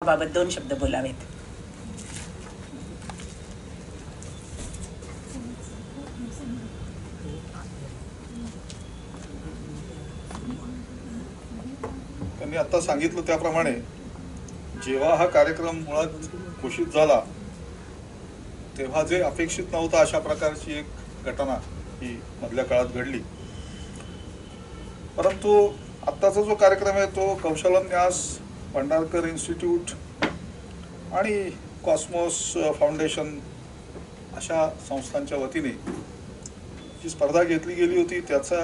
याबाबत 2 शब्द बोलावेत. त्यांनी आता सांगितलं त्याप्रमाणे जेव्हा हा कार्यक्रम मुळात घोषित झाला तेव्हा जे अपेक्षित नव्हतं अशा प्रकारची एक घटना ही मधल्या काळात घडली. परंतु आत्ताचा जो कार्यक्रम आहे तो कौशलन्यास, भांडारकर इन्स्टिट्यूट आणि कॉस्मोस फाउंडेशन अशा संस्थांच्या वतीने जी स्पर्धा घेतली गेली होती त्याचा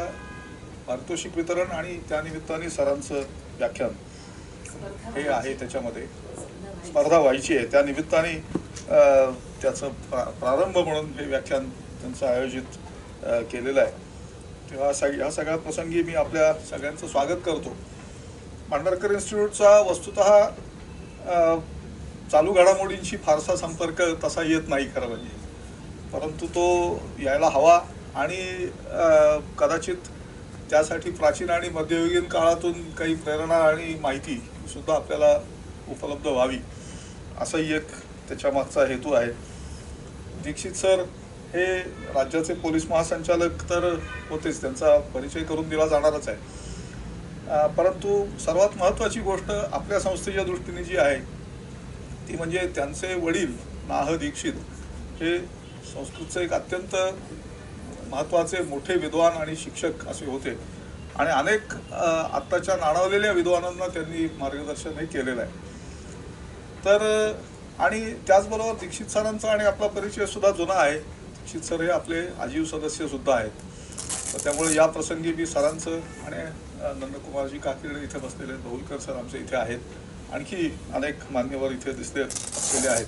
पारितोषिक वितरण आणि त्यानिमित्ताने सरांचं व्याख्यान हे आहे. त्याच्यामध्ये स्पर्धा व्हायची आहे त्यानिमित्ताने त्याचं प्रारंभ म्हणून हे व्याख्यान त्यांचं आयोजित केलेलं आहे. तेव्हा ह्या सगळ्या प्रसंगी मी आपल्या सगळ्यांचं स्वागत करतो. भांडारकर इन्स्टिट्यूटचा वस्तुतः चालू घडामोडींशी फारसा संपर्क तसा येत नाही खरं म्हणजे, परंतु तो यायला हवा आणि कदाचित त्यासाठी प्राचीन आणि मध्ययुगीन काळातून काही प्रेरणा आणि माहिती सुद्धा आपल्याला उपलब्ध व्हावी असाही एक त्याच्या मागचा हेतू आहे. दीक्षित सर हे राज्याचे पोलीस महासंचालक तर होतेच, त्यांचा परिचय करून दिला जाणारच आहे. परंतु सर्वात महत्त्वाची गोष्ट आपल्या संस्थेच्या दृष्टीने जी आहे ती म्हणजे त्यांचे वडील नाह दीक्षित हे संस्कृतचे एक अत्यंत महत्त्वाचे मोठे विद्वान आणि शिक्षक असे होते आणि अनेक आत्ताच्या नाणावलेल्या विद्वानांना त्यांनी मार्गदर्शनही केलेलं आहे. तर आणि त्याचबरोबर दीक्षित सरांचा आणि आपला परिचय सुद्धा जुना आहे. दीक्षित सर हे आपले आजीव सदस्य सुद्धा आहेत. तर त्यामुळे या प्रसंगी मी सरांचं आणि नंदकुमारजी काकीडे इथे बसलेले, बहुलकर सर आमचे इथे आहेत, आणखी अनेक मान्यवर इथे असलेले आहेत.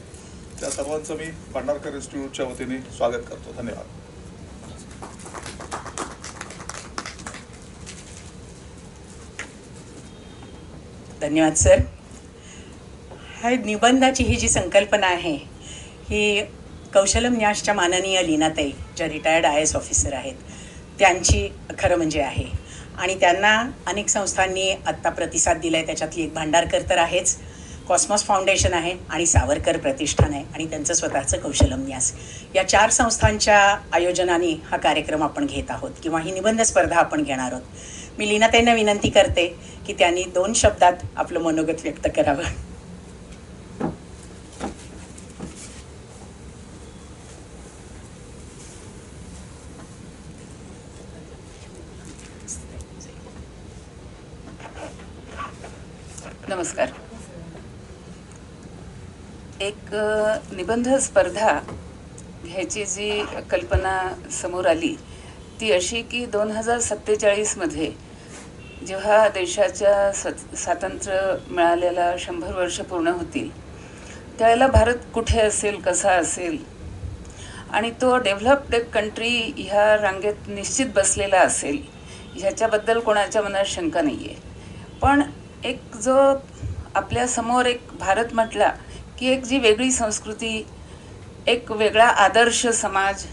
त्या सर्वांचं मी भांडारकर इन्स्टिट्यूटच्या वतीने स्वागत करतो. धन्यवाद. धन्यवाद सर. हा निबंधाची ही जी संकल्पना आहे ही कौशलन्यासच्या माननीय लीनाताई ज्या रिटायर्ड IAS ऑफिसर आहेत त्यांची खरं म्हणजे आहे आणि त्यांना अनेक संस्थांनी आत्ता प्रतिसाद दिला आहे. त्याच्यातली एक भांडारकर तर आहेच, कॉस्मॉस फाउंडेशन आहे आणि सावरकर प्रतिष्ठान आहे आणि त्यांचं स्वतःचं कौशलन्यास. या 4 संस्थांच्या आयोजनाने हा कार्यक्रम आपण घेत आहोत किंवा ही निबंध स्पर्धा आपण घेणार आहोत. मी लीनाताईंना विनंती करते की त्यांनी 2 शब्दात आपलं मनोगत व्यक्त करावं. नमस्कार. एक निबंध स्पर्धा ह्याची जी कल्पना समोर आली ती अशी की 2047मध्ये जेव्हा देशाच्या स्वातंत्र्य मिळालेला 100 वर्ष पूर्ण होतील त्यावेळेला भारत कुठे असेल, कसा असेल आणि तो डेव्हलप्ड कंट्री ह्या रांगेत निश्चित बसलेला असेल ह्याच्याबद्दल कोणाच्या मनात शंका नाही आहे. पण एक जो आपल्यासमोर एक भारत म्हटला की एक जी वेगळी संस्कृती, एक वेगळा आदर्श समाज,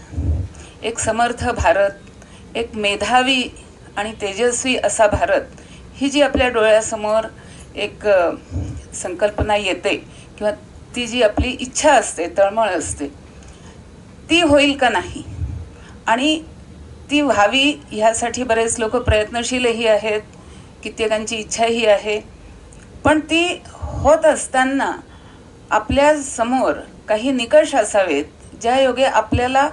एक समर्थ भारत, एक मेधावी आणि तेजस्वी असा भारत, ही जी आपल्या डोळ्यासमोर एक संकल्पना येते किंवा ती जी आपली इच्छा असते, तळमळ असते, ती होईल का नाही आणि ती व्हावी ह्यासाठी बरेच लोक प्रयत्नशीलही आहेत, कित्येकांची इच्छाही आहे. पण ती होत असताना आपल्या समोर काही निकष असावेत ज्या योगे आपल्याला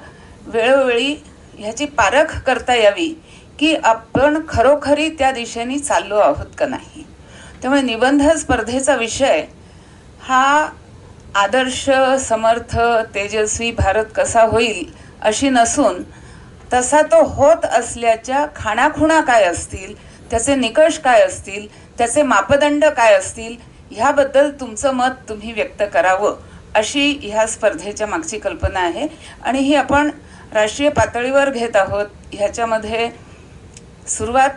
वेळोवेळी ह्याची पारख करता यावी की आपण खरोखरी त्या दिशेने चाललो आहोत का नाही. त्यामुळे निबंध स्पर्धेचा विषय हा आदर्श, समर्थ, तेजस्वी भारत कसा होईल अशी नसून तसा तो होत असल्याच्या खाणाखुणा काय असतील, त्याचे निकष काय असतील, त्याचे मापदंड काय असतील ह्याबद्दल तुमचं मत तुम्ही व्यक्त करावं अशी ह्या स्पर्धेच्या मागची कल्पना आहे. आणि ही आपण राष्ट्रीय पातळीवर घेत आहोत. ह्याच्यामध्ये सुरुवात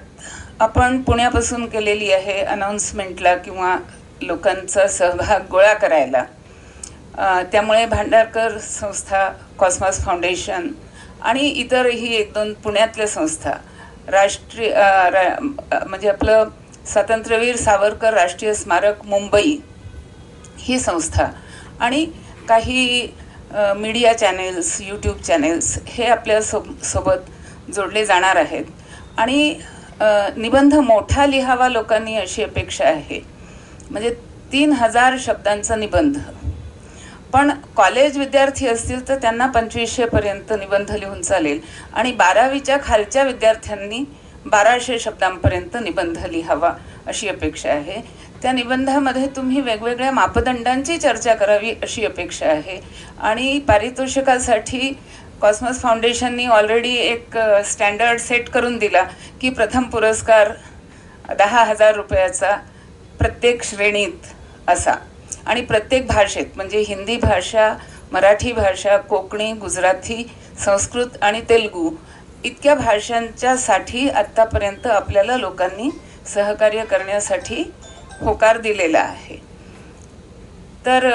आपण पुण्यापासून केलेली आहे अनाऊन्समेंटला किंवा लोकांचा सहभाग गोळा करायला. त्यामुळे भांडारकर संस्था, कॉस्मॉस फाउंडेशन आणि इतरही 1-2 पुण्यातल्या संस्था, राष्ट्रीय म्हणजे आपलं स्वातंत्र्यवीर सावरकर राष्ट्रीय स्मारक मुंबई, ही संस्था आणि काही मीडिया चॅनेल्स, यूट्यूब चॅनेल्स हे आपल्या सोबत जोडले जाणार आहेत. आणि निबंध मोठा लिहावा लोकांनी अशी अपेक्षा आहे. म्हणजे 3000 शब्दांचा निबंध. पण कॉलेज विद्यार्थी असतील तर त्यांना 2500 पर्यंत निबंध लिहून चालेल. आणि 12वीच्या खालच्या विद्यार्थ्यांनी 1200 शब्दांपर्यंत निबंध लिहावा अशी अपेक्षा आहे. त्या निबंधामध्ये तुम्ही वेगवेगळ्या मापदंडांची चर्चा करावी अशी अपेक्षा आहे. आणि पारितोषिकासाठी कॉस्मॉस फाउंडेशननी ऑलरेडी एक स्टँडर्ड सेट करून दिला की प्रथम पुरस्कार 10,000 रुपयाचा प्रत्येक श्रेणीत असा. आणि प्रत्येक भाषेत म्हणजे हिंदी भाषा, मराठी भाषा, कोकणी, गुजराती, संस्कृत आणि तेलुगू इतक्या भाषांच्यासाठी आत्तापर्यंत आपल्याला लोकांनी सहकार्य करण्यासाठी होकार दिलेला आहे. तर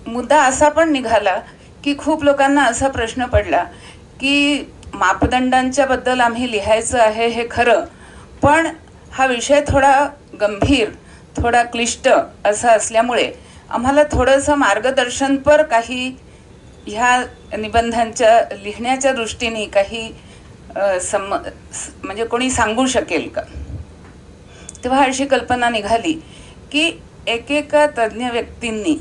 मुद्दा असा पण निघाला की खूप लोकांना असा प्रश्न पडला की मापदंडांच्या बद्दल आम्ही लिहायचं आहे हे खरं, पण हा विषय थोडा गंभीर, थोडा क्लिष्ट असा असल्यामुळे आम्हाला थोडंसं मार्गदर्शनपर काही ह्या निबंधांच्या लिहिण्याच्या दृष्टीने काही म्हणजे कोणी सांगू शकेल का. तेव्हा अशी कल्पना निघाली की एकेका तज्ज्ञ व्यक्तींनी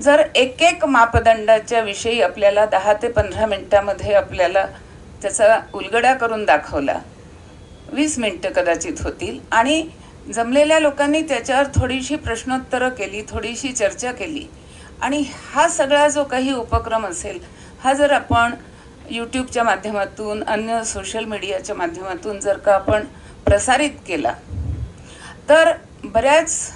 जर एक मापदंडाच्या विषयी आपल्याला 10 ते 15 मिनिटामध्ये आपल्याला त्याचा उलगडा करून दाखवला, 20 मिनिटं कदाचित होतील, आणि जमलेल्या लोकांनी त्याच्यावर थोडीशी प्रश्नोत्तरं केली, थोडीशी चर्चा केली, आणि हा सगळा जो काही उपक्रम असेल हा जर आपण यूट्यूबच्या माध्यमातून, अन्य सोशल मीडियाच्या माध्यमातून जर का आपण प्रसारित केला तर बऱ्याच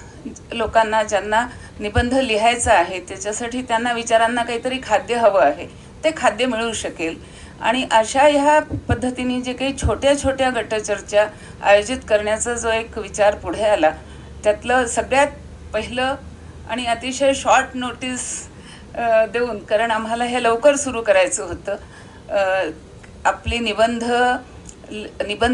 लोकांना ज्यांना निबंध लिहायचा आहे त्याच्यासाठी त्यांना विचारांना काहीतरी खाद्य हवं आहे, ते खाद्य मिळू शकेल. आणि अशा ह्या पद्धतीने जे काही छोट्या छोट्या गटचर्चा आयोजित करण्याचा जो एक विचार पुढे आला, त्यातलं सगळ्यात पहिलं आणि अतिशय शॉर्ट नोटीस देऊन, कारण आम्हाला हे लवकर सुरू करायचं होतं, आपली निबंध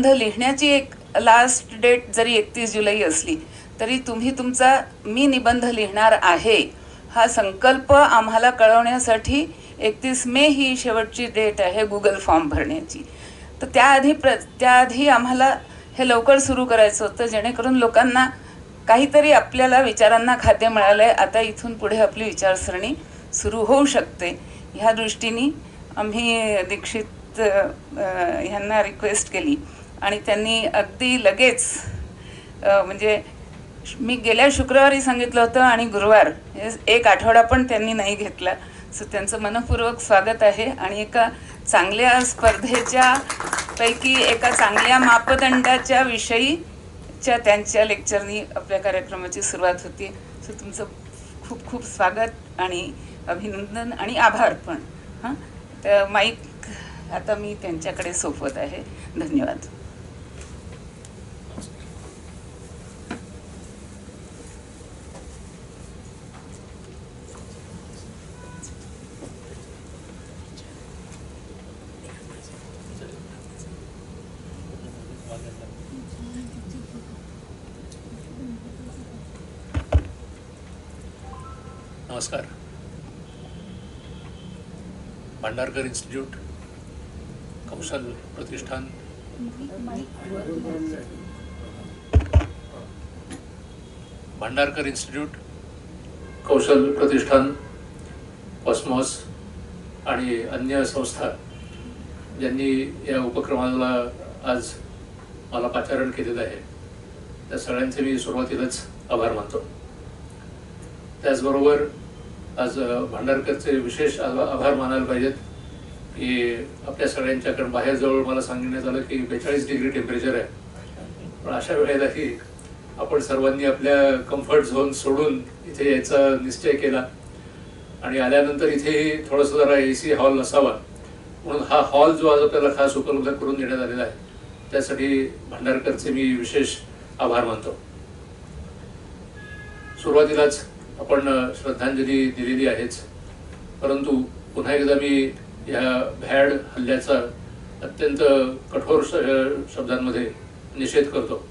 लिहिण्याची एक लास्ट डेट जरी 31 जुलै असली तरी तुम्ही तुमचा मी निबंध लिहिणार आहे हा संकल्प आम्हाला कळवण्यासाठी 31 मे ही शेवटची डेट आहे गुगल फॉर्म भरण्याची. तर त्याआधी आम्हाला हे लवकर सुरू करायचं होतं, जेणेकरून लोकांना काहीतरी आपल्याला विचारांना खाद्य मिळालं आहे, आता इथून पुढे आपली विचारसरणी सुरू होऊ शकते. ह्या दृष्टीने आम्ही दीक्षित ह्यांना रिक्वेस्ट केली आणि त्यांनी अगदी लगेच, म्हणजे मी गेल्या शुक्रवारी सांगितलं होतं आणि गुरुवार, एक आठवडा पण त्यांनी नाही घेतला. सो त्यांचं मनपूर्वक स्वागत आहे. आणि एका चांगल्या स्पर्धेच्या पैकी एका चांगल्या मापदंडाच्या विषयीच्या त्यांच्या लेक्चरनी आपल्या कार्यक्रमाची सुरुवात होती. सो तुमचं खूप खूप स्वागत आणि अभिनंदन आणि आभार पण. हां, तर माईक आता मी त्यांच्याकडे सोपवत आहे. धन्यवाद. नमस्कार. भांडारकर इन्स्टिट्यूट, कौशल प्रतिष्ठान, भांडारकर इन्स्टिट्यूट, कौशल प्रतिष्ठान, कॉस्मॉस आणि अन्य संस्था ज्यांनी या उपक्रमाला आज मला पाचारण केलेलं आहे, त्या सगळ्यांचे मी सुरुवातीलाच आभार मानतो. त्याचबरोबर आज भांडारकरचे विशेष आभार मानायला पाहिजेत की आपल्या सगळ्यांच्याकडे बाहेर जवळ मला सांगण्यात आलं की 42 डिग्री टेम्परेचर आहे, पण अशा वेळेलाही आपण सर्वांनी आपल्या कम्फर्ट झोन सोडून इथे यायचा निश्चय केला. आणि आल्यानंतर इथे थोडंसं जरा AC हॉल नसावा म्हणून हा हॉल जो आज आपल्याला खास उपलब्ध करून देण्यात आलेला आहे, त्यासाठी भांडारकरचे मी विशेष आभार मानतो. सुरुवातीलाच आपण श्रद्धांजली दिलेली आहेच, परंतु पुन्हा एकदा मी या भ्याड हल्ल्याचा अत्यंत कठोर शब्दांमध्ये निषेध करतो.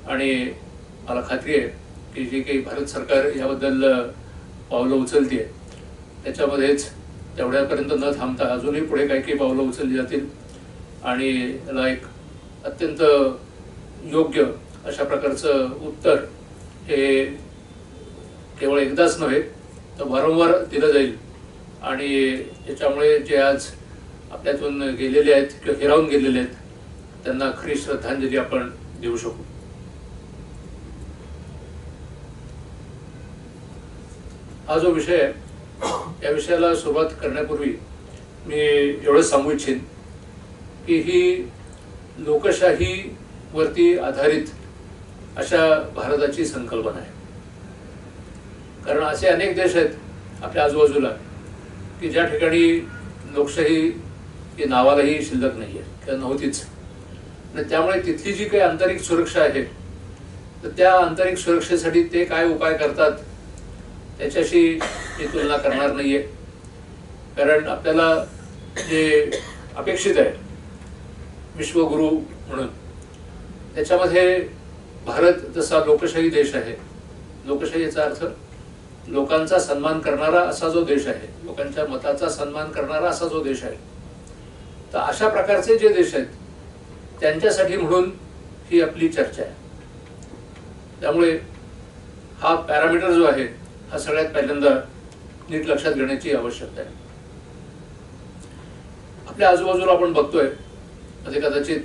आणि मला खात्री आहे की जे काही भारत सरकार याबद्दल पावलं उचलते त्याच्यामध्येच तेवढ्यापर्यंत न थांबता अजूनही पुढे काही काही पावलं उचलली जातील आणि याला एक अत्यंत योग्य अशा प्रकारचं उत्तर हे केवळ एकदाच नव्हे तर वारंवार दिलं जाईल आणि याच्यामुळे जे आज आपल्यातून गेलेले आहेत किंवा हिरावून गेलेले आहेत त्यांना खरी श्रद्धांजली आपण देऊ शकू. हा जो विषय आहे या विषयाला सुरुवात करण्यापूर्वी मी एवढंच सांगू इच्छिन की ही लोकशाहीवरती आधारित अशा भारताची संकल्पना आहे. कारण असे अनेक देश आहेत आपल्या आजूबाजूला की ज्या ठिकाणी लोकशाही ही नावालाही शिल्लक नाही आहे किंवा नव्हतीच आणि त्यामुळे तिथली जी काही आंतरिक सुरक्षा आहे तर त्या आंतरिक सुरक्षेसाठी ते काय उपाय करतात त्याच्याशी मी तुलना करणार नाहीये. कारण आपल्याला जे अपेक्षित आहे विश्वगुरु म्हणून त्याच्यामध्ये भारत जसा लोकशाही देश आहे, लोकशाहीचा अर्थ लोकांचा सन्मान करणारा असा जो देश आहे, लोकांच्या मताचा सन्मान करणारा असा जो देश आहे, तर अशा प्रकारचे जे देश आहेत त्यांच्यासाठी म्हणून ही आपली चर्चा आहे. त्यामुळे हा पॅरामीटर जो आहे हा सगळ्यात पहिल्यांदा नीट लक्षात घेण्याची आवश्यकता आहे. आपल्या आजूबाजूला आपण बघतोय म्हणजे कदाचित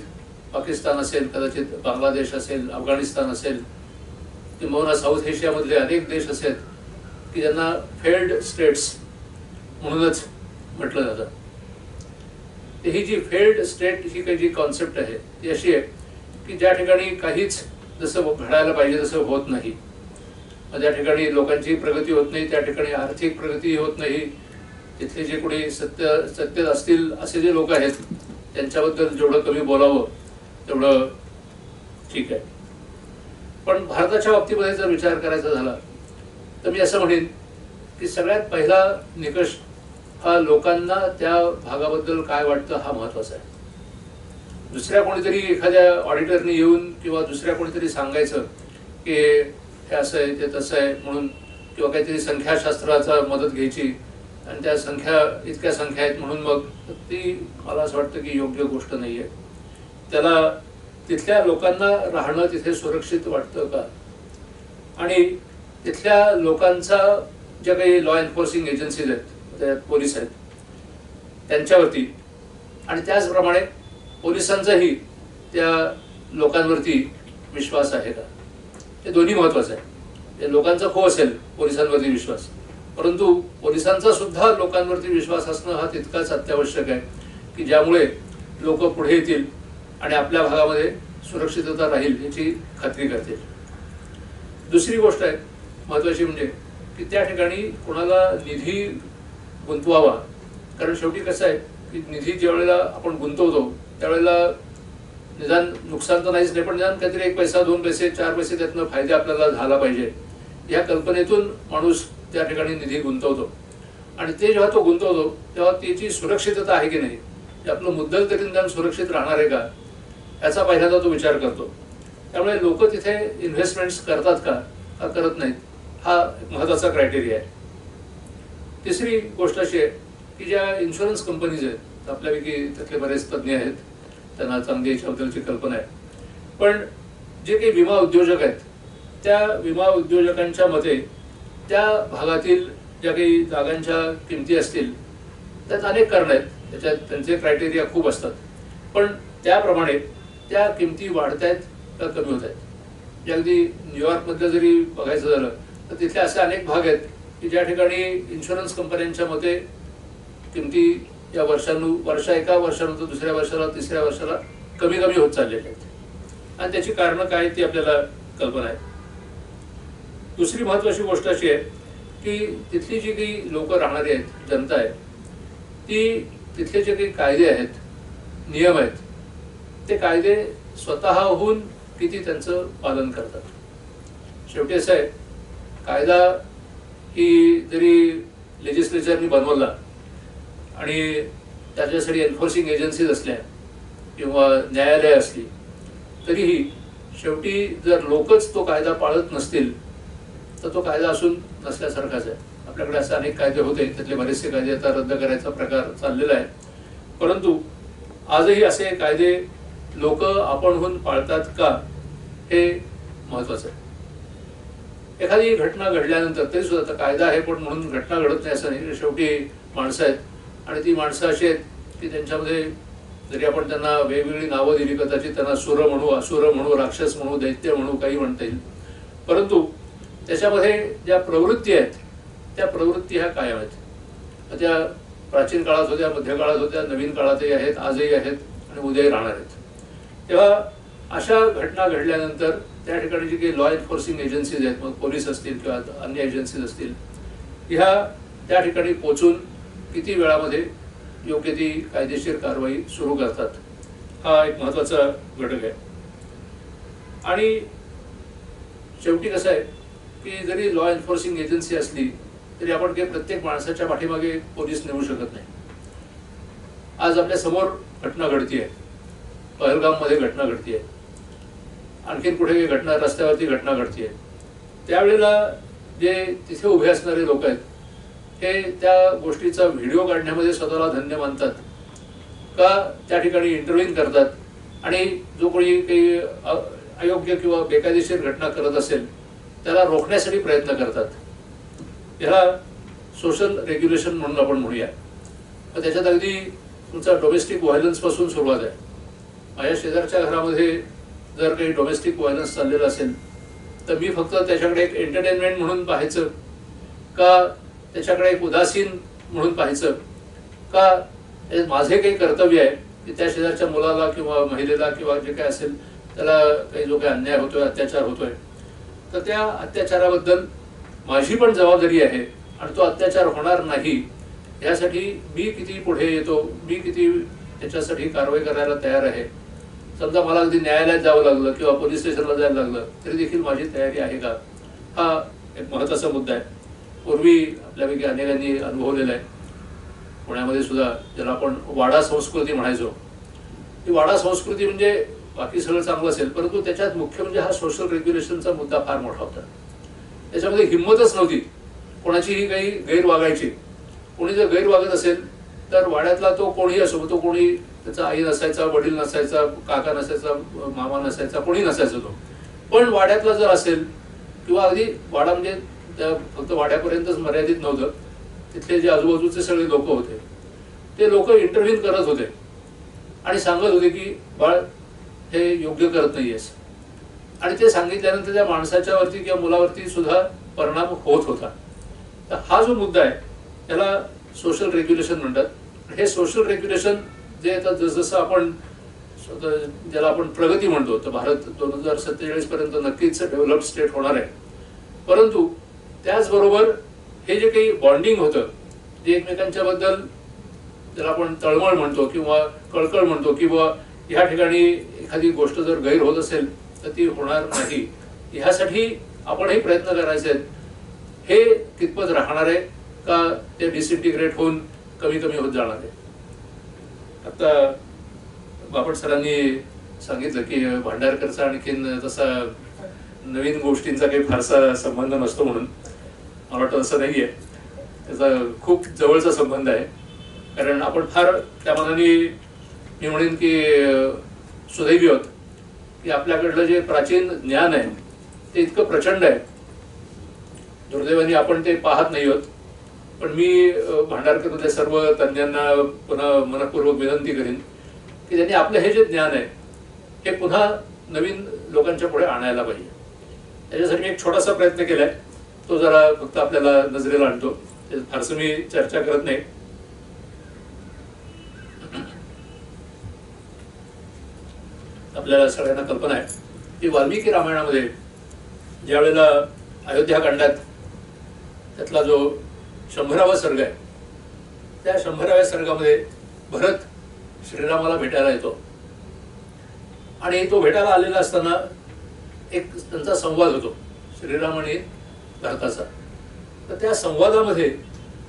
पाकिस्तान असेल, कदाचित बांगलादेश असेल, अफगाणिस्तान असेल किंवा साऊथ एशियामधले अनेक देश असेल की ज्यांना फेल्ड स्टेट्स म्हणूनच म्हटलं जातं. ही जी फेल्ड स्टेट ही काही जी कॉन्सेप्ट आहे ती अशी आहे की ज्या ठिकाणी काहीच जसं घडायला पाहिजे तसं होत नाही, ज्या ठिकाणी लोकांची प्रगती होत नाही, त्या ठिकाणी आर्थिक प्रगती होत नाही, तिथले जे कोणी सत्तेत असतील असे जे लोक आहेत त्यांच्याबद्दल जेवढं कमी बोलावं तेवढं ठीक आहे. पण भारताच्या बाबतीमध्ये जर विचार करायचा झाला तर मी असं म्हणेन की सगळ्यात पहिला निकष हा लोकांना त्या भागाबद्दल काय वाटतं हा महत्वाचा आहे. दुसऱ्या कोणीतरी एखाद्या ऑडिटरने येऊन किंवा दुसऱ्या कोणीतरी सांगायचं की हे असं आहे ते तसं आहे म्हणून किंवा काहीतरी संख्याशास्त्राचा मदत घ्यायची आणि त्या इतक्या संख्या आहेत म्हणून मग ती मला असं वाटतं की योग्य गोष्ट नाही आहे. त्याला तिथल्या लोकांना राहणं तिथे सुरक्षित वाटतं का आणि तिथल्या लोकांचा ज्या काही लॉ एन्फोर्सिंग एजन्सीज आहेत त्यात पोलीस आहेत त्यांच्यावरती आणि त्याचप्रमाणे पोलिसांचाही त्या लोकांवरती विश्वास आहे का, हे दोन्ही महत्वाचं आहे. लोकांचा खूप असेल पोलिसांवरती विश्वास, परंतु पोलिसांचा सुद्धा लोकांवरती विश्वास असणं हा तितकाच अत्यावश्यक आहे की ज्यामुळे लोक पुढे येतील आणि आपल्या भागामध्ये सुरक्षितता राहील याची खात्री करतील. दुसरी गोष्ट आहे महत्वाची म्हणजे की त्या ठिकाणी कोणाला निधी गुंतवावा. कारण शेवटी कसं आहे की निधी ज्या वेळेला आपण गुंतवतो त्यावेळेला निदान नुकसान तर नाहीच नाही पण निदान काहीतरी 1 पैसा 2 पैसे 4 पैसे त्यातनं फायदा आपल्याला झाला पाहिजे या कल्पनेतून माणूस त्या ठिकाणी निधी गुंतवतो आणि ते जेव्हा तो गुंतवतो तेव्हा त्याची सुरक्षितता आहे की नाही, आपलं मुद्दल तरी निदान सुरक्षित राहणार आहे का याचा पहिल्यांदा तो विचार करतो. त्यामुळे लोक तिथे इन्व्हेस्टमेंट्स करतात का करत नाहीत हा महत्वाचा क्रायटेरिया आहे. तिसरी गोष्ट अशी आहे की ज्या इन्शुरन्स कंपनीज आहेत आपल्यापैकी त्यातले बरेच तज्ज्ञ आहेत, त्यांना चांगली याच्याबद्दलची कल्पना आहे, पण जे काही विमा उद्योजक आहेत त्या विमा उद्योजकांच्या मते त्या भागातील ज्या काही जागांच्या किमती असतील त्यात अनेक कारणं आहेत, त्याच्यात त्यांचे क्रायटेरिया खूप असतात, पण त्याप्रमाणे त्या किमती वाढत आहेत का कमी होत आहेत. अगदी न्यूयॉर्कमधलं जरी बघायचं झालं तर तिथले असे अनेक भाग आहेत की ज्या ठिकाणी इन्शुरन्स कंपन्यांच्या मते किमती या एका वर्षानंतर दुसऱ्या वर्षाला तिसऱ्या वर्षाला कमी होत चाललेल्या आहेत आणि त्याची कारणं काय ती आपल्याला कल्पना आहे. दुसरी महत्वाची गोष्ट अशी आहे की तिथली जी काही लोक राहणारी आहेत, जनता आहे, ती तिथले जे काही कायदे आहेत, नियम आहेत, ते कायदे स्वतःहून किती त्यांचं पालन करतात. शेवटी असं आहे कायदा ही जरी लेजिस्लेचरनी बनवला आणि त्याच्यासाठी एन्फोर्सिंग एजन्सीज असल्या किंवा न्यायालय असली तरीही शेवटी जर लोकच तो कायदा पाळत नसतील तर तो कायदा असून नसल्यासारखाच आहे. आपल्याकडे असे अनेक कायदे होते, त्यातले बरेचसे कायदे आता रद्द करायचा प्रकार चाललेला आहे. परंतु आजही असे कायदे लोक आपणहून पाळतात का, हे महत्वाचं आहे. एखादी घटना घडल्यानंतर तरी सुद्धा कायदा आहे पण म्हणून घटना घडत नाही असं नाही. शेवटी माणसं आहेत आणि ती माणसं अशी आहेत की त्यांच्यामध्ये जरी आपण त्यांना वेगवेगळी नावं दिली, कदाचित त्यांना सुर म्हणू, असुर म्हणू, राक्षस म्हणू, दैत्य म्हणू, काही म्हणता येईल, परंतु त्याच्यामध्ये ज्या प्रवृत्ती आहेत त्या प्रवृत्ती ह्या कायम आहेत. त्या प्राचीन काळात होत्या, मध्यकाळात होत्या, नवीन काळातही आहेत, आजही आहेत आणि उद्याही राहणार आहेत. तेव्हा अशा घटना घडल्यानंतर त्या ठिकाणी जी काही लॉ एन्फोर्सिंग एजन्सीज आहेत, मग पोलीस असतील किंवा अन्य एजन्सीज असतील, ह्या त्या ठिकाणी पोचून किती वेळामध्ये योग्य ती कायदेशीर कारवाई सुरू करतात, हा एक महत्त्वाचा घटक आहे. आणि शेवटी कसं आहे की जरी लॉ एन्फोर्सिंग एजन्सी असली तरी आपण काही प्रत्येक माणसाच्या पाठीमागे पोलीस नेऊ शकत नाही. आज आपल्या समोर घटना घडतीये, पहलगाममध्ये घटना घडतीये, आणखीन कुठे काही घटना, रस्त्यावरती घटना घडतीये, त्यावेळेला जे तिथे उभे असणारे लोक आहेत हे त्या गोष्टीचा व्हिडिओ काढण्यामध्ये स्वतःला धन्य मानतात का त्या ठिकाणी इंटरव्ह्यून करतात आणि जो कोणी काही अयोग्य किंवा बेकायदेशीर घटना करत असेल त्याला रोखण्यासाठी प्रयत्न करतात. ह्याला सोशल रेग्युलेशन म्हणून आपण म्हणूया. त्याच्यात अगदी तुमचा डोमेस्टिक व्हायलन्स पासून सुरुवात आहे. माझ्या शेजारच्या घरामध्ये जर काही डोमेस्टिक व्हायलन्स चाललेलं असेल तर मी फक्त त्याच्याकडे एक एंटरटेनमेंट म्हणून पाहायचं का, त्याच्याकडे एक उदासीन म्हणून पाहायचं का, हे माझे काही कर्तव्य आहे की त्या शेजारच्या मुलाला किंवा महिलेला किंवा जे काही असेल त्याला काही जो काही अन्याय होतोय, अत्याचार होतोय, तर त्या अत्याचाराबद्दल माझी पण जबाबदारी आहे आणि तो अत्याचार होणार नाही यासाठी मी किती पुढे येतो, मी किती त्याच्यासाठी कारवाई करायला तयार आहे. समजा मला अगदी न्यायालयात जावं लागलं किंवा पोलीस स्टेशनला जायला लागलं तरी देखील माझी तयारी आहे का, हा एक महत्त्वाचा मुद्दा आहे. पूर्वी आपल्यापैकी अनेकांनी अनुभवलेला आहे. पुण्यामध्ये सुद्धा ज्याला आपण वाडा संस्कृती म्हणायचो, ती वाडा संस्कृती म्हणजे बाकी सगळं चांगलं असेल परंतु त्याच्यात मुख्य म्हणजे हा सोशल रेग्युलेशनचा मुद्दा फार मोठा होता. त्याच्यामध्ये हिंमतच नव्हती कोणाचीही काही गैर वागायची. कोणी जर गैर वागत असेल तर वाड्यातला तो कोणीही असो, तो कोणी त्याचा आई नसायचा, वडील नसायचा, काका नसायचा, मामा नसायचा, कोणी नसायचा तो, पण वाड्यातला जर असेल किंवा अगदी वाडा म्हणजे त्या फक्त वाड्यापर्यंतच मर्यादित नव्हतं, तिथले जे आजूबाजूचे सगळे लोक होते ते लोक इंटरव्ह्यू करत होते आणि सांगत होते की बाळ हे योग्य करत नाहीयेस. आणि ते सांगितल्यानंतर त्या माणसाच्या वरती किंवा मुलावरती सुद्धा परिणाम होत होता. तर हा जो मुद्दा आहे त्याला सोशल रेग्युलेशन म्हणतात. हे सोशल रेग्युलेशन जे आता जसजसं आपण ज्याला आपण प्रगती म्हणतो, तर भारत 2047 पर्यंत नक्कीच डेव्हलप्ड स्टेट होणार आहे. परंतु त्याचबरोबर हे जे काही बॉन्डिंग होतं, जे एकमेकांच्या बद्दल ज्याला आपण तळमळ म्हणतो किंवा कळकळ म्हणतो किंवा ह्या ठिकाणी एखादी गोष्ट जर गैर होत असेल तर ती होणार नाही, ह्यासाठी आपणही प्रयत्न करायचे आहेत. हे कितपत राहणार आहे का ते डिसइंटिग्रेट होऊन कमी कमी होत जाणार आहे. आता बापट सरांनी सांगितलं की भांडारकरचा आणखीन तसा नवीन गोष्टींचा काही फारसा संबंध नसतो म्हणून. मला वाटतं असं नाही आहे, त्याचा खूप जवळचा संबंध आहे. कारण आपण फार त्या मानाने मी म्हणेन की सुदैवी आहोत की आपल्याकडलं जे प्राचीन ज्ञान आहे ते इतकं प्रचंड आहे. दुर्दैवाने आपण ते पाहत नाही आहोत. पण मी भांडारकरमधल्या सर्व तज्ञांना पुन्हा मनपूर्वक विनंती करीन की त्यांनी आपलं हे जे ज्ञान आहे हे पुन्हा नवीन लोकांच्या पुढे आणायला पाहिजे. त्याच्यासाठी मी एक छोटासा प्रयत्न केलाय, तो जरा फक्त आपल्याला नजरेला आणतो. फारसं मी चर्चा करत नाही. आपल्याला सगळ्यांना कल्पना आहे की वाल्मिकी रामायणामध्ये ज्या वेळेला अयोध्याकांडात त्यातला जो 100वा सर्ग आहे, त्या 100व्या सर्गामध्ये भरत श्रीरामाला भेटायला येतो आणि तो भेटायला आलेला असताना एक त्यांचा संवाद होतो श्रीराम आणि भरताचा. तर त्या संवादामध्ये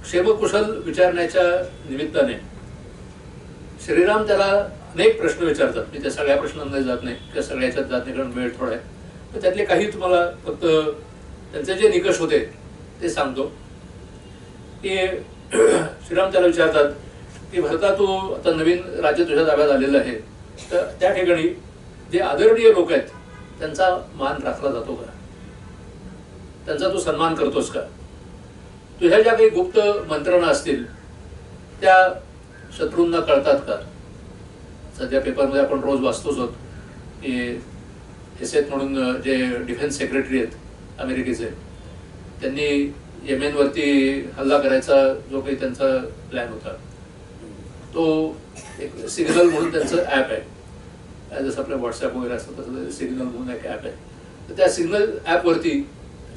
क्षेमकुशल विचारण्याच्या निमित्ताने श्रीराम त्याला अनेक प्रश्न विचारतात. मी त्या सगळ्या प्रश्नांमध्ये जात नाही, त्या सगळ्याच्यात जात नाही कारण वेळ थोडा आहे. तर त्यातले काही तुम्हाला फक्त त्यांचे जे निकष होते ते सांगतो की श्रीराम त्याला विचारतात की भरता तू आता नवीन राज्य तुझ्या ताब्यात आलेलं आहे, तर त्या ठिकाणी जे आदरणीय लोक आहेत त्यांचा मान राखला जातो का, त्यांचा तू सन्मान करतोस का, तुझ्या ज्या काही गुप्त मंत्रणा असतील त्या शत्रूंना कळतात का. सध्या पेपरमध्ये आपण रोज वाचतोच आहोत की एसेत म्हणून जे डिफेन्स सेक्रेटरी आहेत अमेरिकेचे, त्यांनी येमेनवरती हल्ला करायचा जो काही त्यांचा प्लॅन होता तो एक सिग्नल म्हणून त्यांचं ॲप आहे, जसं आपलं व्हॉट्सॲप वगैरे असतं तसं सिग्नल म्हणून एक ॲप आहे. तर त्या सिग्नल ॲपवरती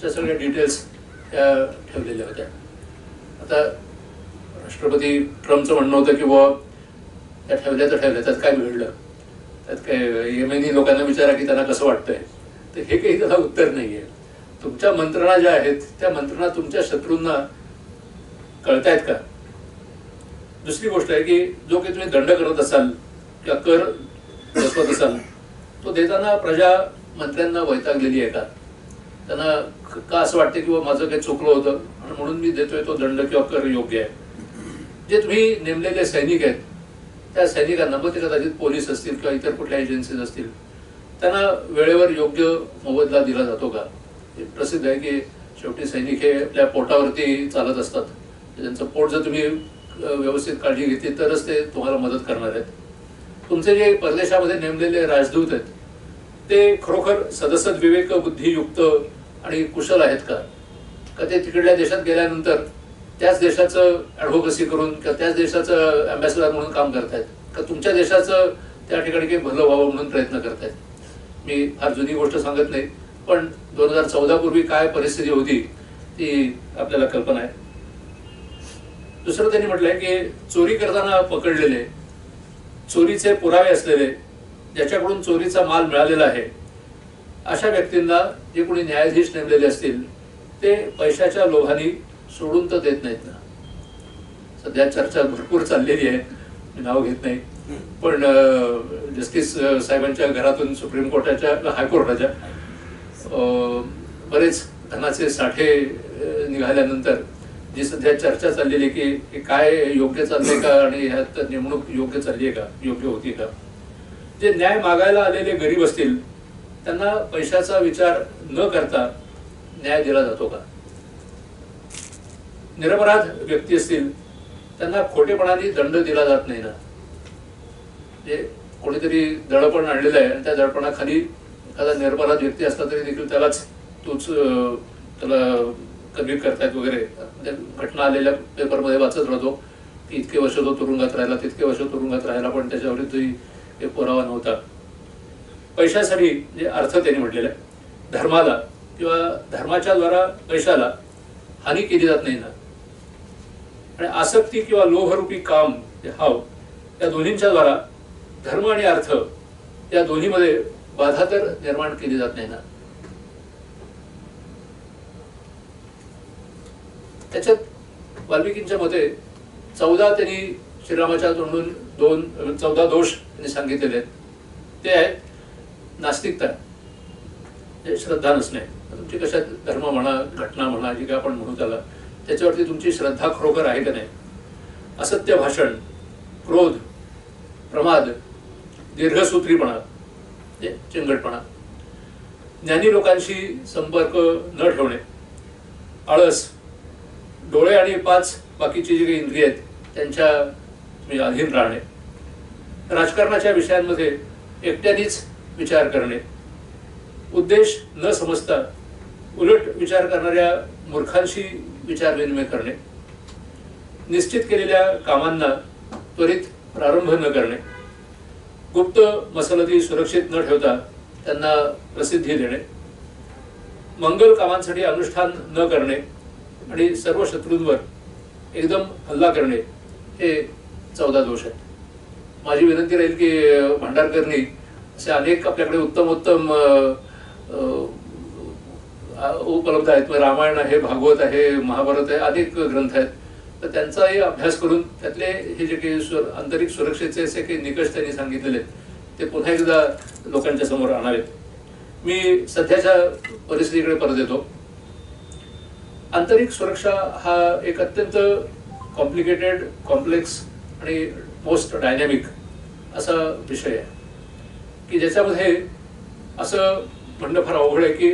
त्या सगळ्या डिटेल्स त्या ठेवलेल्या होत्या. आता राष्ट्रपती ट्रम्पचं म्हणणं होतं की बुवा त्या ठेवल्या तर ठेवल्या, त्यात काय बिघडलं, त्यात काय येमेनी लोकांना विचारा की त्यांना कसं वाटतंय. तर हे काही त्याला उत्तर नाही आहे. तुमच्या मंत्रणा ज्या आहेत त्या मंत्रणा तुमच्या शत्रूंना कळतायत का. दुसरी गोष्ट आहे की जो काही तुम्ही दंड करत असाल किंवा कर बसवत असाल तो देताना प्रजा मंत्र्यांना वैतागलेली आहे का, त्यांना का असं वाटतं की माझं काही चुकलं होतं आणि म्हणून मी देतोय तो दंड किंवा कर योग्य आहे. जे तुम्ही नेमलेले सैनिक आहेत त्या सैनिकांना, मग ते कदाचित पोलीस असतील किंवा इतर कुठल्या एजन्सीज असतील, त्यांना वेळेवर योग्य मोबदला दिला जातो का. प्रसिद्ध आहे की शेवटी सैनिक हे आपल्या पोटावरती चालत असतात, त्यांचं पोट जर तुम्ही व्यवस्थित काळजी घेतली तरच ते तुम्हाला मदत करणार आहेत. तुमचे जे परदेशामध्ये नेमलेले राजदूत आहेत ते खरोखर सदसद विवेक बुद्धियुक्त आणि कुशल आहेत का, ते तिकडल्या देशात गेल्यानंतर त्याच देशाचं ॲडव्होकसी करून किंवा त्याच देशाचं अँबॅसेडर म्हणून काम करतायत का तुमच्या देशाचं त्या ठिकाणी काही भलं व्हावं म्हणून प्रयत्न करतायत. मी फार जुनी गोष्ट सांगत नाही, पण 2014 पूर्वी काय परिस्थिती होती ती आपल्याला कल्पना आहे. दुसरं त्यांनी म्हटलंय की चोरी करताना पकडलेले, चोरीचे पुरावे असलेले, ज्याच्याकडून चोरीचा माल मिळालेला आहे अशा व्यक्तींना जे कोणी न्यायाधीश नेमलेले असतील ते पैशाच्या लोभाने सोडून तर देत नाहीत ना. सध्या चर्चा भरपूर चाललेली आहे, मी नाव घेत नाही, पण जस्टिस साहेबांच्या घरातून सुप्रीम कोर्टाच्या हायकोर्टाच्या बरेच धनाचे साठे निघाल्यानंतर जी सध्या चर्चा चाललेली की काय योग्य चाललंय का आणि ह्यात नेमणूक योग्य चालली आहे का, योग्य होती का. जे न्याय मागायला आलेले गरीब असतील त्यांना पैशाचा विचार न करता न्याय दिला जातो का. निरपराध व्यक्ती असतील त्यांना खोटेपणाने दंड दिला जात नाही ना. जे कोणीतरी दडपण आणलेलं आहे आणि त्या दडपणाखाली एखादा निरपराध व्यक्ती असला तरी देखील त्यालाच तूच त्याला कन्व्हिक्ट करतायत वगैरे. घटना आलेल्या पेपरमध्ये वाचत राहतो की इतके वर्ष तो तुरुंगात राहिला, तितके वर्ष तुरुंगात राहिला, पण त्याच्यावरती पुरावा नव्हता. पैशासाठी जे अर्थ त्यांनी म्हटलेला आहे, धर्माला किंवा धर्माच्या द्वारा पैशाला हानी केली जात नाही ना. आणि आसक्ती किंवा लोभरूपी काम हाव या दोन्हींच्या द्वारा धर्म आणि अर्थ या दोन्हीमध्ये बाधा तर निर्माण केली जात नाही ना. त्याच्यात वाल्मिकींच्या मते 14 त्यांनी श्रीरामाच्या तोंडून 14 दोष त्यांनी सांगितलेले आहेत. ते आहेत नास्तिकता, श्रद्धा नसणे. तुमची कशात धर्म म्हणा, घटना म्हणा, जी काय आपण म्हणू त्याला, त्याच्यावरती तुमची श्रद्धा खरोखर आहे का नाही. असत्य भाषण, क्रोध, प्रमाद, दीर्घसूत्रीपणा, चिंगटपणा, ज्ञानी लोकांशी संपर्क न ठेवणे, आळस, डोळे आणि 5 बाकीची जी काही इंद्रिय आहेत त्यांच्या अधीन राहणे, राजकारणाच्या विषयांमध्ये एकट्यानेच विचार करणे, उद्देश न समजता उलट विचार करणाऱ्या मूर्खांशी विचार विनिमय करणे, निश्चित केलेल्या कामांना त्वरित प्रारंभ न करणे, गुप्त मसलती सुरक्षित न ठेवता त्यांना प्रसिद्धी देणे, मंगल कामांसाठी अनुष्ठान न करणे आणि सर्व शत्रूंवर एकदम हल्ला करणे, हे 14 दोष आहेत. माझी विनंती राहील की भांडारकरनी असे अनेक आपल्याकडे उत्तम उपलब्ध आहेत. रामायण आहे, भागवत आहे, महाभारत आहे, अनेक ग्रंथ आहेत. तर त्यांचाही अभ्यास करून त्यातले हे जे काही आंतरिक सुरक्षेचे असे काही निकष त्यांनी सांगितलेले ते पुन्हा एकदा लोकांच्या समोर आणावेत. मी सध्याच्या परिस्थितीकडे परत येतो. आंतरिक सुरक्षा हा एक अत्यंत कॉम्प्लिकेटेड, कॉम्प्लेक्स आणि मोस्ट डायनॅमिक असा विषय आहे की ज्याच्यामध्ये असं म्हणणं फार अवघड आहे की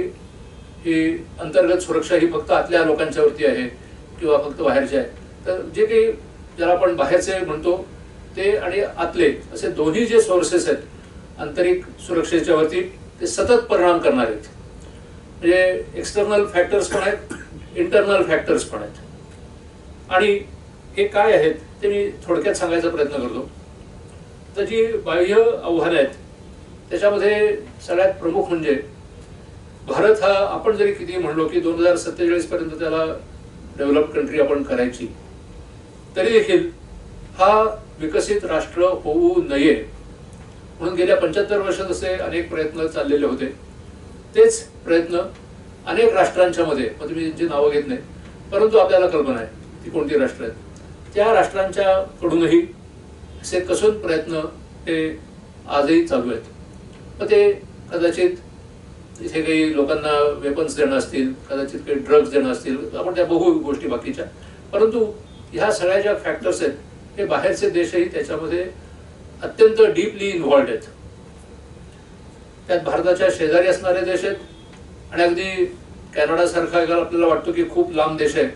ही अंतर्गत सुरक्षा ही फक्त आतल्या लोकांच्यावरती आहे किंवा फक्त बाहेरचे आहे. तर जे काही ज्याला आपण बाहेरचे म्हणतो ते आणि आतले असे दोन्ही जे सोर्सेस आहेत आंतरिक सुरक्षेच्या वरती ते सतत परिणाम करणार आहेत. म्हणजे एक्सटर्नल फॅक्टर्स पण आहेत, इंटरनल फॅक्टर्स पण आहेत. आणि हे काय आहेत ते मी थोडक्यात सांगायचा प्रयत्न करतो. तर जी बाह्य आव्हानं आहेत त्याच्यामध्ये सगळ्यात प्रमुख म्हणजे भारत हा, आपण जरी किती म्हणलो की 2047 पर्यंत त्याला डेव्हलप कंट्री आपण करायची, तरी देखील हा विकसित राष्ट्र होऊ नये म्हणून गेल्या 75 वर्षात असे अनेक प्रयत्न चाललेले होते. तेच प्रयत्न अनेक राष्ट्रांच्या मध्ये, मग तुम्ही त्यांची नावं घेत नाही, परंतु आपल्याला कल्पना आहे ती कोणती राष्ट्र आहेत, त्या राष्ट्रांच्या कडूनही असे कसून प्रयत्न ते आजही चालू आहेत. मग ते कदाचित इथे काही लोकांना वेपन्स देणं असतील, कदाचित काही ड्रग्ज देणं असतील, आपण त्या बघू गोष्टी बाकीच्या. परंतु ह्या सगळ्या ज्या फॅक्टर्स आहेत हे बाहेरचे देशही त्याच्यामध्ये अत्यंत डीपली इन्व्हॉल्ड आहेत. त्यात भारताच्या शेजारी असणारे देश आहेत आणि अगदी कॅनडासारखा आपल्याला वाटतो की खूप लांब देश आहे,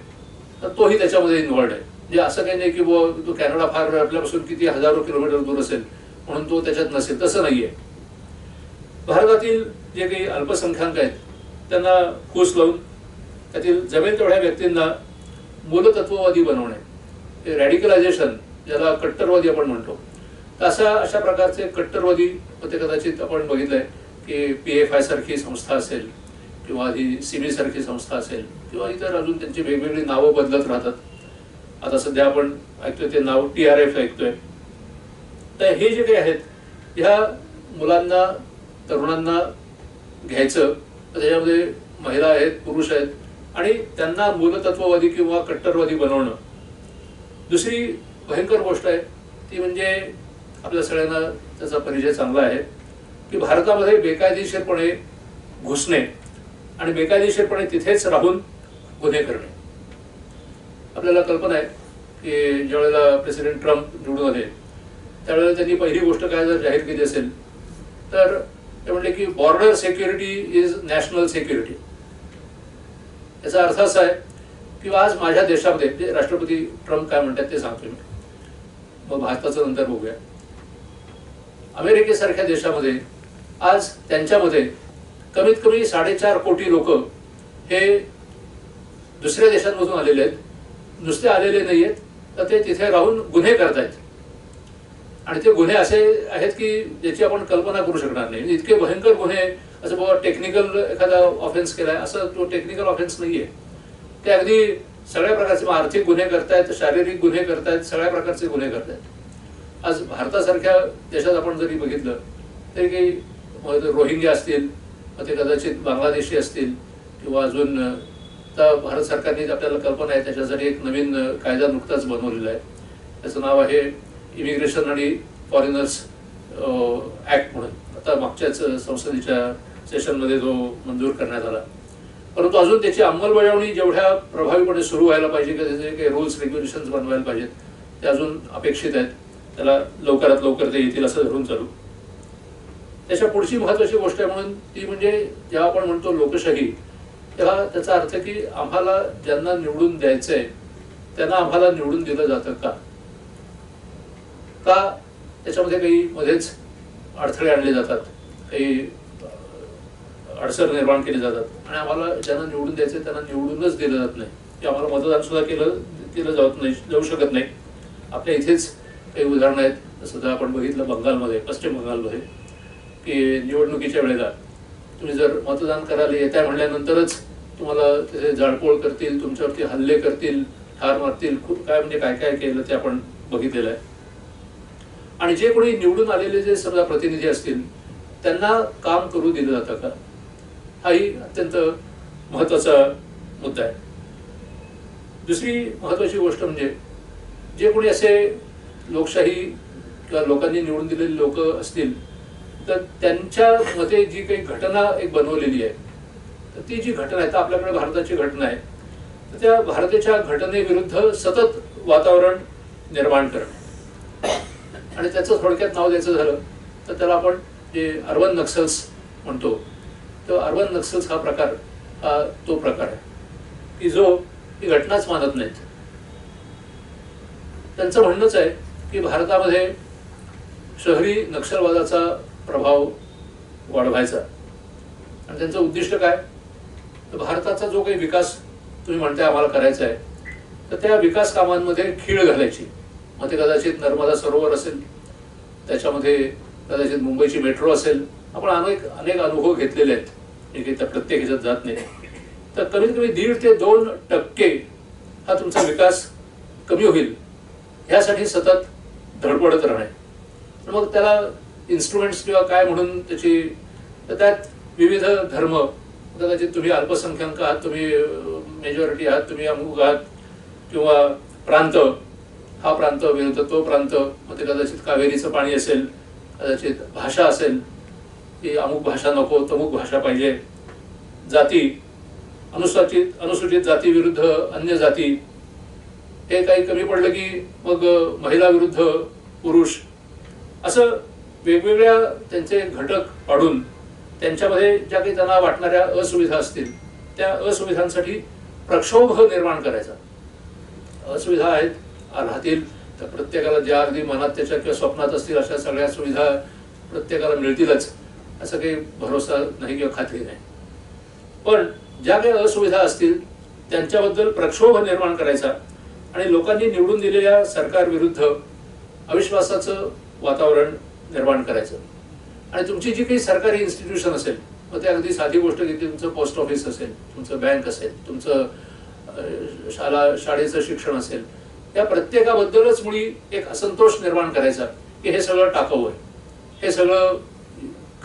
तर तोही त्याच्यामध्ये इन्व्हॉल्ड आहे. म्हणजे असं काही नाही की तो कॅनडा फार आपल्यापासून किती हजारो किलोमीटर दूर असेल म्हणून तो त्याच्यात नसेल, तसं नाहीये. भारतातील जे काही अल्पसंख्याक आहेत त्यांना फूस लावून त्यातील जमेल तेवढ्या व्यक्तींना मूलतत्ववादी बनवणे, रॅडिकलायझेशन ज्याला कट्टरवादी आपण म्हणतो, तर अशा प्रकारचे कट्टरवादी, ते कदाचित आपण बघितलंय की PFI सारखी संस्था असेल किंवा ही सिमी सारखी संस्था असेल किंवा इतर अजून त्यांची वेगवेगळी नावं बदलत राहतात. आता सध्या आपण ऐकतोय ते नाव TRF ऐकतोय. तर हे जे काही आहेत ह्या मुलांना, तरुणांना घ्यायचं, तर त्याच्यामध्ये महिला आहेत, पुरुष आहेत आणि त्यांना मूलतत्ववादी किंवा कट्टरवादी बनवणं. दुसरी भयंकर गोष्ट आहे ती म्हणजे आपल्या सगळ्यांना त्याचा परिचय चांगला आहे की भारतामध्ये बेकायदेशीरपणे घुसणे आणि बेकायदेशीरपणे तिथेच राहून गुन्हे करणे. आपल्याला कल्पना आहे की ज्यावेळेला प्रेसिडेंट ट्रम्प निवडून आले त्यावेळेला त्यांनी पहिली गोष्ट काय जर जाहीर केली असेल तर ते म्हणले की border security is national security. याचा अर्थ असा आहे की आज माझ्या देशामध्ये, राष्ट्रपती ट्रम्प काय म्हणतात ते सांगतो मी, मग भारताचं नंतर बघूया. अमेरिकेसारख्या देशामध्ये आज त्यांच्यामध्ये कमीत कमी 4.5 कोटी लोक हे दुसऱ्या देशांमधून आलेले आहेत. नुसते आलेले नाही आहेत, तर ते तिथे राहून गुन्हे करतायत आणि ते गुन्हे असे आहेत की ज्याची आपण कल्पना करू शकणार नाही. इतके भयंकर गुन्हे, असं बाबा टेक्निकल एखादा ऑफेन्स केलाय असं तो टेक्निकल ऑफेन्स नाहीये. ते अगदी सगळ्या प्रकारचे आर्थिक गुन्हे करतायत, शारीरिक गुन्हे करतायत, सगळ्या प्रकारचे गुन्हे करतायत. आज भारतासारख्या देशात आपण जरी बघितलं तरी काही रोहिंग्या असतील, ते कदाचित बांगलादेशी असतील किंवा अजून आता भारत सरकारने आपल्याला कल्पना आहे त्याच्यासाठी एक नवीन कायदा नुकताच बनवलेला आहे. त्याचं नाव आहे इमिग्रेशन आणि फॉरेनर्स ऍक्ट म्हणून. आता मागच्याच संसदेच्या सेशनमध्ये तो मंजूर करण्यात आला. परंतु अजून त्याची अंमलबजावणी जेवढ्या प्रभावीपणे सुरू व्हायला पाहिजे की त्याचे काही रूल्स रेग्युलेशन्स बनवायला पाहिजेत ते अजून अपेक्षित आहेत. त्याला लवकरात लवकर ते येतील असं धरून चालू. त्याच्या पुढची महत्वाची गोष्ट आहे म्हणून ती म्हणजे जेव्हा आपण म्हणतो लोकशाही, तेव्हा त्याचा अर्थ की आम्हाला ज्यांना निवडून द्यायचंय त्यांना आम्हाला निवडून दिलं जातं का? त्याच्यामध्ये काही मध्येच अडथळे आणले जातात, काही अडचण निर्माण केली जातात आणि आम्हाला ज्यांना निवडून द्यायचं त्यांना निवडूनच दिलं जात नाही, की आम्हाला मतदान सुद्धा केलं जाऊ शकत नाही. आपल्या इथेच काही उदाहरणं आहेत. सुद्धा आपण बघितलं बंगालमध्ये, पश्चिम बंगालमध्ये, की निवडणुकीच्या वेळेला तुम्ही जर मतदान करायला येत्या म्हणल्यानंतरच तुम्हाला तिथे जाळपोळ करतील, तुमच्यावरती हल्ले करतील, ठार मारतील, खूप काय म्हणजे काय काय केलं ते आपण बघितलेलं आहे. आणि जे कोणी निवडून आलेले जे समजा प्रतिनिधी असतील त्यांना काम करू दिलं जातं का? हाही अत्यंत महत्वाचा मुद्दा आहे. दुसरी महत्वाची गोष्ट म्हणजे जे कोणी असे लोकशाही किंवा लोकांनी निवडून दिलेले लोक असतील तर त्यांच्या मध्ये जी काही घटना एक बनवलेली आहे, तर ती जी घटना आहे, तर आपल्याकडे भारताची घटना आहे तर त्या भारताच्या घटनेविरुद्ध सतत वातावरण निर्माण करणं, आणि त्याचं थोडक्यात नाव द्यायचं झालं तर त्याला आपण जे अर्बन नक्सल्स म्हणतो, तो अर्बन नक्सल्स हा प्रकार तो प्रकार आहे की जो ही घटनाच मानत नाहीत. त्यांचं म्हणणंच आहे की भारतामध्ये शहरी नक्षलवादाचा प्रभाव वाढवायचा, आणि त्यांचं उद्दिष्ट काय, तर भारताचा जो काही विकास तुम्ही म्हणताय आम्हाला करायचा आहे, तर त्या विकास कामांमध्ये खीळ घालायची. मग ते कदाचित नर्मदा सरोवर असेल, त्याच्यामध्ये कदाचित मुंबईची मेट्रो असेल. आपण अनेक अनुभव घेतलेले आहेत, जे काही त्या प्रत्येक ह्याच्यात जात नाही. तर कमीत कमी 1.5 ते 2% हा तुमचा विकास कमी होईल ह्यासाठी सतत धडपडत राहणे. मग त्याला इन्स्ट्रुमेंट्स किंवा काय म्हणून त्याची, तर त्यात विविध धर्म, कदाचित तुम्ही अल्पसंख्याक आहात, तुम्ही मेजॉरिटी आहात, तुम्ही अमुक आहात, किंवा प्रांत, हा प्रांत विरुद्ध तो प्रांत, मग ते कदाचित कावेरीचं पाणी असेल, कदाचित भाषा असेल की अमुक भाषा नको तमुक भाषा पाहिजे, जाती, अनुसूचित जाती विरुद्ध अन्य जाती, हे काही कमी पडलं की मग महिला विरुद्ध पुरुष, असं वेगवेगळ्या त्यांचे घटक पाडून त्यांच्यामध्ये ज्या काही त्यांना वाटणाऱ्या असुविधा असतील त्या असुविधांसाठी प्रक्षोभ निर्माण करायचा. असुविधा आहेत राहतील तर प्रत्येकाला ज्या अगदी मनात त्याच्या किंवा स्वप्नात असतील अशा सगळ्या सुविधा प्रत्येकाला मिळतीलच असं काही भरोसा नाही किंवा खात्री नाही. पण ज्या काही असुविधा असतील त्यांच्याबद्दल प्रक्षोभ निर्माण करायचा आणि लोकांनी निवडून दिलेल्या सरकार विरुद्ध अविश्वासाचं वातावरण निर्माण करायचं. आणि तुमची जी काही सरकारी इन्स्टिट्यूशन असेल, मग ते अगदी साधी गोष्ट घेतली, तुमचं पोस्ट ऑफिस असेल, तुमचं बँक असेल, तुमचं शाळेचं शिक्षण असेल, या प्रत्येकाबद्दलच मुळी एक असंतोष निर्माण करायचा की हे सगळं टाकाऊ आहे, हे सगळं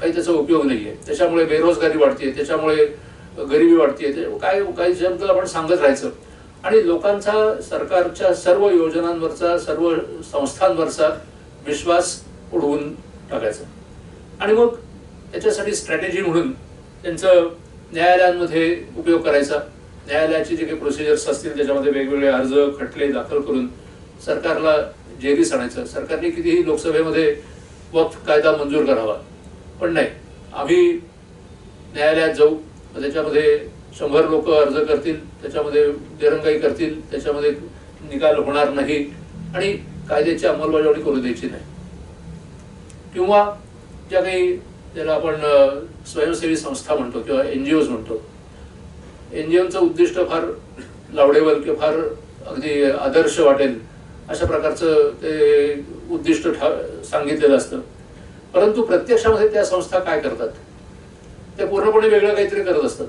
काही त्याचा उपयोग नाहीये, त्याच्यामुळे बेरोजगारी वाढते, त्याच्यामुळे गरिबी वाढते, काय काही शब्द आपण सांगत राहायचं. आणि लोकांचा सरकारच्या सर्व योजनांवरचा, सर्व संस्थांवरचा विश्वास उडवून टाकायचा. आणि मग त्याच्यासाठी स्ट्रॅटेजी म्हणून त्यांचं न्यायालयांमध्ये उपयोग करायचा. न्यायालयाची जे काही प्रोसिजर्स असतील त्याच्यामध्ये वेगवेगळे अर्ज खटले दाखल करून सरकारला जेरीस आणायचं. सरकारने कितीही लोकसभेमध्ये वक्फ कायदा मंजूर करावा, पण नाही, आम्ही न्यायालयात जाऊ, त्याच्यामध्ये 100 लोक अर्ज करतील, त्याच्यामध्ये दिरंगाई करतील, त्याच्यामध्ये निकाल होणार नाही आणि कायद्याची अंमलबजावणी करू द्यायची नाही. किंवा ज्या काही ज्याला आपण स्वयंसेवी संस्था म्हणतो किंवा NGOज म्हणतो, NGOचं उद्दिष्ट फार लावडेबल किंवा फार अगदी आदर्श वाटेल अशा प्रकारचं ते उद्दिष्ट सांगितलेलं असतं. परंतु प्रत्यक्षामध्ये त्या संस्था काय करतात ते पूर्णपणे वेगळं काहीतरी करत असतात.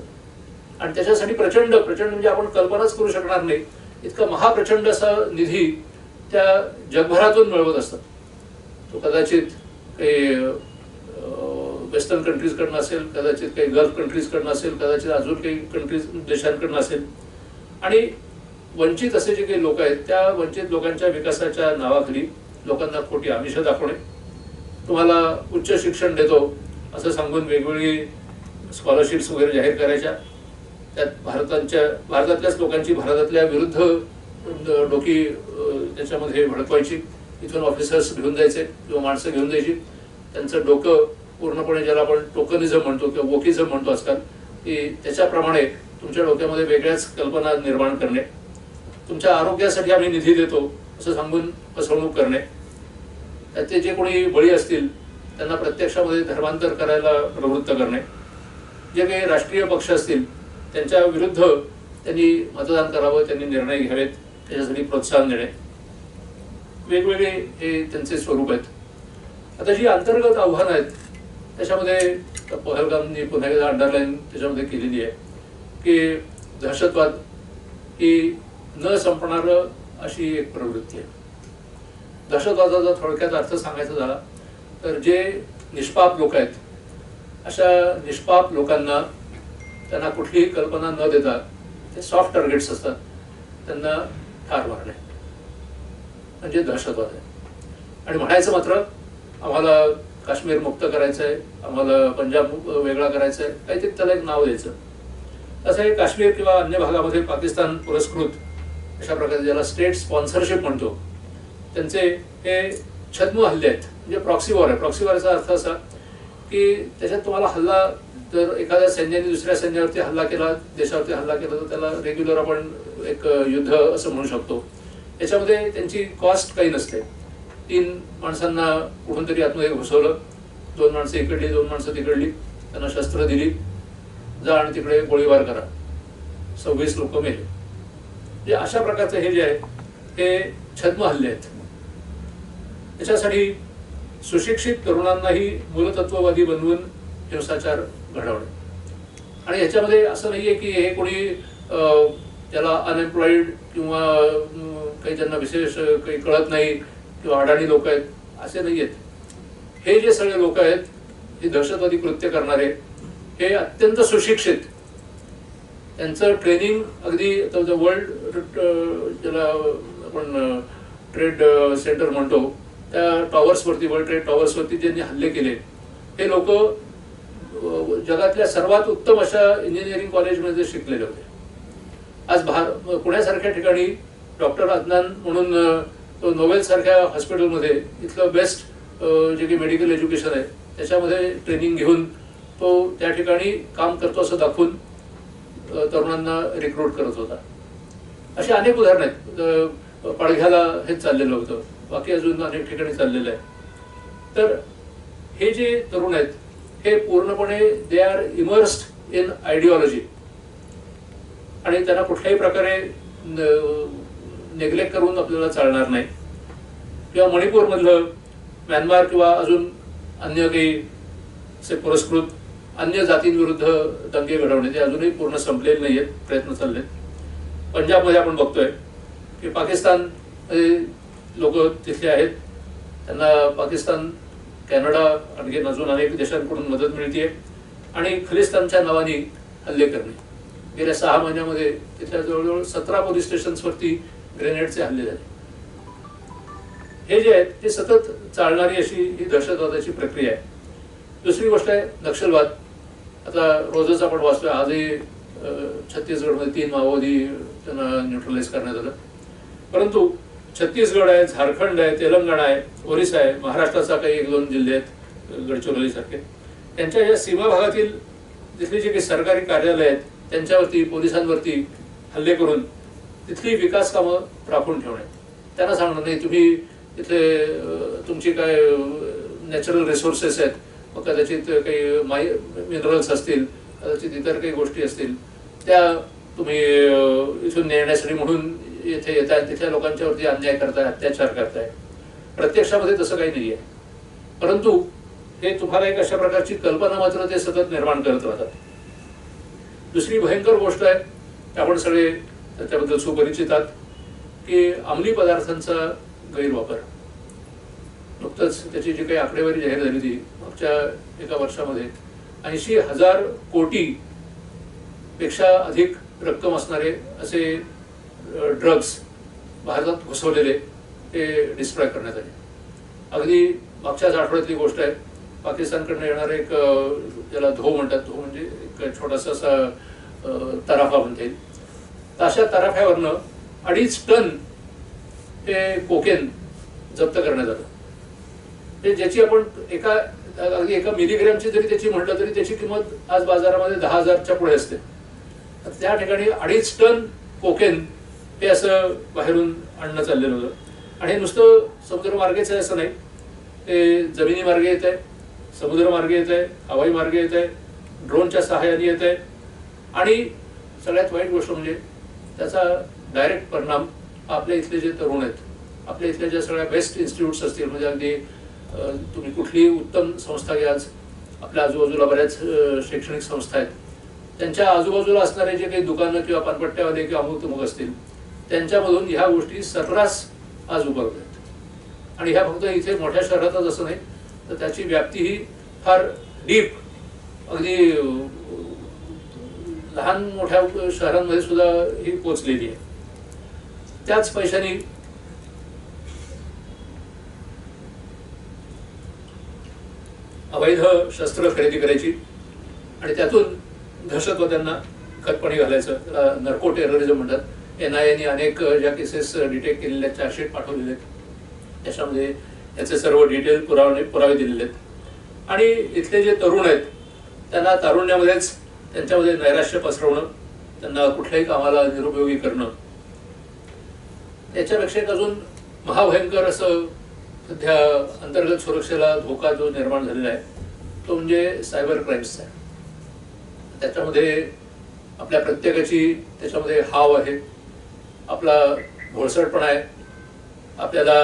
आणि त्याच्यासाठी प्रचंड म्हणजे आपण कल्पनाच करू शकणार नाही इतका महाप्रचंड असा निधी त्या जगभरातून मिळवत असतात. तो कदाचित काही वेस्टर्न कंट्रीजकडनं असेल, कदाचित काही गल्फ कंट्रीजकडनं असेल, कदाचित अजून काही देशांकडनं असेल. आणि वंचित असे जे काही लोक आहेत त्या वंचित लोकांच्या विकासाच्या नावाखाली लोकांना खोटी आमिषं दाखवणे, तुम्हाला उच्च शिक्षण देतो असं सांगून वेगवेगळी स्कॉलरशिप्स वगैरे जाहीर करायच्या, त्यात भारतातल्याच लोकांची भारतातल्या विरुद्ध डोकी त्याच्यामध्ये भडकवायची. इथून ऑफिसर्स घेऊन जायचे किंवा माणसं घेऊन जायची, त्यांचं डोकं पूर्णपणे ज्याला आपण टोकनिझम म्हणतो किंवा वोकिझम म्हणतो आजकाल, की त्याच्याप्रमाणे तुमच्या डोक्यामध्ये वेगळ्याच कल्पना निर्माण करणे, तुमच्या आरोग्यासाठी आम्ही निधी देतो असं सांगून फसवणूक करणे, त्याचे जे कोणी बळी असतील त्यांना प्रत्यक्षामध्ये धर्मांतर करायला प्रवृत्त करणे, जे काही राष्ट्रीय पक्ष असतील त्यांच्या विरुद्ध त्यांनी मतदान करावं, त्यांनी निर्णय घ्यावेत त्याच्यासाठी प्रोत्साहन देणे, वेगवेगळे हे त्यांचे स्वरूप आहेत. आता जी अंतर्गत आव्हानं आहेत त्याच्यामध्ये पहलगामनी पुन्हा एकदा अंडरलाईन त्याच्यामध्ये केलेली आहे की दहशतवाद ही न संपणारं अशी एक प्रवृत्ती आहे. दहशतवादाचा थोडक्यात अर्थ सांगायचा झाला तर जे निष्पाप लोक आहेत अशा निष्पाप लोकांना त्यांना कुठलीही कल्पना न देता ते सॉफ्ट टार्गेट्स असतात, त्यांना ठार मारणे म्हणजे दहशतवाद आहे. आणि म्हणायचं मात्र आम्हाला काश्मीर मुक्त करायचं आहे, आम्हाला पंजाब वेगळा करायचं आहे, काहीतरी त्याला एक नाव द्यायचं. तसं हे काश्मीर किंवा अन्य भागामध्ये पाकिस्तान पुरस्कृत अशा प्रकारे ज्याला स्टेट स्पॉन्सरशिप म्हणतो त्यांचे हे छद्म हल्ले आहेत. म्हणजे प्रॉक्सी वॉर आहे. प्रॉक्सी वॉरचा अर्थ असा की त्याच्यात तुम्हाला हल्ला जर एखाद्या सैन्याने दुसऱ्या सैन्यावरती हल्ला केला, देशावरती हल्ला केला, तर त्याला रेग्युलर आपण एक युद्ध असं म्हणू शकतो. याच्यामध्ये त्यांची कॉस्ट काही नसते. 3 माणसांना कुठून तरी आतमध्ये घुसवलं, 2 माणसं इकडली 2 माणसं तिकडली, त्यांना शस्त्र दिली, जा आणि तिकडे गोळीबार करा, 26 लोक मेले. म्हणजे अशा प्रकारचे हे जे आहे हे छद्म हल्ले आहेत. त्याच्यासाठी सुशिक्षित तरुणांनाही मूलतत्ववादी बनवून हिंसाचार घडवणे. आणि ह्याच्यामध्ये असं नाहीये की हे कोणी त्याला अनएम्प्लॉईड किंवा काही ज्यांना विशेष काही कळत नाही किंवा अडाणी लोक आहेत असे नाही आहेत. हे जे सगळे लोक आहेत हे दहशतवादी कृत्य करणारे हे अत्यंत सुशिक्षित, त्यांचं ट्रेनिंग अगदी वर्ल्ड ज्याला आपण ट्रेड सेंटर म्हणतो त्या टॉवर्सवरती, वर्ल्ड ट्रेड टॉवर्सवरती ज्यांनी हल्ले केले हे लोक जगातल्या सर्वात उत्तम अशा इंजिनिअरिंग कॉलेजमध्ये शिकलेले होते. आज पुण्यासारख्या ठिकाणी डॉक्टर अदनान म्हणून नोवेल सारख्या हॉस्पिटलमध्ये इथलं बेस्ट जे काही मेडिकल एज्युकेशन आहे त्याच्यामध्ये ट्रेनिंग घेऊन तो त्या ठिकाणी काम करतो असं दाखवून तरुणांना रिक्रूट करत होता. अशी अनेक उदाहरणं आहेत. पाडघ्याला हेच चाललेलं होतं, बाकी अजून अनेक ठिकाणी चाललेलं आहे. तर हे जे तरुण आहेत हे पूर्णपणे they are immersed in ideology आणि त्यांना कुठल्याही प्रकारे नेग्लेक्ट करून आपल्याला चालणार नाही. किंवा मणिपूरमधलं, म्यानमार किंवा अजून अन्य काही पुरस्कृत अन्य जातींविरुद्ध दंगे घडवणे ते अजूनही पूर्ण संपलेले नाही आहेत, प्रयत्न चालले आहेत. पंजाबमध्ये आपण बघतोय की पाकिस्तान लोक तिथले आहेत, त्यांना पाकिस्तान, कॅनडा आणखी अजून अनेक देशांकडून मदत मिळते आणि खलिस्तानच्या नावाने हल्ले करणे. गेल्या 6 महिन्यामध्ये तिथल्या जवळजवळ 17 पोलीस स्टेशन्सवरती ग्रेनेडचे हल्ले झाले. हे जे आहेत ते सतत चालणारी अशी ही दहशतवादाची प्रक्रिया आहे. दुसरी गोष्ट आहे नक्षलवाद. आता रोजच आपण वाचतोय, आजही छत्तीसगडमध्ये 3 माओवादी त्यांना न्यूट्रलाइज करण्यात आलं. परंतु छत्तीसगड आहे, झारखंड आहे, तेलंगणा आहे, ओरिसा आहे, महाराष्ट्राचा काही 1-2 जिल्हे आहेत गडचिरोली सारखे, त्यांच्या या सीमा भागातील तिथली जे काही सरकारी कार्यालय आहेत त्यांच्यावरती, पोलिसांवरती हल्ले करून तिथली विकास कामं राखून ठेवणे. त्यांना सांगणं नाही तुम्ही तिथले तुमची काय नॅचरल रिसोर्सेस आहेत, मग कदाचित काही मिनरल्स असतील, कदाचित इतर काही गोष्टी असतील, त्या तुम्ही इथून नेण्यासाठी म्हणून इथे येतात, तिथल्या लोकांच्यावरती अन्याय करताय, अत्याचार करताय. प्रत्यक्षामध्ये तसं काही नाही आहे, परंतु हे तुम्हाला एक अशा प्रकारची कल्पना मात्र ते सतत निर्माण करत राहतात. दुसरी भयंकर गोष्ट आहे, आपण सगळे त्याच्याबद्दल सुपरिचित आहात, की अंमली पदार्थांचा गैरवापर. नुकतंच त्याची जी काही आकडेवारी जाहीर झाली होती मागच्या एका वर्षामध्ये 80,000 कोटी पेक्षा अधिक रक्कम असणारे असे ड्रग्स भारतात घुसवलेले ते डिस्ट्रॉय करण्यात आले. अगदी मागच्याच आठवड्यातली गोष्ट आहे, पाकिस्तानकडनं येणारं एक ज्याला धो म्हणतात, धो म्हणजे एक छोटासा असा तराफा म्हणता येईल, अशा तराफ्यावरनं 2.5 टन हे कोकेन जप्त करण्यात आलं. ते ज्याची आपण अगदी 1 मिलीग्रॅमची जरी त्याची म्हटलं तरी त्याची किंमत आज बाजारामध्ये 10,000च्या पुढे असते. त्या ठिकाणी 2.5 टन कोकेन हे असं बाहेरून आणणं चाललेलं होतं. आणि हे नुसतं समुद्रमार्गेच आहे असं नाही, ते जमिनी मार्गे येत आहे, समुद्र मार्गे येत आहे, हवाई मार्गे येत आहे, ड्रोनच्या सहाय्याने येत आहे. आणि सगळ्यात वाईट गोष्ट म्हणजे त्याचा डायरेक्ट परिणाम आपल्या इथले जे तरुण आहेत, आपल्या इथल्या ज्या सगळ्या बेस्ट इन्स्टिट्यूट्स असतील, म्हणजे अगदी तुम्ही कुठलीही उत्तम संस्था घ्याल, आपल्या आजूबाजूला बऱ्याच शैक्षणिक संस्था आहेत, त्यांच्या आजूबाजूला असणारे जे काही दुकानं किंवा पानपट्ट्यावाले किंवा अमुक तमुक असतील त्यांच्यामधून ह्या गोष्टी सर्रास आज उपलब्ध आहेत. आणि ह्या फक्त इथे मोठ्या शहरातच असं नाही, तर त्याची व्याप्ती ही फार डीप, अगदी लहान मोठ्या शहरांमध्ये सुद्धा ही पोचलेली आहे. त्याच पैशाने अवैध शस्त्र खरेदी करायची आणि त्यातून दहशतवाद्यांना खतपणी घालायचं, त्याला नर्को टेररिझम म्हणतात. NIA ने अनेक ज्या केसेस डिटेक्ट केलेल्या आहेत, चार्जशीट पाठवलेले आहेत, त्याच्यामध्ये याचे सर्व डिटेल पुरावे दिलेले आहेत. आणि इथले जे तरुण आहेत त्यांना तारुण्यामध्येच त्यांच्यामध्ये नैराश्य पसरवणं, त्यांना कुठल्याही कामाला निरुपयोगी करणं, याच्यापेक्षा एक अजून महाभयंकर असं सध्या अंतर्गत सुरक्षेला धोका जो निर्माण झालेला आहे तो म्हणजे सायबर क्राईम्सचा आहे. त्याच्यामध्ये आपल्या प्रत्येकाची त्याच्यामध्ये हाव आहे, आपला भोळसटपणा आहे, आपल्याला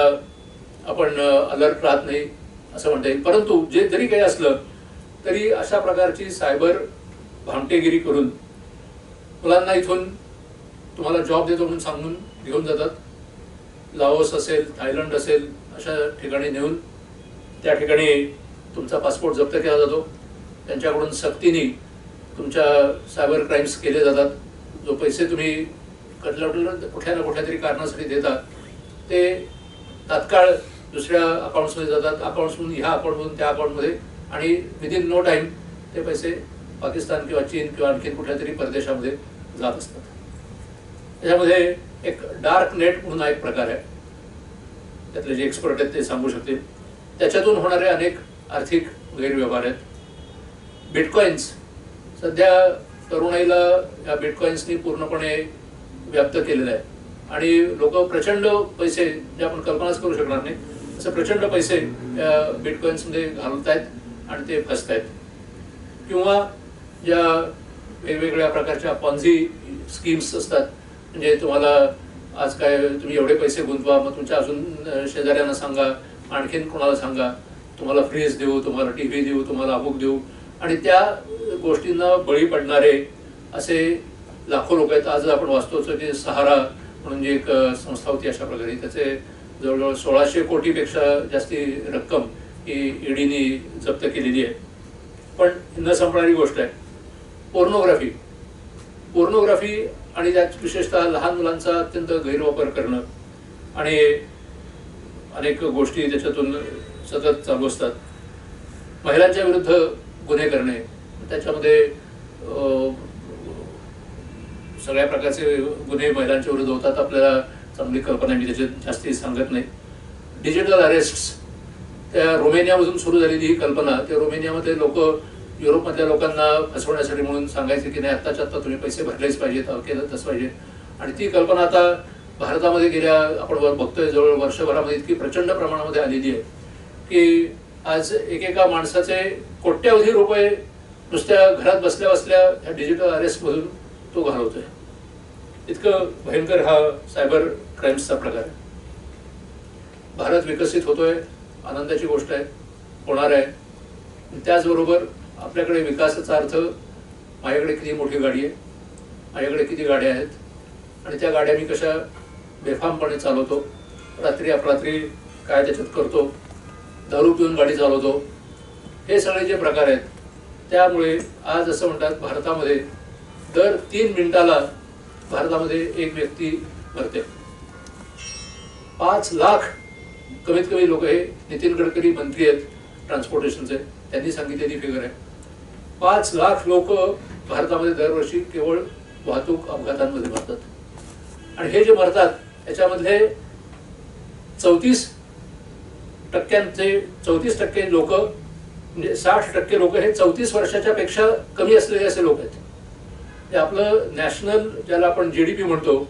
आपण अलर्ट राहत नाही असं म्हणता येईल. परंतु जे जरी काही असलं तरी अशा प्रकारची सायबर भामटेगिरी करून मुलांना इथून तुम्हाला जॉब देतो म्हणून सांगून घेऊन जातात. लाओस असेल, थायलंड असेल, अशा ठिकाणी नेऊन त्या ठिकाणी तुमचा पासपोर्ट जप्त केला जातो. त्यांच्याकडून सक्तीने तुमच्या सायबर क्राईम्स केले जातात. जो पैसे तुम्ही कुठल्या ना कुठल्या तरी कारणासाठी देता ते तात्काळ दुसऱ्या अकाउंट्समध्ये जातात, अकाउंट्समधून ह्या अकाउंटमधून त्या अकाउंटमध्ये, आणि विदिन नो टाईम ते पैसे पाकिस्तान किंवा चीन किंवा आणखीन कुठल्या तरी परदेशामध्ये जात असतात. त्याच्यामध्ये एक डार्क नेट म्हणून एक प्रकार आहे, त्यातले जे एक्सपर्ट आहेत ते सांगू शकतील. त्याच्यातून होणारे अनेक आर्थिक गैरव्यवहार आहेत. बिटकॉइन्स सध्या तरुणाईला या बिटकॉइन्सनी पूर्णपणे व्याप्त केलेलं आहे आणि लोक प्रचंड पैसे, जे आपण कल्पनाच करू शकणार नाही असं प्रचंड पैसे या बिटकॉइन्समध्ये घालत आहेत आणि ते फसत आहेत. किंवा ज्या वेगवेगळ्या प्रकारच्या पॉन्झी स्कीम्स असतात, म्हणजे तुम्हाला आज काय तुम्ही एवढे पैसे गुंतवा, मग तुमच्या अजून शेजाऱ्यांना सांगा, आणखीन कोणाला सांगा, तुम्हाला फ्रीज देऊ, तुम्हाला TV देऊ, तुम्हाला अमुक देऊ, आणि त्या गोष्टींना बळी पडणारे असे लाखो लोक आहेत. आज आपण वाचतोच की सहारा म्हणून जी एक संस्था होती अशा प्रकारे, त्याचे जवळजवळ 1600 कोटीपेक्षा जास्ती रक्कम ही EDने जप्त केलेली आहे. पण न संपणारी गोष्ट आहे पोर्नोग्राफी आणि त्यात विशेषतः लहान मुलांचा अत्यंत गैरवापर करणं आणि अनेक गोष्टी त्याच्यातून सतत चालू असतात. महिलांच्या विरुद्ध गुन्हे करणे, त्याच्यामध्ये सगळ्या प्रकारचे गुन्हे महिलांच्या विरुद्ध होतात. आपल्याला चांगली कल्पना मी त्याच्यात जास्ती सांगत नाही. डिजिटल अरेस्ट्स, त्या रोमेनियामधून सुरू झालेली ही कल्पना, त्या रोमेनियामध्ये लोक युरोपमधल्या लोकांना फसवण्यासाठी म्हणून सांगायचे की नाही आत्ताच्या आत्ता तुम्ही पैसे भरलेच पाहिजेत, केलं तसं पाहिजे. आणि ती कल्पना आता भारतामध्ये गेल्या आपण बघतोय जवळ वर्षभरामध्ये इतकी प्रचंड प्रमाणामध्ये आलेली आहे की आज एकेका माणसाचे कोट्यावधी रुपये नुसत्या घरात बसल्या बसल्या ह्या डिजिटल अरेस्टमधून तो घालवतोय. इतकं भयंकर हा सायबर क्राईम्सचा प्रकार आहे. भारत विकसित होतोय, आनंदाची गोष्ट आहे, होणार आहे. त्याचबरोबर आपल्याकडे विकासाचा अर्थ माझ्याकडे किती मोठी गाडी आहे, माझ्याकडे किती गाड्या आहेत आणि त्या गाड्या मी कशा बेफामपणे चालवतो, रात्री अपरात्री काय त्याच्यात करतो, दारू पिऊन गाडी चालवतो, हे सगळे जे प्रकार आहेत. त्यामुळे आज असं म्हणतात भारतामध्ये दर 3 मिनिटाला भारतामध्ये एक व्यक्ती मरते. 5 लाख कमीत कमी लोक, हे नितीन गडकरी मंत्री आहेत ट्रान्सपोर्टेशनचे, त्यांनी सांगितलेली फिगर आहे. 5 लाख लोक भारतामध्ये दरवर्षी केवळ वाहतूक अपघातांमध्ये मरतात. आणि हे जे मरतात त्याच्यामधले 34% लोक, म्हणजे 60% लोक हे 34 वर्षाच्या पेक्षा कमी असलेले असे लोक आहेत. ते आपलं नॅशनल, ज्याला आपण GDP म्हणतो,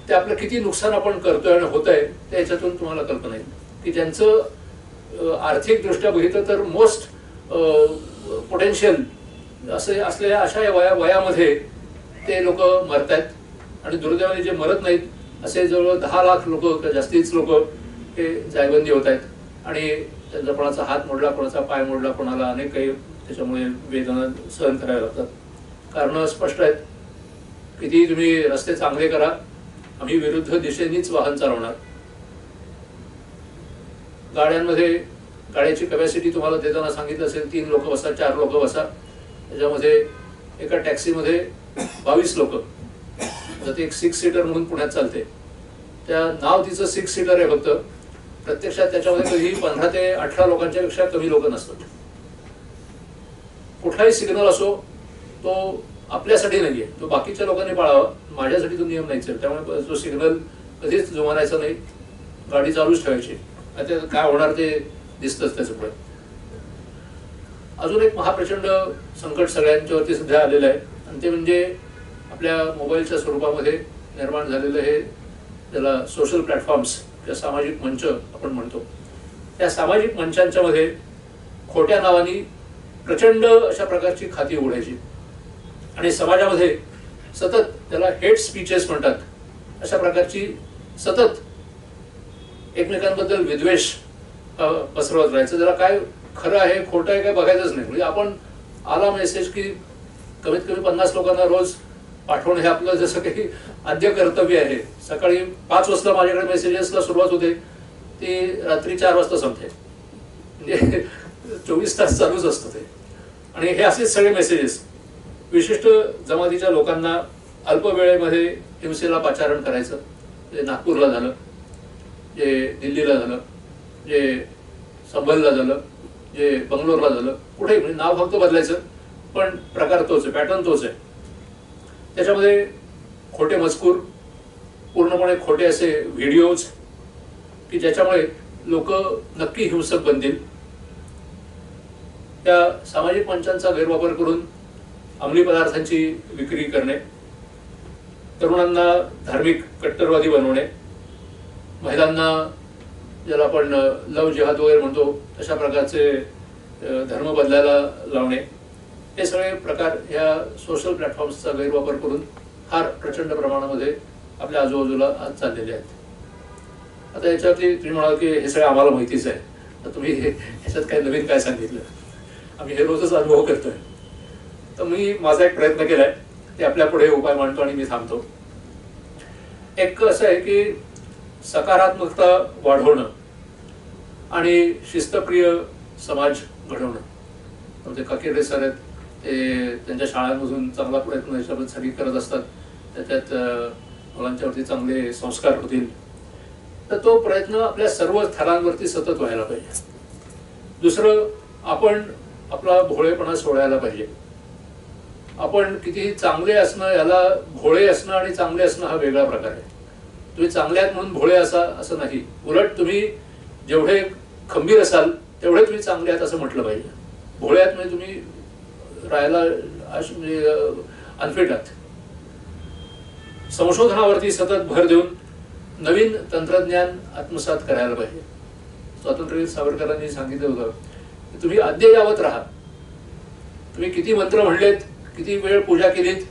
ते आपलं किती नुकसान आपण करतोय आणि होत आहे ते याच्यातून तुम्हाला कल्पना येईल की ज्यांचं आर्थिकदृष्ट्या बघितलं तर मोस्ट पोटेन्शियल असे असलेल्या अशा वयामध्ये ते लोक मरत आहेत. आणि दुर्दैवाने जे मरत नाहीत असे जवळ 10 लाख लोक, जास्तीच लोक हे जायबंदी होत आहेत. आणि त्यांचा कोणाचा हात मोडला, कोणाचा पाय मोडला, कोणाला अनेक काही त्याच्यामुळे वेदना सहन कराव्या लागतात. कारणं स्पष्ट आहेत. किती तुम्ही रस्ते चांगले करा, आम्ही विरुद्ध दिशेनेच वाहन चालवणार. गाड्यांमध्ये गाड्याची कॅपॅसिटी तुम्हाला देताना सांगितलं असेल 3 लोक बसा, 4 लोक बसा. त्याच्यामध्ये एका टॅक्सीमध्ये 22 लोक, तर ते एक 6 सीटर म्हणून पुण्यात चालते. त्या नाव तिचं 6 सीटर आहे फक्त, प्रत्यक्षात त्याच्यामध्ये कधी 15 ते 18 लोकांच्या पेक्षा कमी लोक नसतात. कुठलाही सिग्नल असो तो आपल्यासाठी नाहीये, तो बाकीच्या लोकांनी पाळावा, माझ्यासाठी तो नियम नाहीच आहे. त्यामुळे तो सिग्नल कधीच जुमानायचा नाही, गाडी चालूच ठेवायची. आता काय होणार ते दिसतंच त्याचं पुढे. अजून एक महाप्रचंड संकट सगळ्यांच्यावरती सध्या आलेलं आहे, आणि ते म्हणजे आपल्या मोबाईलच्या स्वरूपामध्ये निर्माण झालेलं हे त्याला सोशल प्लॅटफॉर्म्स किंवा सामाजिक मंच आपण म्हणतो. त्या सामाजिक मंचांच्या मध्ये खोट्या नावानी प्रचंड अशा प्रकारची खाती उघडायची आणि समाजामध्ये सतत, त्याला हेट स्पीचेस म्हणतात, अशा प्रकारची सतत एकमेकांबद्दल विद्वेष पसरवत राहायचं. त्याला काय खरं आहे खोटं आहे काय बघायचंच नाही. म्हणजे आपण आला मेसेज की कमीत कमी 50 लोकांना रोज पाठवणं हे आपलं जसं काही आद्य कर्तव्य आहे. सकाळी 5 वाजता माझ्याकडे मेसेजेसला सुरुवात होते, ती रात्री 4 वाजता संपते. म्हणजे 24 तास चालूच असतं ते. आणि हे असेच सगळे मेसेजेस विशिष्ट जमातीच्या लोकांना अल्प वेळेमध्ये हिंसेला पाचारण करायचं. जे नागपूरला झालं, जे दिल्लीला झालं, जे संभलला झालं, जे बंगलोरला झालं, कुठेही, म्हणजे नाव फक्त बदलायचं पण प्रकार तोच आहे, पॅटर्न तोच आहे. त्याच्यामध्ये खोटे मजकूर, पूर्णपणे खोटे असे व्हिडिओज की ज्याच्यामुळे लोक नक्की हिंसक बनतील. त्या सामाजिक मंचांचा गैरवापर करून अंमली पदार्थांची विक्री करणे, तरुणांना धार्मिक कट्टरवादी बनवणे, महिलांना ज्याला आपण लव जिहाद वगैरे म्हणतो तशा प्रकारचे धर्म बदलायला लावणे, हे सगळे प्रकार ह्या सोशल प्लॅटफॉर्म्सचा गैरवापर करून फार प्रचंड प्रमाणामध्ये आपल्या आजूबाजूला आज चाललेले आहेत. आता याच्यावरती तुम्ही म्हणाल की हे सगळं आम्हाला माहितीच आहे, तर तुम्ही ह्याच्यात काय नवीन काय सांगितलं, आम्ही हे रोजच अनुभव करतोय. तर मी माझा एक प्रयत्न केलाय, ते आपल्या पुढे उपाय मांडतो आणि मी थांबतो. एक असं आहे की सकारात्मकता वाढवणं आणि शिस्तप्रिय समाज घडवणं. म्हणजे काकेडे सर आहेत, ते त्यांच्या शाळांमधून चांगला प्रयत्न याच्यासाठी करत असतात, त्याच्यात मुलांच्यावरती चांगले संस्कार होतील. तर तो प्रयत्न आपल्या सर्व थरांवरती सतत व्हायला पाहिजे. दुसरं, आपण आपला भोळेपणा सोडायला पाहिजे. आपण किती चांगले असणं, याला भोळे असणं आणि चांगले असणं हा वेगळा प्रकार आहे. तुम्ही चांगले आहात म्हणून भोळे असा असं नाही. उलट तुम्ही जेवढे खंबीर असाल तेवढे तुम्ही चांगले आहात असं म्हटलं पाहिजे. भोळे आहात म्हणजे तुम्ही राहायला अनफिट आहात. संशोधनावरती सतत भर देऊन नवीन तंत्रज्ञान आत्मसात करायला पाहिजे. स्वातंत्र्यवीर सावरकरांनी सांगितलं होतं की तुम्ही अद्ययावत राहा. तुम्ही किती मंत्र म्हणलेत, किती वेळ पूजा केलीत,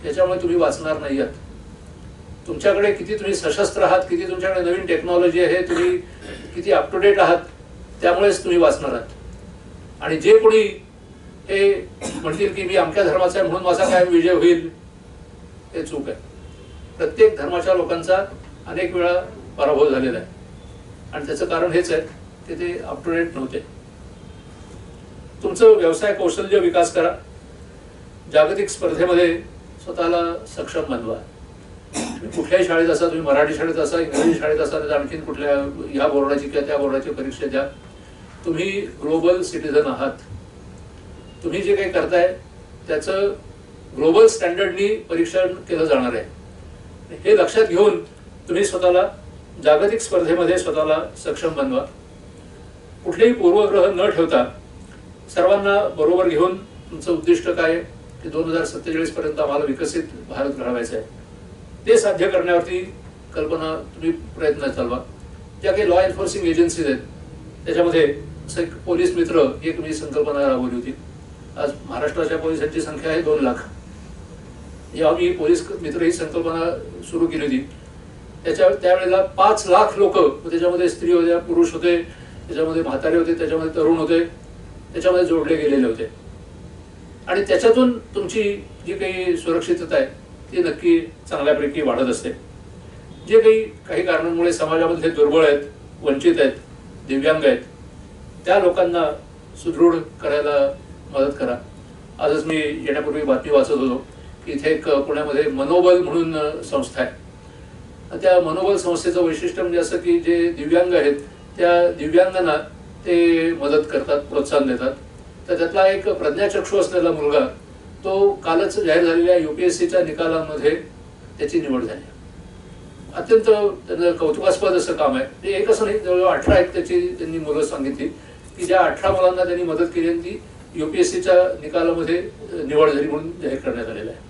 त्याच्यामुळे तुम्ही वाचणार नाही आहात. तुमच्याकडे किती तुम्ही सशस्त्र आहात, किती तुमच्याकडे नवीन टेक्नॉलॉजी आहे, तुम्ही किती अप टू डेट आहात, त्यामुळेच तुम्ही वाचणार आहात. आणि जे कोणी हे म्हणतील की मी अमक्या धर्माचा आहे म्हणून माझा काय विजय होईल, हे चूक आहे. प्रत्येक धर्माच्या लोकांचा अनेक वेळा पराभव झालेला आहे आणि त्याचं कारण हेच आहे की ते अप टू डेट नव्हते. तुमचं व्यवसाय कौशल्य विकास करा. जागतिक स्पर्धेमध्ये स्वतःला सक्षम बनवा. तुम्ही कुठल्याही शाळेत असा, तुम्ही मराठी शाळेत असा, इंग्रजी शाळेत असा, तर आणखीन कुठल्या ह्या बोर्डाची किंवा त्या बोर्डाची परीक्षा द्या. तुम्ही ग्लोबल सिटीझन आहात. तुम्ही जे काही करताय त्याचं ग्लोबल स्टँडर्डनी परीक्षण केलं जाणार आहे. हे लक्षात घेऊन तुम्ही स्वतःला जागतिक स्पर्धेमध्ये स्वतःला सक्षम बनवा. कुठलेही पूर्वग्रह न ठेवता सर्वांना बरोबर घेऊन तुमचं उद्दिष्ट काय की 2047 पर्यंत आम्हाला विकसित भारत घडवायचा आहे, ते साध्य करण्यावरती कल्पना तुम्ही प्रयत्न चालवा. ज्या काही लॉ एन्फोर्सिंग एजन्सीज आहेत त्याच्यामध्ये असं एक पोलीस मित्र एक मी संकल्पना राबवली होती. आज महाराष्ट्राच्या पोलिसांची संख्या आहे 2 लाख. जेव्हा मी पोलीस मित्र ही संकल्पना सुरू केली होती त्यावेळेला 5 लाख लोक, त्याच्यामध्ये स्त्री होत्या, पुरुष होते, त्याच्यामध्ये म्हातारे होते, त्याच्यामध्ये तरुण होते, त्याच्यामध्ये जोडले गेलेले होते. आणि त्याच्यातून तुमची जी काही सुरक्षितता आहे ती नक्की चांगल्यापैकी वाढत असते. जे काही कारणांमुळे समाजामध्ये दुर्बळ आहेत, वंचित आहेत, दिव्यांग आहेत, त्या लोकांना सुदृढ करायला मदत करा. आजच मी येण्यापूर्वी बातमी वाचत होतो की इथे एक पुण्यामध्ये मनोबल म्हणून संस्था आहे. त्या मनोबल संस्थेचं वैशिष्ट्य म्हणजे असं की जे दिव्यांग आहेत त्या दिव्यांगांना ते मदत करतात, प्रोत्साहन देतात. तर त्यातला एक प्रज्ञाचक्षू असलेला मुलगा तो कालच जाहीर झालेल्या UPSCच्या निकालामध्ये त्याची निवड झाली. अत्यंत त्यांचं कौतुकास्पद असं काम आहे. ते एक असं नाही, जवळजवळ 18 आहेत त्याची त्यांनी मुलं सांगितली की ज्या 18 मुलांना त्यांनी मदत केली आणि ती UPSCच्या निकालामध्ये निवड झाली म्हणून जाहीर करण्यात आलेलं आहे.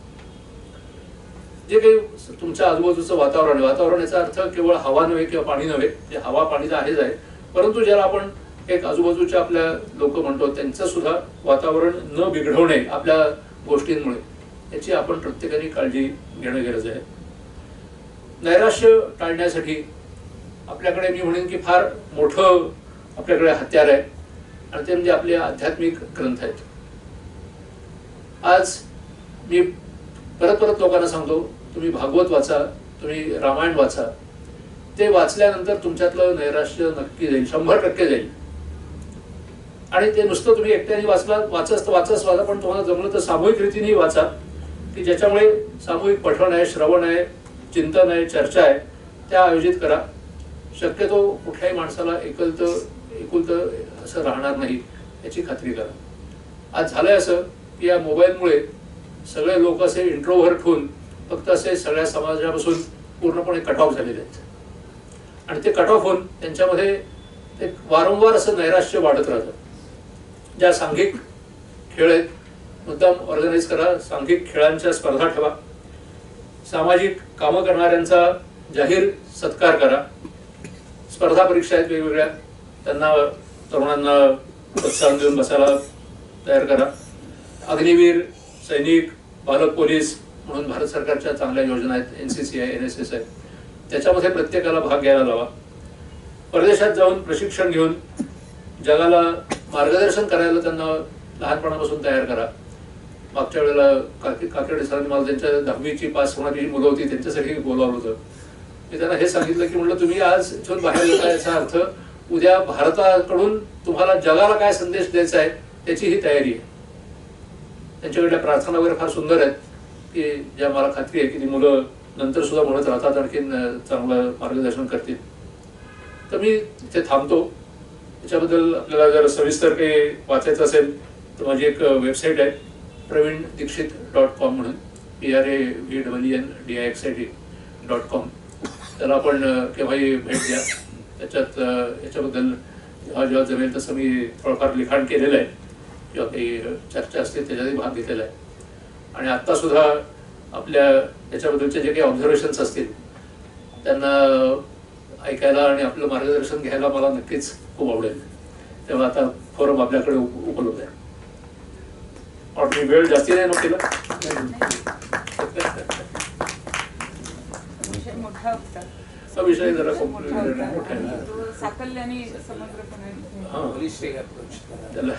जे काही तुमच्या आजूबाजूचं वातावरण आहे, वातावरण याचा अर्थ केवळ हवा नव्हे किंवा पाणी नव्हे, जे हवा पाणी तर आहेच आहे, परंतु ज्याला आपण एक आजूबाजूच्या आपल्या लोक म्हणतो त्यांचं सुद्धा वातावरण न बिघडवणे आपल्या गोष्टींमुळे, याची आपण प्रत्येकाने काळजी घेणं गरज आहे. नैराश्य टाळण्यासाठी आपल्याकडे मी म्हणेन की फार मोठं आपल्याकडे हत्यार आहे आणि ते म्हणजे आपले आध्यात्मिक ग्रंथ आहेत. आज मी परत परत लोकांना सांगतो, तुम्ही भागवत वाचा, तुम्ही रामायण वाचा. ते वाचल्यानंतर तुमच्यातलं नैराश्य नक्की जाईल, 100% जाईल. आणि ते नुसतं तुम्ही एकट्याने वाचच वाचा, पण तुम्हाला जमलं तर सामूहिक रीतीने वाचा, की ज्याच्यामुळे सामूहिक पठण आहे, श्रवण आहे, चिंतन आहे, चर्चा आहे, त्या आयोजित करा. शक्यतो कुठल्याही माणसाला एकुलतं असं राहणार नाही याची खात्री करा. आज झालंय असं की या मोबाईलमुळे सगळे लोक असे इंट्रोव्हर्ट होऊन फक्त असे सगळ्या समाजापासून पूर्णपणे कट ऑफ झालेले आहेत. आणि ते कट ऑफ होऊन त्यांच्यामध्ये ते वारंवार असं नैराश्य वाढत राहतं. ज्या सांघिक खेळ आहेत, मुद्दाम ऑर्गनाईज करा, सांघिक खेळांच्या स्पर्धा ठेवा, सामाजिक कामं करणाऱ्यांचा जाहीर सत्कार करा. स्पर्धा परीक्षा आहेत वेगवेगळ्या, त्यांना तरुणांना प्रोत्साहन देऊन बसायला तयार करा. अग्निवीर, सैनिक, बालक पोलीस म्हणून भारत सरकारच्या चांगल्या योजना आहेत, NCC आहे, NSS आहे, त्याच्यामध्ये प्रत्येकाला भाग घ्यायला लावा. परदेशात जाऊन प्रशिक्षण घेऊन जगाला मार्गदर्शन करायला त्यांना लहानपणापासून तयार करा. मागच्या वेळेला काकडे सरांनी मला त्यांच्या 10वीची पास होणारी मुलं होती त्यांच्यासाठी बोलावलं होतं. मी त्यांना हे सांगितलं की म्हटलं तुम्ही आज इथून बाहेर येता, याचा अर्थ उद्या भारताकडून तुम्हाला जगाला काय संदेश द्यायचा आहे त्याची ही तयारी आहे. त्यांच्याकडल्या प्रार्थना वगैरे फार सुंदर आहेत की ज्या मला खात्री आहे की ती मुलं नंतर सुद्धा म्हणत राहतात, आणखीन चांगलं मार्गदर्शन करतील. तर मी इथे थांबतो. याच्याबद्दल आपल्याला जर सविस्तर काही वाचायचं असेल तर माझी एक वेबसाईट आहे, pravindikshit.com म्हणून, PRAVENDIXIT.com. त्याला आपण केव्हाही भेट द्या. याच्याबद्दल जेव्हा जमेल तसं मी थोडंफार लिखाण केलेलं आहे किंवा काही चर्चा असते त्याच्यातही भाग घेतलेला आहे. आणि आत्ता सुद्धा आपल्या याच्याबद्दलचे जे काही ऑब्झर्वेशन्स असतील त्यांना ऐकायला आणि आपलं मार्गदर्शन घ्यायला मला नक्कीच खूप आवडेल. तेव्हा आता फोरम आपल्याकडे उपलब्ध आहे. मी वेळ जास्ती नाही केला. मोठा होता, हा विषय जरा मोठा होता, तो साकल्याने समग्रपणे त्याला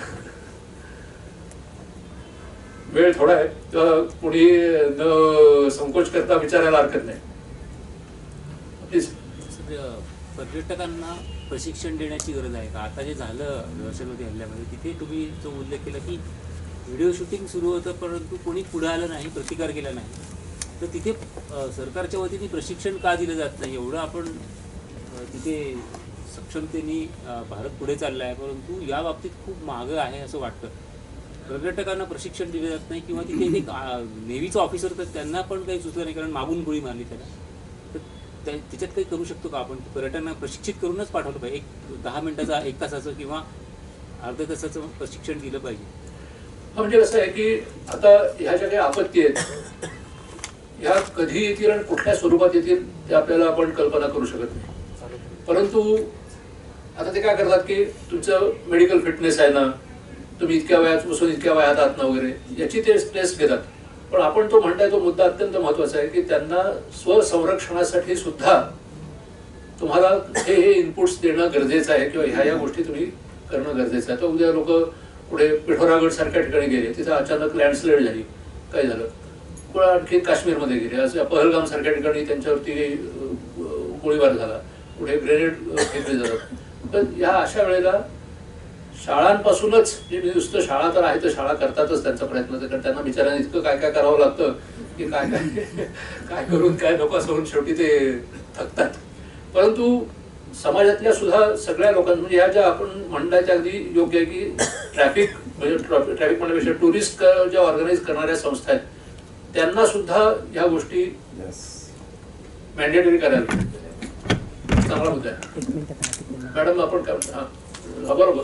वेळ थोडा आहे तर कोणी न संकोच करता विचारायला हरकत नाही. प्लीज. पर्यटकांना प्रशिक्षण देण्याची गरज आहे का? आता जे झालं नक्षलवादी हल्ल्यामध्ये, तिथे तुम्ही जो उल्लेख केला की व्हिडिओ शूटिंग सुरू होतं परंतु कोणी पुढे आलं नाही, प्रतिकार केला नाही, तर तिथे सरकारच्या वतीने प्रशिक्षण का दिलं जात नाही? एवढं आपण तिथे सक्षमतेने भारत पुढे चालला आहे, परंतु या बाबतीत खूप मागं आहे असं वाटतं. पर्यटकांना प्रशिक्षण दिलं जात नाही किंवा तिथे एक नेव्हीचा ऑफिसर तर त्यांना पण काही सुचलं नाही कारण मागून गोळी मारली त्याला. तर त्याच्यात काही करू शकतो का आपण? पर्यटकांना प्रशिक्षित करूनच पाठवलं पाहिजे. एक 10 मिनिटाचा, 1 तासाचं किंवा अर्ध्या तासाचं प्रशिक्षण दिलं पाहिजे. म्हणजे कसं आहे की आता ह्या ज्या काही आपत्ती आहेत ह्या कधी येतील आणि कुठल्या स्वरूपात येतील ते आपल्याला आपण कल्पना करू शकत नाही. परंतु आता ते काय करतात की तुमचं मेडिकल फिटनेस आहे ना, तुम्ही इतक्या वयापासून इतक्या वयात आहात ना वगैरे, याची ते टेस्ट घेतात. पण आपण तो म्हणताय तो मुद्दा अत्यंत महत्वाचा आहे की त्यांना स्वसंरक्षणासाठी सुद्धा तुम्हाला हे इनपुट्स देणं गरजेचं आहे किंवा ह्या गोष्टी तुम्ही करणं गरजेचं आहे. तर उद्या लोक पुढे पिठोरागड सारख्या ठिकाणी गेले, तिथे अचानक लँडस्लाईड झाली, काय झालं, पुढे आणखी काश्मीरमध्ये गेले, असं पहलगाम सारख्या ठिकाणी त्यांच्यावरती गोळीबार झाला, पुढे ग्रेनेड फेकले जातात. तर या अशा वेळेला शाळांपासूनच, जे नुसतं शाळा तर आहे तर शाळा करतातच त्यांचा प्रयत्न, कारण त्यांना बिचाऱ्यांना इतकं काय काय करावं लागतं की काय काय करून काय नको असं होऊन शेवटी ते थकतात. परंतु समाजातल्या सुद्धा सगळ्या लोकांना, म्हणजे या ज्या आपण म्हणण्याच्या अगदी योग्य आहे की ट्रॅफिक म्हणजे ट्रॅफिक म्हणण्यापेक्षा टुरिस्ट ज्या ऑर्गनाईज करणाऱ्या संस्था आहेत त्यांना सुद्धा ह्या गोष्टी मॅन्डेटरी करायला पाहिजे. चांगला मुद्दा आहे मॅडम. आपण बरोबर.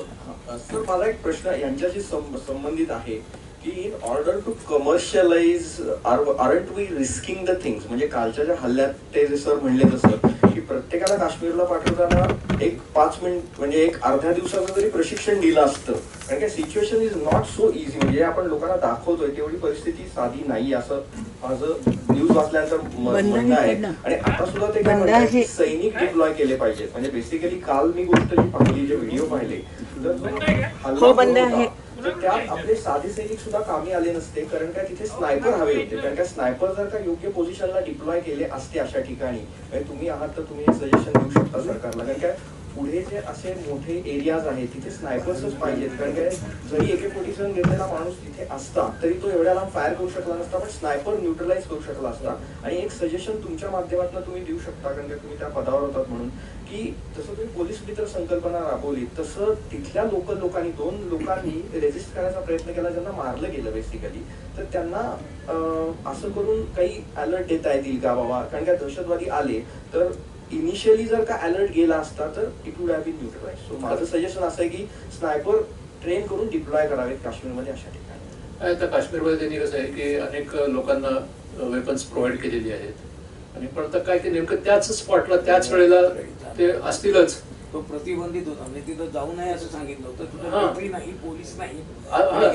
सर मला एक प्रश्न यांच्याशी संबंधित आहे की in order to commercialize aren't we risking the things. म्हणजे कालच्या ज्या हल्ल्यात ते जे सर म्हणले तसं की प्रत्येकाला काश्मीरला पाठवताना एक 5 मिनिट म्हणजे एक अर्ध्या दिवसाचं जरी प्रशिक्षण दिलं असतं, कारण काय situation is not so easy. म्हणजे आपण लोकांना दाखवतोय तेवढी परिस्थिती साधी नाही असं माझं न्यूज वाचल्यानंतर म्हणणं आहे. आणि आता सुद्धा ते काय म्हणतात सैनिक डिप्लॉय केले पाहिजेत. म्हणजे बेसिकली काल मी गोष्ट जी पाहिली, जे व्हिडिओ पाहिले तर हल्ला होता तर त्यात आपले साधे सैनिक सुद्धा कामी आले नसते, कारण काय तिथे स्नायपर हवे होते. कारण काय स्नायपर जर का योग्य पोझिशनला डिप्लॉय केले असते अशा ठिकाणी, म्हणजे तुम्ही आहात तर तुम्ही हे सजेशन देऊ शकता सरकारला. कारण काय पुढे जे असे मोठे एरियाज आहेत तिथे स्नायपर्सच पाहिजेत. कारण काय जरी AK-47 घेतलेला माणूस तिथे असता तरी तो एवढ्या लांब फायर करू शकला नसता, पण स्नायपर न्यूट्रलाइज करू शकला असता. आणि एक सजेशन तुमच्या माध्यमातून तुम्ही देऊ शकता, कारण काय तुम्ही त्या पदावर होतात म्हणून, की जसं तुम्ही पोलीस मित्र संकल्पना राबवली तसं तिथल्या लोकांनी 2 लोकांनी रेजिस्ट करण्याचा प्रयत्न केला ज्यांना मारलं गेलं बेसिकली. तर त्यांना असं करून काही अलर्ट देता येतील का बाबा? कारण काय दहशतवादी आले तर इनिशियली जर का अलर्ट गेला असता तर it would have been neutralize. So माझं सजेशन असं आहे की स्नायपर ट्रेन करून डिप्लॉय करावेत काश्मीरमध्ये अशा ठिकाणी. आता काश्मीरमध्ये त्यांनी कसं आहे की अनेक लोकांना वेपन्स प्रोव्हाइड केलेली आहेत आणि पण आता काय की नेमकं त्याच स्पॉटला त्याच वेळेला ते असतीलच. तो प्रतिबंधित होता, म्हणजे तिथं जाऊ नये असं सांगितलं होतं. हा. तिथं नाही, पोलीस नाही,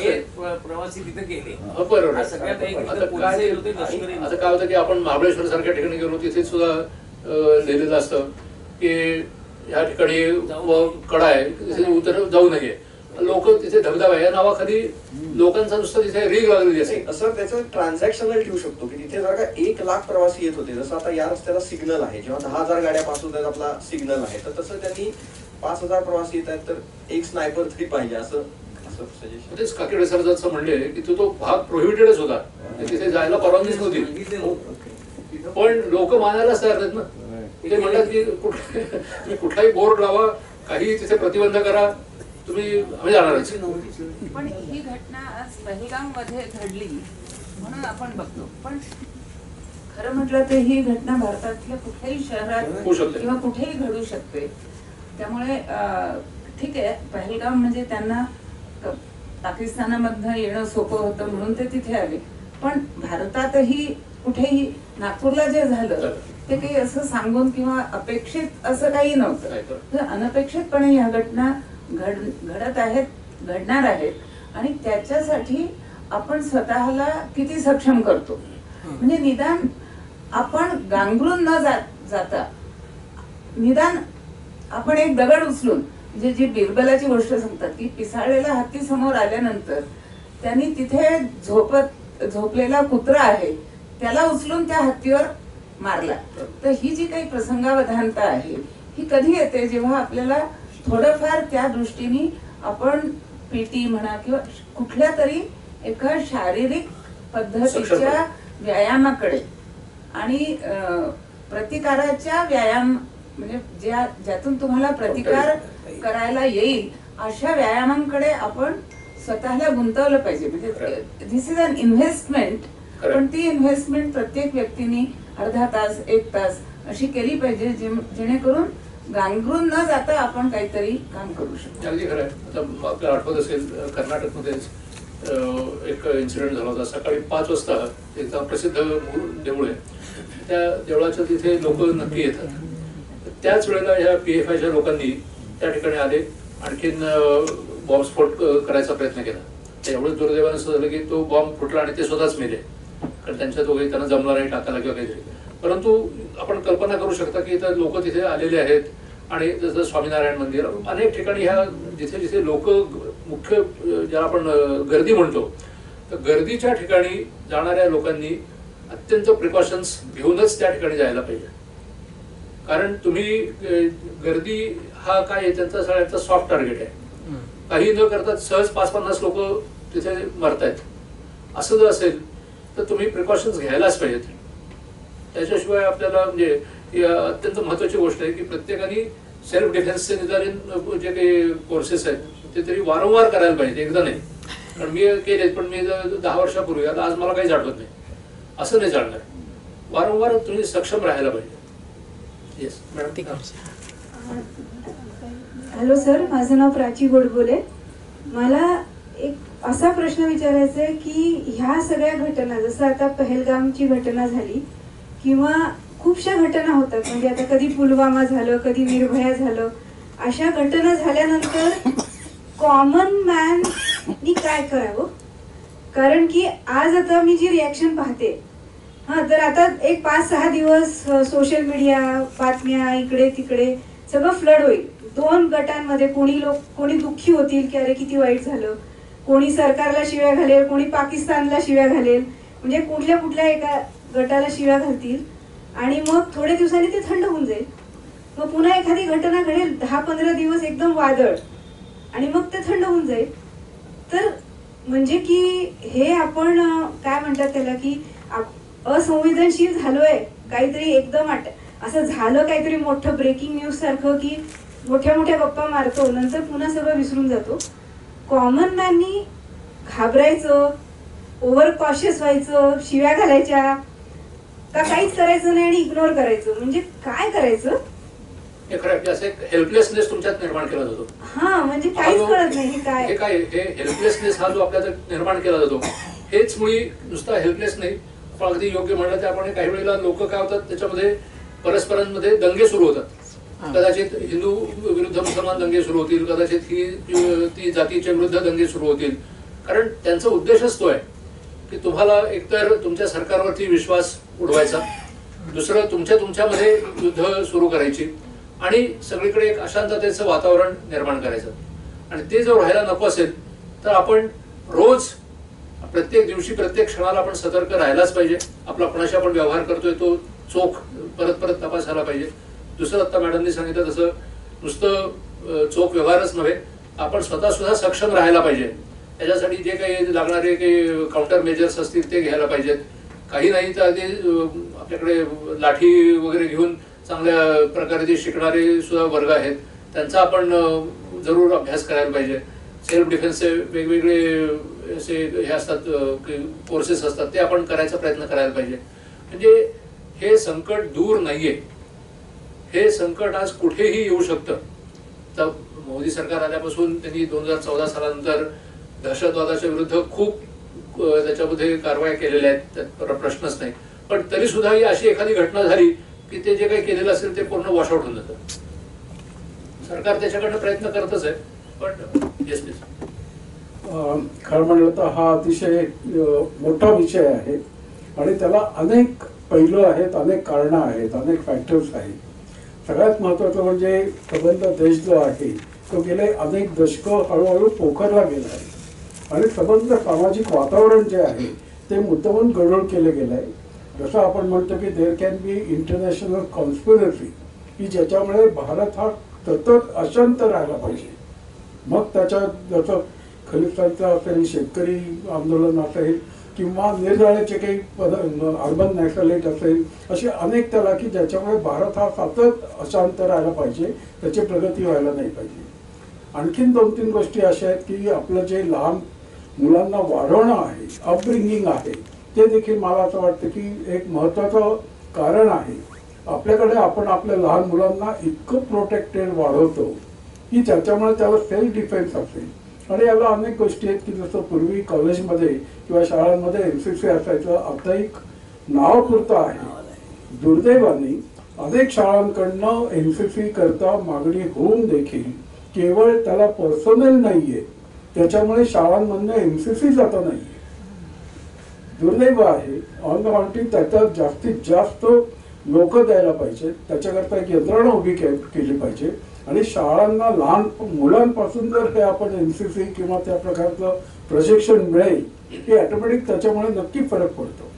हे प्रवासी तिथे गेले. बरोबर. सगळ्यात एक आता तिथं पोलीस काय होते, लष्करी आता काय होतं की आपण महाबळेश्वर सारख्या ठिकाणी गेलो तिथे सुद्धा लिहिलेलं असतं की या ठिकाणी कडा आहे तिथे उतर जाऊ नये. लोक तिथे धबधबा या नावाखाली लोकांचा नुसतं तिथे रीग लागलेली असते. असं त्याचं ट्रान्झॅक्शनल ठेवू शकतो की तिथे जर का 1 लाख प्रवासी येत होते, जसं आता या रस्त्याला सिग्नल आहे, जेव्हा 10,000 गाड्या पास होत आहेत आपला सिग्नल आहे, तर तसं त्यांनी 5,000 प्रवासी येत आहेत तर एक स्नायपर तरी पाहिजे असं सजेशन. तेच काकेडे सर जसं म्हणले की तो भाग प्रोहिबिटेडच होता, तिथे जायला परवानगीच नव्हती. पण लोक मानायलाच तयार नाहीत ना. ते म्हणतात की कुठलाही बोर्ड लावा, काही तिथे प्रतिबंध करा, तुम्ही आम्ही जाणारच. पण ही घटना आज पहलगाममध्ये घडली म्हणून आपण बघतो, पण खरं म्हटलं तर ही घटना भारतातल्या कुठल्याही होऊ शहरात शकते. किंवा कुठेही घडू शकते. त्यामुळे ठीक आहे, पहलगाम म्हणजे त्यांना पाकिस्तानामधनं येणं सोपं होतं म्हणून ते तिथे आले, पण भारतातही कुठेही नागपूरला जे झालं ते काही असं सांगून किंवा अपेक्षित असं काही नव्हतं. अनपेक्षितपणे ह्या घटना घडत आहेत, घडणार आहेत, आणि त्याच्यासाठी आपण स्वतःला किती सक्षम करतो. म्हणजे निदान आपण गांगरून न जाता निदान आपण एक दगड उचलून, म्हणजे जी बिरबलाची गोष्ट सांगतात की पिसाळलेला हत्ती समोर आल्यानंतर त्यांनी तिथे झोपलेला कुत्रा आहे त्याला उचलून त्या हत्तीवर मारला. तर ही जी काही प्रसंगावधानता आहे ही कधी येते, जेव्हा आपल्याला थोडंफार त्या दृष्टीने आपण PT म्हणा किंवा कुठल्या तरी एका शारीरिक पद्धतीच्या व्यायामाकडे आणि प्रतिकाराच्या व्यायाम, म्हणजे ज्यातून तुम्हाला प्रतिकार करायला येईल अशा व्यायामांकडे आपण स्वतःला गुंतवलं पाहिजे. म्हणजे दिस इज अन इन्व्हेस्टमेंट, पण ती इन्व्हेस्टमेंट प्रत्येक व्यक्तीने अर्धा तास 1 तास अशी केली पाहिजे, जेणेकरून गांगरून न जाता आपण काहीतरी काम करू शकतो. अगदी खरं आहे. आता आपल्याला आठवत असेल कर्नाटकमध्येच एक इन्सिडेंट झाला होता. सकाळी 5 वाजता एक प्रसिद्ध देऊळ आहे, त्या देवळाच्या तिथे लोक नक्की येतात. त्याच वेळेला ह्या PFIच्या लोकांनी त्या ठिकाणी आले, आणखीन बॉम्बस्फोट करायचा प्रयत्न केला. ते एवढंच दुर्दैवानं असं झालं की तो बॉम्ब फुटला आणि ते स्वतःच मेले, कारण त्यांच्या दोघे त्यांना जमला नाही टाकायला किंवा काहीतरी. परंतु आपण कल्पना करू शकता की इथं लोक तिथे आलेले आहेत, आणि जसं स्वामीनारायण मंदिर अनेक ठिकाणी ह्या जिथे जिथे लोक मुख्य ज्याला आपण गर्दी म्हणतो, तर गर्दीच्या ठिकाणी जाणाऱ्या लोकांनी अत्यंत प्रिकॉशन्स घेऊनच त्या ठिकाणी जायला पाहिजे. कारण तुम्ही गर्दी हा काय त्यांचा सगळ्यांचा सॉफ्ट टार्गेट आहे. काही न करता सहज 5-50 लोक तिथे मरतायत. असं जर असेल तर तुम्ही प्रिकॉशन्स घ्यायलाच पाहिजेत. त्याच्याशिवाय आपल्याला म्हणजे अत्यंत महत्वाची गोष्ट आहे की प्रत्येकाने सेल्फ डिफेन्सचे निदान जे काही कोर्सेस आहेत ते तरी वारंवार करायला पाहिजे, एकदा नाही. कारण मी केलेत, पण मी 10 वर्षापूर्वी, आता आज मला काहीच आठवत नाही. असं नाही चालणार. वारंवार तुम्ही सक्षम राहायला पाहिजे. Yes madam. हॅलो सर, माझं नाव प्राची गोडबोले. मला एक असा प्रश्न विचारायचा आहे की ह्या सगळ्या घटना, जसं आता पहलगामची घटना झाली किंवा खूपशा घटना होतात, म्हणजे आता कधी पुलवामा झालं, कधी निर्भया झालं, अशा घटना झाल्यानंतर कॉमन मॅननी काय करावं? कारण की आज आता मी जी रिॲक्शन पाहते, तर आता एक 5-6 दिवस सोशल मीडिया, बातम्या, इकडे तिकडे सगळं फ्लड होईल. 2 गटांमध्ये कोणी दुःखी होतील की अरे किती वाईट झालं, कोणी सरकारला शिव्या घालेल, कोणी पाकिस्तानला शिव्या घालेल, म्हणजे कुठल्या एका गटाला शिव्या घालतील आणि मग थोड्या दिवसांनी ते थंड होऊन जाईल. मग पुन्हा एखादी घटना घडेल, 10-15 दिवस एकदम वादळ आणि मग ते थंड होऊन जाईल. तर म्हणजे की हे आपण काय म्हणतात त्याला की असंवेदनशील झालोय, काहीतरी एकदम असं झालं, काहीतरी मोठं ब्रेकिंग न्यूज सारखं की मोठ्या मोठ्या गप्पा मारतो, नंतर पुन्हा सगळं विसरून जातो. कॉमन मॅननी घाबरायचं, ओव्हर कॉशियस व्हायचं, शिव्या घालायच्या का काहीच करायचं नाही आणि इग्नोर करायचं, म्हणजे काय करायचं? हे खरं असं एक हेल्पलेसनेस तुमच्यात निर्माण केला जातो. हा, म्हणजे काहीच कळत नाही हे काय हे हेल्पलेसनेस हा जो आपल्यात निर्माण केला जातो, हेच मुळी नुसता हेल्पलेस नाही, पण अगदी योग्य म्हणलं त्याप्रमाणे काही वेळेला लोक काय होतात, त्याच्यामध्ये परस्परांमध्ये दंगे सुरू होतात. कदाचित हिंदू विरुद्ध मुसलमान दंगे सुरू होतील, कदाचित ती जातीच्या विरुद्ध दंगे सुरू होतील, कारण त्यांचा उद्देशच तो आहे की तुम्हाला एकतर तुमच्या सरकारवरती विश्वास उडवायचा, दुसरं तुमच्यामध्ये युद्ध सुरू करायची आणि सगळीकडे एक अशांततेचं वातावरण निर्माण करायचं. आणि ते जर व्हायला नको असेल तर आपण रोज प्रत्येक दिवशी प्रत्येक क्षणाला आपण सतर्क राहायलाच पाहिजे. आपला कोणाशी आपण व्यवहार करतोय तो चोख परत तपासायला पाहिजे. दुसरं आता मॅडमनी सांगितलं तसं नुसतं चोख व्यवहारच नव्हे, आपण स्वतः सुद्धा सक्षम राहायला पाहिजे. त्याच्यासाठी जे काही लागणारे काही काउंटर मेजर्स असतील ते घ्यायला पाहिजेत. काही नाही तर ते आपल्याकडे लाठी वगैरे घेऊन चांगल्या प्रकारे जे शिकणारे सुद्धा वर्ग आहेत त्यांचा आपण जरूर अभ्यास करायला पाहिजे. सेल्फ डिफेन्सचे वेगवेगळे असे हे असतात, कोर्सेस असतात, ते आपण करायचा प्रयत्न करायला पाहिजे. म्हणजे हे संकट दूर नाहीये, हे संकट आज कुठेही येऊ शकतं. तर मोदी सरकार आल्यापासून त्यांनी 2014 सालानंतर दहशतवादाच्या विरुद्ध खूप त्याच्यामध्ये कारवाया केलेल्या आहेत, त्यात प्रश्नच नाही. पण तरी सुद्धा ही अशी एखादी घटना झाली की ते जे काही केलेलं असेल ते पूर्ण वॉशआउट होऊन जातं. सरकार त्याच्याकडनं प्रयत्न करतच आहे. पण येस प्लीज. खरं म्हणलं तर हा अतिशय मोठा विषय आहे आणि त्याला अनेक पैलू आहेत, अनेक कारणं आहेत, अनेक फॅक्टर्स आहेत. सगळ्यात महत्त्वाचं म्हणजे संबंध देश जो आहे तो गेले अनेक दशकं हळूहळू पोखरला गेला आहे आणि संबंध सामाजिक वातावरण जे आहे ते मुद्दामून गडबड केलं गेलं आहे. जसं आपण म्हणतो की there can be international conspiracy की ज्याच्यामुळे भारत हा सतत अशांत राहायला पाहिजे. मग त्याच्यात जसं खलिस्तानचं असेल, शेतकरी आंदोलन असेल किंवा निरनिराळ्याचे काही अर्बन नॅशनलिट असेल, असे अनेक त्याला की ज्याच्यामुळे भारत हा सतत अशांत राहायला पाहिजे, त्याची प्रगती व्हायला नाही पाहिजे. आणखीन 2-3 गोष्टी अशा आहेत की आपलं जे लहान मुलांना वाढवणं आहे, अपब्रिंगिंग आहे, ते देखील मला असं वाटतं की एक महत्त्वाचं कारण आहे. आपल्याकडे आपण आपल्या लहान मुलांना इतकं प्रोटेक्टेड वाढवतो की ज्याच्यामुळे त्याला सेल्फ डिफेन्स असेल. आणि याला अनेक गोष्टी आहेत की जसं पूर्वी कॉलेजमध्ये किंवा शाळांमध्ये NCC असायचं, आता एक नावापुरतं आहे. दुर्दैवाने अनेक शाळांकडनं NCC करता मागणी होऊन देखील केवळ त्याला पर्सनल नाहीये, त्याच्यामुळे शाळांमधनं NCC जाता नाहीये. दुर्दैव आहे. ऑनलाईन त्याच्यात जास्तीत जास्त लोक द्यायला पाहिजे, त्याच्याकरता एक यंत्रणा उभी केली पाहिजे. आणि शाळांना लहान मुलांपासून जर ते आपण NCC किंवा त्या प्रकारचं प्रशिक्षण मिळेल की ऑटोमॅटिक त्याच्यामुळे नक्की फरक पडतो.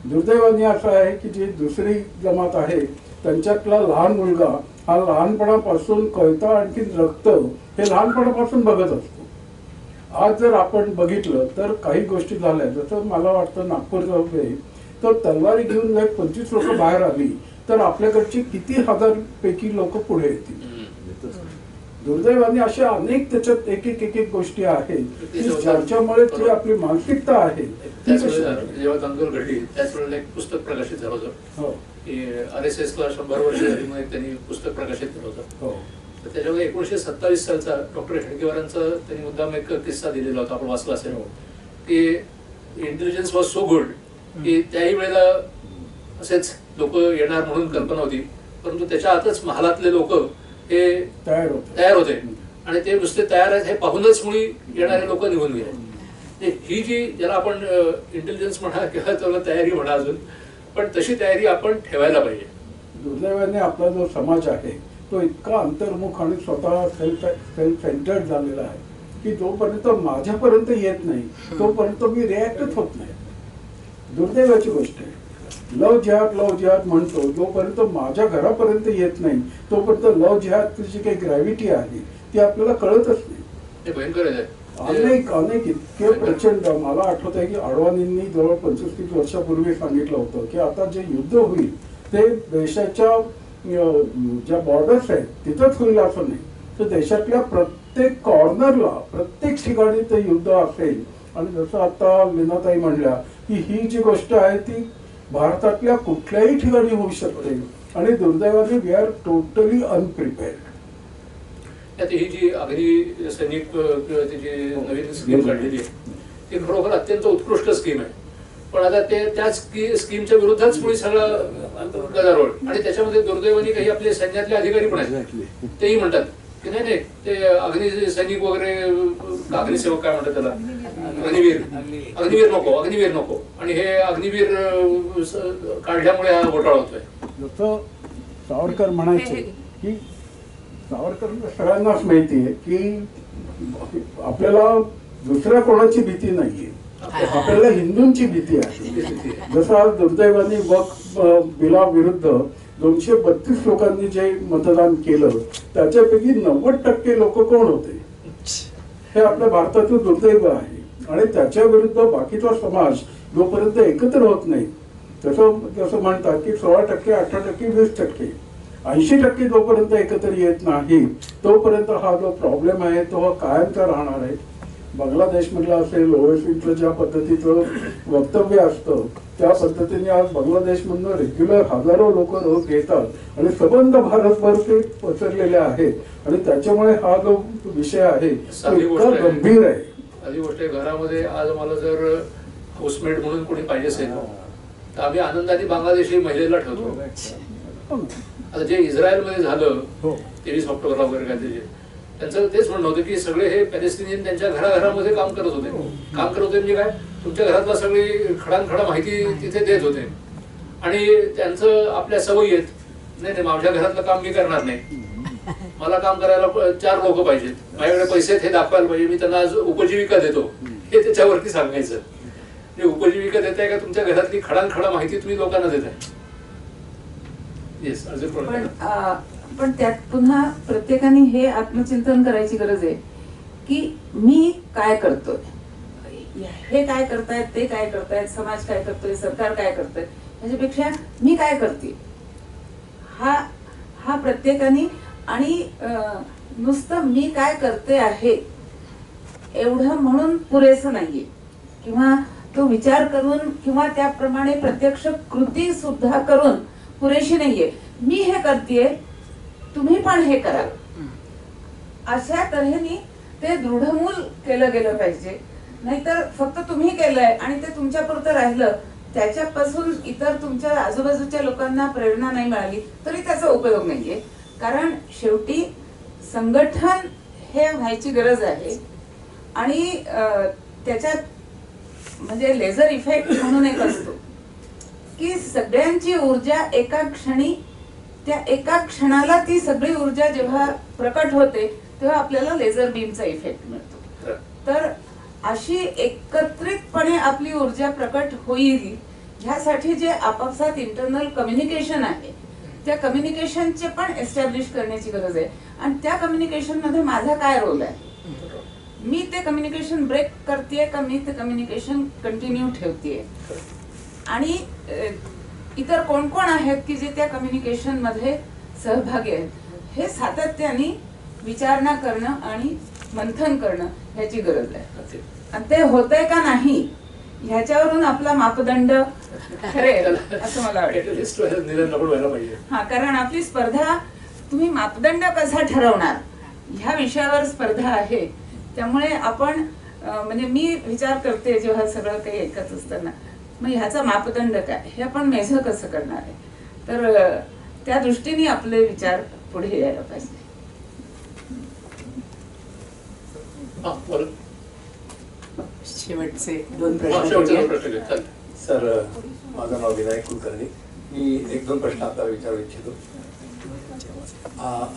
दुर्दैवाने असं आहे की जी दुसरी जमात आहे त्यांच्यातला लहान मुलगा हा लहानपणापासून कळतं आणखी रक्त हे लहानपणापासून बघत असतो. आज जर आपण बघितलं तर काही गोष्टी झाल्या, जसं मला वाटतं नागपूरचं वेळ तर तलवारी घेऊन जर 25 लोक बाहेर आली तर आपल्याकडची किती 1000 पैकी लोक पुढे येतील. दुर्दैवाने अशा अनेक त्याच्यात एक एक गोष्टी आहेत की ज्याच्यामुळे ती आपली मानसिकता आहे ती त्याच कशी वेळेला जेव्हा दंगल घडली त्याच वेळेला एक पुस्तक प्रकाशित झालं होतं हो की RSS ला 100 वर्ष झाली म्हणून एक त्यांनी पुस्तक प्रकाशित केलं होतं. हो तर त्याच्यामध्ये 1927 सालचा डॉक्टर हेडगेवारांचा त्यांनी मुद्दाम एक किस्सा दिलेला होता, आपण वाचला असेल, की इंटेलिजन्स वॉज सो गुड की त्याही वेळेला असेच लोक येणार म्हणून कल्पना होती, परंतु त्याच्या आतच महालातले लोक हे तयार होते आणि ते नुसते तयार आहेत हे पाहूनच मुळी येणारे लोक निघून गेले. ही जी ज्याला आपण इंटेलिजन्स म्हणा किंवा त्याला तयारी म्हणा अजून, पण तशी तयारी आपण ठेवायला पाहिजे. दुर्दैवाने आपला जो समाज आहे तो इतका अंतर्मुख आणि स्वतः सेल्फ सेंटर्ड झालेला आहे की जोपर्यंत माझ्यापर्यंत येत नाही तोपर्यंत मी रिॲक्टच होत नाही. दुर्दैवाची गोष्ट आहे. लव जिहाद म्हणतो, जोपर्यंत माझ्या घरापर्यंत येत नाही तोपर्यंत लव जिहादची जी काही ग्रॅव्हिटी आहे ती आपल्याला कळतच नाही. हे भयंकर आहे. अनेक इतके प्रचंड. मला आठवत आहे की अडवाणींनी जवळ 25-30 वर्षापूर्वी सांगितलं होतं की आता जे युद्ध होईल ते देशाच्या ज्या बॉर्डर्स आहेत तिथंच होईल असं नाही, तर देशातल्या प्रत्येक कॉर्नरला प्रत्येक ठिकाणी ते युद्ध असेल. आणि जसं आता लीनाताई म्हणल्या की ही जी गोष्ट आहे ती भारतातल्या कुठल्याही ठिकाणी होऊ शकते आणि दुर्दैवाने वी आर टोटली अनप्रिपेअर्ड. ही जी अग्नी सैनिक किंवा जी नवीन स्कीम काढलेली आहे ती खरोखर अत्यंत उत्कृष्ट स्कीम आहे, पण आता ते त्याच स्कीमच्या विरोधात पुढे सगळं गदारोळ. आणि त्याच्यामध्ये दुर्दैवाने काही आपले सैन्यातले अधिकारी पण आहेत, तेही म्हणतात की नाही ते अग्नि सैनिक वगैरे अग्निसेवक काय म्हणतात त्याला, अग्निवीर नको आणि हे अग्निवीर काढल्यामुळे हा घोटाळा होतोय. जसं सावरकर म्हणायचे की सावरकर सगळ्यांनाच माहिती आहे की आपल्याला दुसऱ्या कोणाची भीती नाहीये, आपल्याला हिंदूंची भीती आहे. जसं आज दुर्दैवाने वक्फ बिलाविरुद्ध 232 लोकांनी जे मतदान केलं त्याच्यापैकी 90% लोक कोण होते, हे आपल्या भारताचं दुर्दैव आहे. आणि त्याच्या विरुद्ध बाकीचा समाज जोपर्यंत एकत्र होत नाही, जसं म्हणतात की 16%, 18%, 20%, 80% जोपर्यंत एकत्र येत नाही तोपर्यंत हा जो प्रॉब्लेम आहे तो कायमचा राहणार आहे. बांगलादेशमधला असेल, ओवेसीचं ज्या पद्धतीचं वक्तव्य असतं त्या पद्धतीने आज बांगलादेशमधनं रेग्युलर हजारो लोक रोज येतात आणि संबंध भारतभर ते पसरलेले आहेत आणि त्याच्यामुळे हा जो विषय आहे तो इतका गंभीर आहे. साधी गोष्ट आहे, घरामध्ये आज मला जर हाऊसमेट म्हणून कोणी पाहिजे असेल तर आम्ही आनंदाने बांगलादेशी महिलेला ठेवतो. आता जे इस्रायलमध्ये झालं 23 ऑक्टोबरला वगैरे काय त्यांचं तेच म्हणणं होतं की सगळे हे पॅलेस्टिनियन त्यांच्या घराघरामध्ये काम करत होते म्हणजे काय, तुमच्या घरातला सगळी खडानखडा माहिती तिथे देत होते आणि त्यांचं आपल्या सवयी आहेत, नाही माझ्या घरातलं काम मी करणार नाही, मला काम करायला 4 लोक पाहिजेत, माझ्याकडे पैसे आहेत हे दाखवायला पाहिजे, मी त्यांना आज उपजीविका देतो हे त्याच्यावरती सांगायचं. उपजीविका देताय का तुमच्या घरातली खडानखडा माहिती तुम्ही लोकांना देताय. पण त्यात पुन्हा प्रत्येकाने हे आत्मचिंतन करायची गरज आहे की मी काय करतोय, हे काय करतायत, ते काय करतायत, समाज काय करतोय, सरकार काय करतोय, ह्याच्यापेक्षा मी काय करते हा प्रत्येकाने. आणि नुसतं मी काय करते आहे एवढं म्हणून पुरेसं नाहीये, किंवा तो विचार करून किंवा त्याप्रमाणे प्रत्यक्ष कृती सुद्धा करून पुरेशी नाहीये. मी हे करतेय, तुम्ही पण हे करा, अशा तऱ्हेने ते दृढमूल केलं गेलं पाहिजे. नाहीतर फक्त तुम्ही केलंय आणि ते तुमच्यापुरतं राहिलं, त्याच्यापासून इतर तुमच्या आजूबाजूच्या लोकांना प्रेरणा नाही मिळाली तरी त्याचा उपयोग नाहीये. कारण शेवटी संघटन हे व्हायची गरज आहे. आणि त्याच्यात म्हणजे लेझर इफेक्ट म्हणून एक असतो की सगळ्यांची ऊर्जा एका क्षणी, त्या एका क्षणाला ती सगळी ऊर्जा जेव्हा प्रकट होते तेव्हा आपल्याला लेझर बीमचा इफेक्ट मिळतो. तर अशी एकत्रितपणे आपली ऊर्जा प्रकट होईल ह्यासाठी जे आपापसात इंटरनल कम्युनिकेशन आहे त्या कम्युनिकेशनचे पण एस्टॅब्लिश करण्याची गरज आहे. आणि त्या कम्युनिकेशन मध्ये माझा काय रोल आहे, मी ते कम्युनिकेशन ब्रेक करतेय का मी ते कम्युनिकेशन कंटिन्यू ठेवतेय, आणि इतर कोण कोण आहेत की जे त्या कम्युनिकेशन मध्ये सहभागी आहेत हे सातत्याने विचारणा करणं आणि मंथन करणं ह्याची गरज आहे. आणि ते होतंय का नाही ह्याच्यावरून आपला मापदंड ठरेल असं मला वाटतं. हा, कारण आपली स्पर्धा तुम्ही मापदंड कसा ठरवणार ह्या विषयावर स्पर्धा आहे. त्यामुळे आपण म्हणजे मी विचार करते जेव्हा सगळं काही ऐकत असताना, मग ह्याचा मापदंड काय, हे आपण मेझर कसं करणार आहे. तर त्या दृष्टीने आपले विचार पुढे यायला पाहिजे. शेवटचे 2 प्रश्न. सर, माझं नाव विनायक कुलकर्णी. मी 1-2 प्रश्न आता विचारू इच्छितो.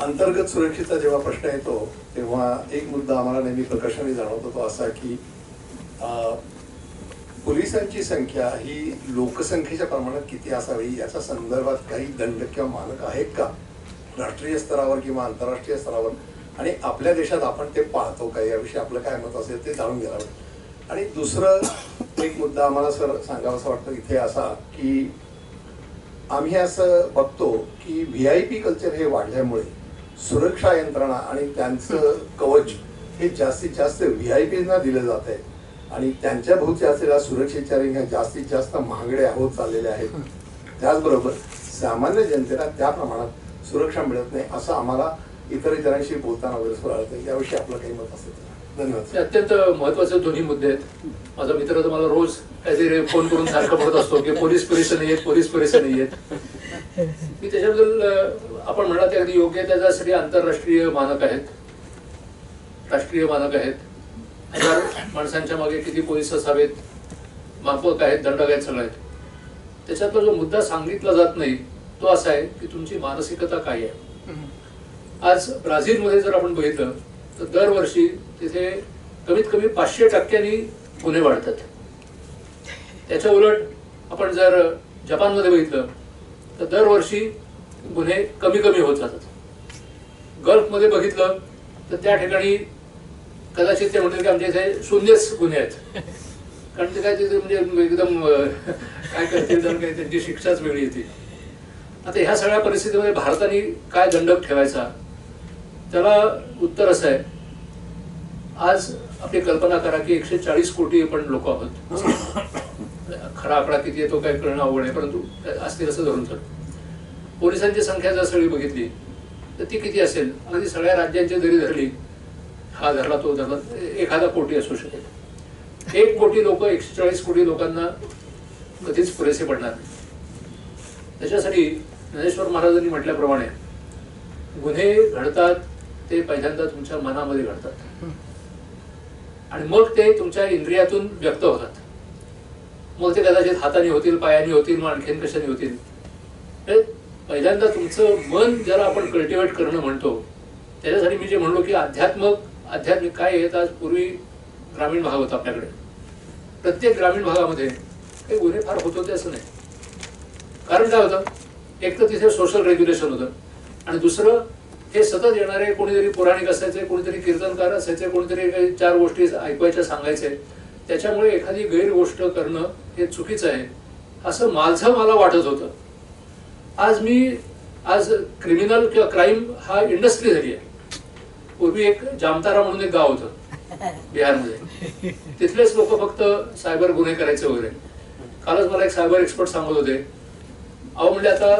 अंतर्गत सुरक्षेचा जेव्हा प्रश्न येतो तेव्हा एक मुद्दा आम्हाला नेहमी प्रकर्षाने जाणवतो, तो असा की पोलिसांची संख्या ही लोकसंख्येच्या प्रमाणात किती असावी याच्या संदर्भात काही दंड किंवा मानक आहेत का, राष्ट्रीय स्तरावर किंवा आंतरराष्ट्रीय स्तरावर, आणि आपल्या देशात आपण ते पाहतो का, याविषयी आपलं काय मत असेल ते जाणून घ्यावं. आणि दुसरं एक मुद्दा आम्हाला सर सांगावासा वाटतो इथे असा की आम्ही असं बघतो की VIP कल्चर हे वाढल्यामुळे सुरक्षा यंत्रणा आणि त्यांचं कवच हे जास्तीत जास्त VIPना दिलं जात आहे आणि त्यांच्या भोवती असलेल्या सुरक्षेच्या रिंगा जास्तीत जास्त महागड्या होत चाललेल्या आहेत. त्याचबरोबर सामान्य जनतेला त्या प्रमाणात सुरक्षा मिळत नाही असं आम्हाला इतर इतरांशी बोलताना वगैरे सुरू. याविषयी आपलं काही मत असेल? धन्यवाद. अत्यंत महत्वाचे दोन्ही मुद्दे आहेत. माझा मित्र तर मला रोज काहीतरी फोन करून सारखं म्हणत असतो की पोलीस पुरेसे नाही आहेत, पोलीस पुरेसे नाही आहेत. मी त्याच्याबद्दल आपण म्हणा ते अगदी योग्य. त्याच्यासाठी आंतरराष्ट्रीय मानक आहेत, राष्ट्रीय मानक आहेत. 1000 माणसांच्या मागे किती पोलीस असावेत, मापक आहेत, दंडक आहेत, सगळे आहेत. त्याच्यातला जो मुद्दा सांगितला जात नाही तो असा आहे की तुमची मानसिकता काय आहे. आज ब्राझीलमध्ये जर आपण बघितलं तर दरवर्षी तिथे कमीत कमी 500% गुन्हे वाढतात. त्याच्या उलट आपण जर जपानमध्ये बघितलं तर दरवर्षी गुन्हे कमी कमी होत जातात. गल्फमध्ये बघितलं तर त्या ठिकाणी कदाचित ते म्हणतील की आमच्या इथे शून्यच गुन्हे आहेत, कारण ते काय तिथे म्हणजे एकदम काय करतील तर काय त्यांची शिक्षाच वेगळी येते. आता ह्या सगळ्या परिस्थितीमध्ये भारताने काय दंडक ठेवायचा, त्याला उत्तर असं आहे. आज आपली कल्पना करा की 140 कोटी आपण लोक आहोत. खरा आकडा किती आहे तो काय कळणं अवघड आहे, परंतु असतील असं धरून तर पोलिसांची संख्या जर सगळी बघितली तर ती किती असेल. अगदी सगळ्या राज्यांची जरी धरली, हा धरला तो धरला, एखादा कोटी असू शकेल. 1 कोटी लोक 140 कोटी लोकांना कधीच पुरेसे पडणार नाही. त्याच्यासाठी ज्ञानेश्वर महाराजांनी म्हटल्याप्रमाणे गुन्हे घडतात ते पहिल्यांदा तुमच्या मनामध्ये घडतात आणि मग ते तुमच्या इंद्रियातून व्यक्त होतात. मग ते कदाचित हाताने होतील, पायाने होतील, मग आणखीन कशाने होतील. पहिल्यांदा तुमचं मन ज्याला आपण कल्टिवेट करणं म्हणतो, त्याच्यासाठी मी जे म्हणलो की आध्यात्मिक काय आहे. आज पूर्वी ग्रामीण भाग होता आपल्याकडे. प्रत्येक ग्रामीण भागामध्ये काही गुन्हे फार होत होते असं नाही. कारण काय होतं, एक तर तिथे सोशल रेग्युलेशन होतं आणि दुसरं हे सतत येणारे कोणीतरी पुराणिक असायचे, कोणीतरी कीर्तनकार असायचे, कोणीतरी काही 4 गोष्टी ऐकवायच्या सांगायचे. त्याच्यामुळे एखादी गैर गोष्ट करणं हे चुकीचं आहे असं माझं मला वाटत होतं. आज क्रिमिनल किंवा क्राईम हा इंडस्ट्री झाली आहे. पूर्वी एक जामतारा म्हणून एक गाव होतं बिहारमध्ये. तिथलेच लोक फक्त सायबर गुन्हे करायचे वगैरे. कालच मला एक सायबर एक्सपर्ट सांगत होते, अहो म्हणजे आता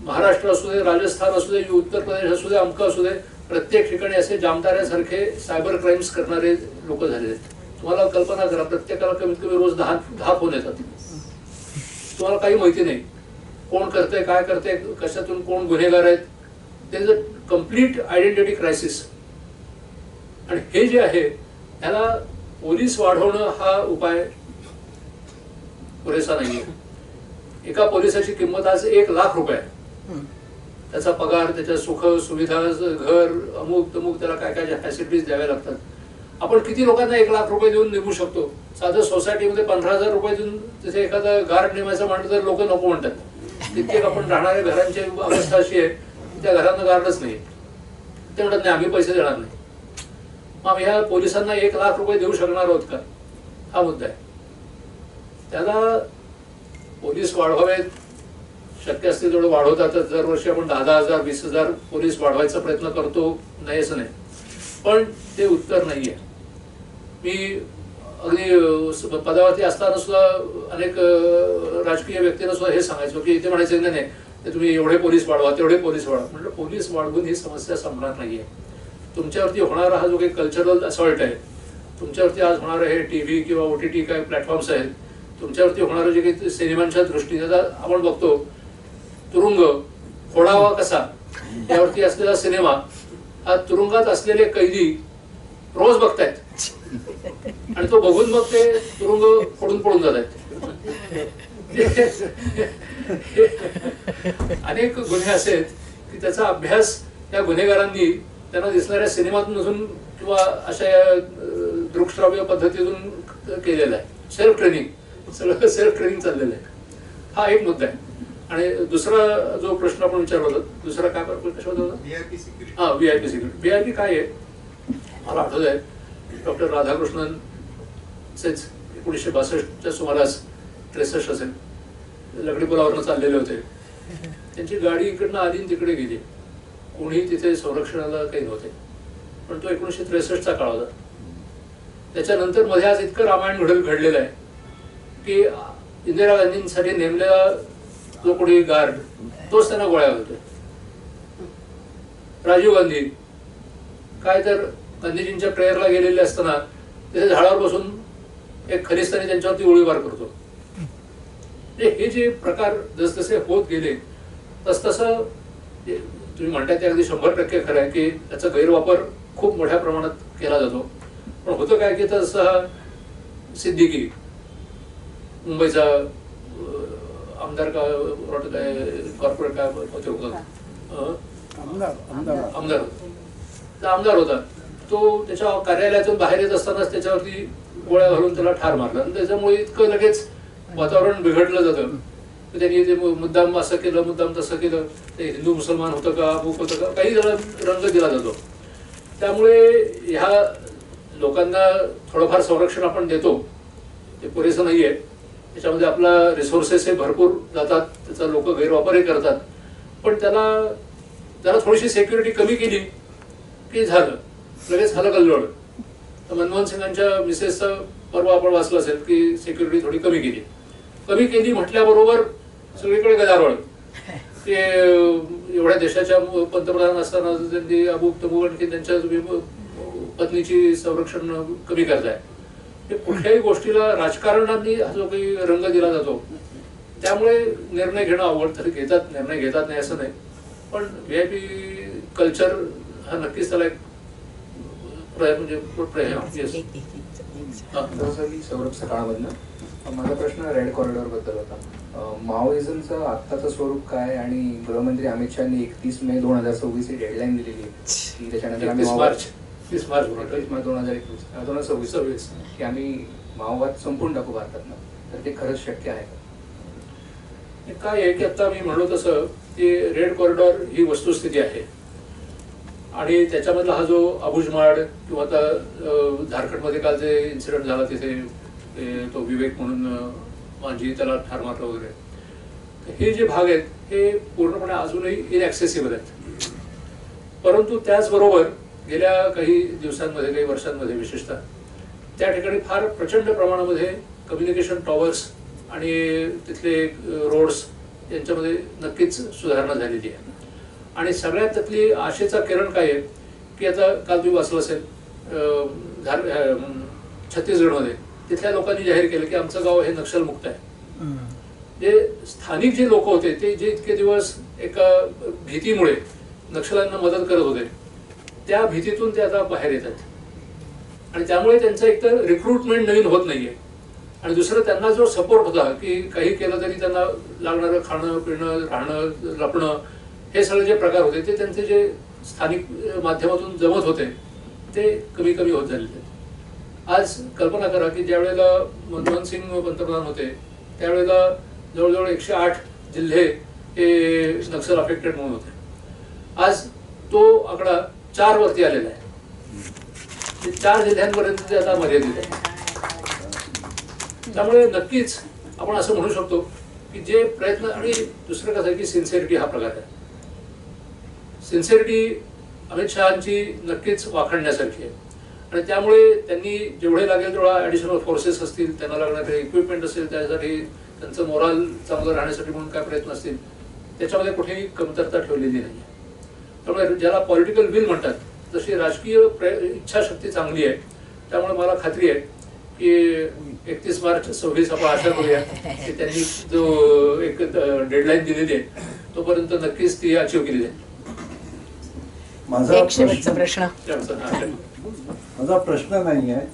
महाराष्ट्र असू दे, राजस्थान असू दे, उत्तर प्रदेश असू दे, अमक असू दे, प्रत्येक ठिकाणी असे जामताऱ्यासारखे सायबर क्राईम्स करणारे लोक झालेले आहेत. तुम्हाला कल्पना करा, प्रत्येकाला कमीत कमी रोज 10 फोन येतात. तुम्हाला काही माहिती नाही कोण करतंय, काय करतंय, कशातून कोण गुन्हेगार आहेत. ते is a complete identity crisis. आणि हे जे आहे त्याला पोलीस वाढवणं हा उपाय पुरेसा नाहीये. एका पोलिसाची किंमत आज 1 लाख रुपये. त्याचा पगार, त्याच्या सुख सुविधा, घर, अमुक तमुक, त्याला काय काय फॅसिलिटीज द्याव्या लागतात. आपण किती लोकांना 1 लाख रुपये देऊन नेमू शकतो. साधं सोसायटीमध्ये 15,000 रुपये देऊन तिथे एखादा गार्ड नेमायचं म्हटलं तर लोक नको म्हणतात. तितके आपण राहणाऱ्या घरांची अवस्था अशी आहे त्या घरांना गार्डच नाही. ते म्हणतात नाही आम्ही पैसे देणार नाही. मग ह्या पोलिसांना 1 लाख रुपये देऊ शकणार आहोत का, हा मुद्दा आहे. त्याला पोलीस वाढवावेत, शक्य असतील तेवढं वाढवतातच. दरवर्षी आपण 10,000 20,000 पोलीस वाढवायचा प्रयत्न करतो, नाही असं नाही. पण ते उत्तर नाही आहे. मी अगदी पदावरती असताना सुद्धा अनेक राजकीय व्यक्तींना सुद्धा हे सांगायचो की ते म्हणायचे नाही नाही ते तुम्ही एवढे पोलीस वाढवा तेवढे पोलीस वाढवा. म्हटलं पोलीस वाढवून ही समस्या संपणार नाहीये. तुमच्यावरती होणारा हा जो काही कल्चरल असॉल्ट आहे, तुमच्यावरती आज होणारं हे TV किंवा OTT काय प्लॅटफॉर्म्स आहेत, तुमच्यावरती होणारं जे काही सिनेमांच्या दृष्टीने आता आपण बघतो तुरुंग फोडावा कसा यावरती असलेला सिनेमा, हा तुरुंगात असलेले कैदी रोज बघतायत आणि तो बघून मग ते तुरुंग फोडून पडून जात आहेत. अनेक गुन्हे असे आहेत की त्याचा अभ्यास त्या गुन्हेगारांनी त्यांना दिसणाऱ्या सिनेमातून नसून किंवा अशा दृकश्राव्य पद्धतीतून केलेला आहे. सेल्फ ट्रेनिंग, सगळं सेल्फ ट्रेनिंग चाललेलं आहे. हा एक मुद्दा आहे. आणि दुसरा जो प्रश्न आपण विचारला होता, दुसरा काय प्रश्न होता? VIP security. VIP काय आहे? मला आठवत आहे डॉक्टर राधाकृष्णनचेच 1962च्या सुमारास 63 असेल, लकडी पुलावरनं चाललेले होते. त्यांची गाडी इकडनं आली आणि तिकडे गेली. कोणी तिथे संरक्षणाला काही नव्हते. पण तो 1963चा काळ होता. त्याच्यानंतर मध्ये आज इतकं रामायण घडलेलं आहे की इंदिरा गांधींसाठी नेमलेला जो कोणी गार्ड तोच त्यांना गोळ्या घालतोय. राजीव गांधी काय तर गांधीजींच्या प्रेयरला गेलेले असताना तिथे झाडावर बसून एक खलिस्तानी त्यांच्यावरती गोळीबार करतो. हे जे प्रकार जसजसे होत गेले तसतसं तुम्ही म्हणताय ते अगदी 100% खरं आहे की त्याचा गैरवापर खूप मोठ्या प्रमाणात केला जातो. पण होतं काय की तसं सिद्दीकी मुंबईचा आमदार का कॉर्पोरेट काय आमदार होता. तो त्याच्या कार्यालयातून बाहेर येत असतानाच त्याच्यावरती गोळ्या घालून त्याला ठार मारला. आणि त्याच्यामुळे इतकं लगेच वातावरण बिघडलं जातं. त्यांनी ते मुद्दाम असं केलं, मुद्दाम तसं केलं, ते हिंदू मुसलमान होतं का, अमुक होतं का, काही जरा रंग दिला जातो. त्यामुळे ह्या लोकांना थोडंफार संरक्षण आपण देतो, ते पुरेसं नाहीये. त्याच्यामध्ये आपला रिसोर्सेस हे भरपूर जातात, त्याचा लोक गैरवापरही करतात. पण त्याला जरा थोडीशी सिक्युरिटी कमी केली की झालं, लगेच झालं कल्लोळ. मनमोहन सिंगांच्या मिसेसचं परवा आपण वाचलं असेल की सिक्युरिटी थोडी कमी केली म्हटल्याबरोबर सगळीकडे गदारोळ. ते एवढ्या देशाच्या पंतप्रधान असताना त्यांनी अमुक तमुक आणखी त्यांच्या पत्नीची संरक्षण कमी करताय. कुठल्याही गोष्टीला राजकारणाने जो काही रंग दिला जातो त्यामुळे निर्णय घेणं आवड तरी घेतात, निर्णय घेतात नाही असं नाही. पण VIP कल्चर हा नक्कीच त्याला एक सौरभच्या काळामधनं माझा प्रश्न रेड कॉरिडॉर बद्दल होता. माओइझमचं आत्ताचं स्वरूप काय आणि गृहमंत्री अमित शहानी 31 मे 2026 ही डेडलाईन दिलेली की त्याच्यानंतर आम्ही 30 मार्च 2026 की आम्ही माओवाद संपून टाकू भारतातनं, तर ते खरंच शक्य आहे का? काय आहे की आता मी म्हणलो तसं की रेड कॉरिडॉर ही वस्तुस्थिती आहे आणि त्याच्यामधला हा जो अबुजमाड किंवा आता झारखंडमध्ये काल जे इन्सिडेंट झाला तिथे तो विवेक म्हणून माझी त्याला ठार मारलं वगैरे, हे जे भाग आहेत हे पूर्णपणे अजूनही इनॲक्सेसिबल आहेत. परंतु त्याचबरोबर गेल्या काही दिवसांमध्ये, काही वर्षांमध्ये विशेषतः त्या ठिकाणी फार प्रचंड प्रमाणामध्ये कम्युनिकेशन टॉवर्स आणि तिथले रोड्स यांच्यामध्ये नक्कीच सुधारणा झालेली आहे. आणि सगळ्यात त्यातली आशेचा किरण काय आहे की आता काल तुम्ही वाचलं असेल छत्तीसगडमध्ये तिथल्या लोकांनी जाहीर केलं की आमचं गाव हे नक्षलमुक्त आहे. जे स्थानिक जे लोक होते ते जे इतके दिवस एका भीतीमुळे नक्षल्यांना मदत करत होते त्या भीतीतून ते आता बाहेर येतात आणि त्यामुळे त्यांचं एकतर रिक्रुटमेंट नवीन होत नाहीये आणि दुसरं त्यांना जो सपोर्ट होता की काही केलं तरी त्यांना लागणारं खाणं पिणं राहणं लपणं हे सगळे जे प्रकार होते ते त्यांचे जे स्थानिक माध्यमातून जमत होते ते कमी कमी होत झालेले. आज कल्पना करा की ज्या वेळेला मनमोहन सिंग पंतप्रधान होते त्यावेळेला जवळजवळ 108 जिल्हे हे नक्षल अफेक्टेड म्हणून होते. आज तो आकडा 4 वरती आलेला आहे. 4 जिल्ह्यांपर्यंत ते आता मर्यादित आहे. त्यामुळे नक्कीच आपण असं म्हणू शकतो की जे प्रयत्न आणि दुसरं कसं आहे की सिन्सिअरिटी हा प्रकार आहे. सिन्सिअरिटी अमित शहांची नक्कीच वाखाणण्यासारखी आहे. आणि त्यामुळे त्यांनी जेवढे लागेल तेवढा ॲडिशनल फोर्सेस असतील, त्यांना लागणारे इक्विपमेंट असेल, त्यासाठी त्यांचं मोराल चांगलं राहण्यासाठी म्हणून काय प्रयत्न असतील, त्याच्यामध्ये कुठेही कमतरता ठेवलेली नाही. त्यामुळे ज्याला पॉलिटिकल विल म्हणतात, तशी राजकीय इच्छाशक्ती चांगली आहे. त्यामुळे मला खात्री आहे की 31 मार्च 26 आपण आशा करूया की त्यांनी जो एक डेडलाईन दिलेली आहे तोपर्यंत नक्कीच ती अचीव केली जाईल. एक शेवटचा प्रश्न. माझा प्रश्न नाही आहे.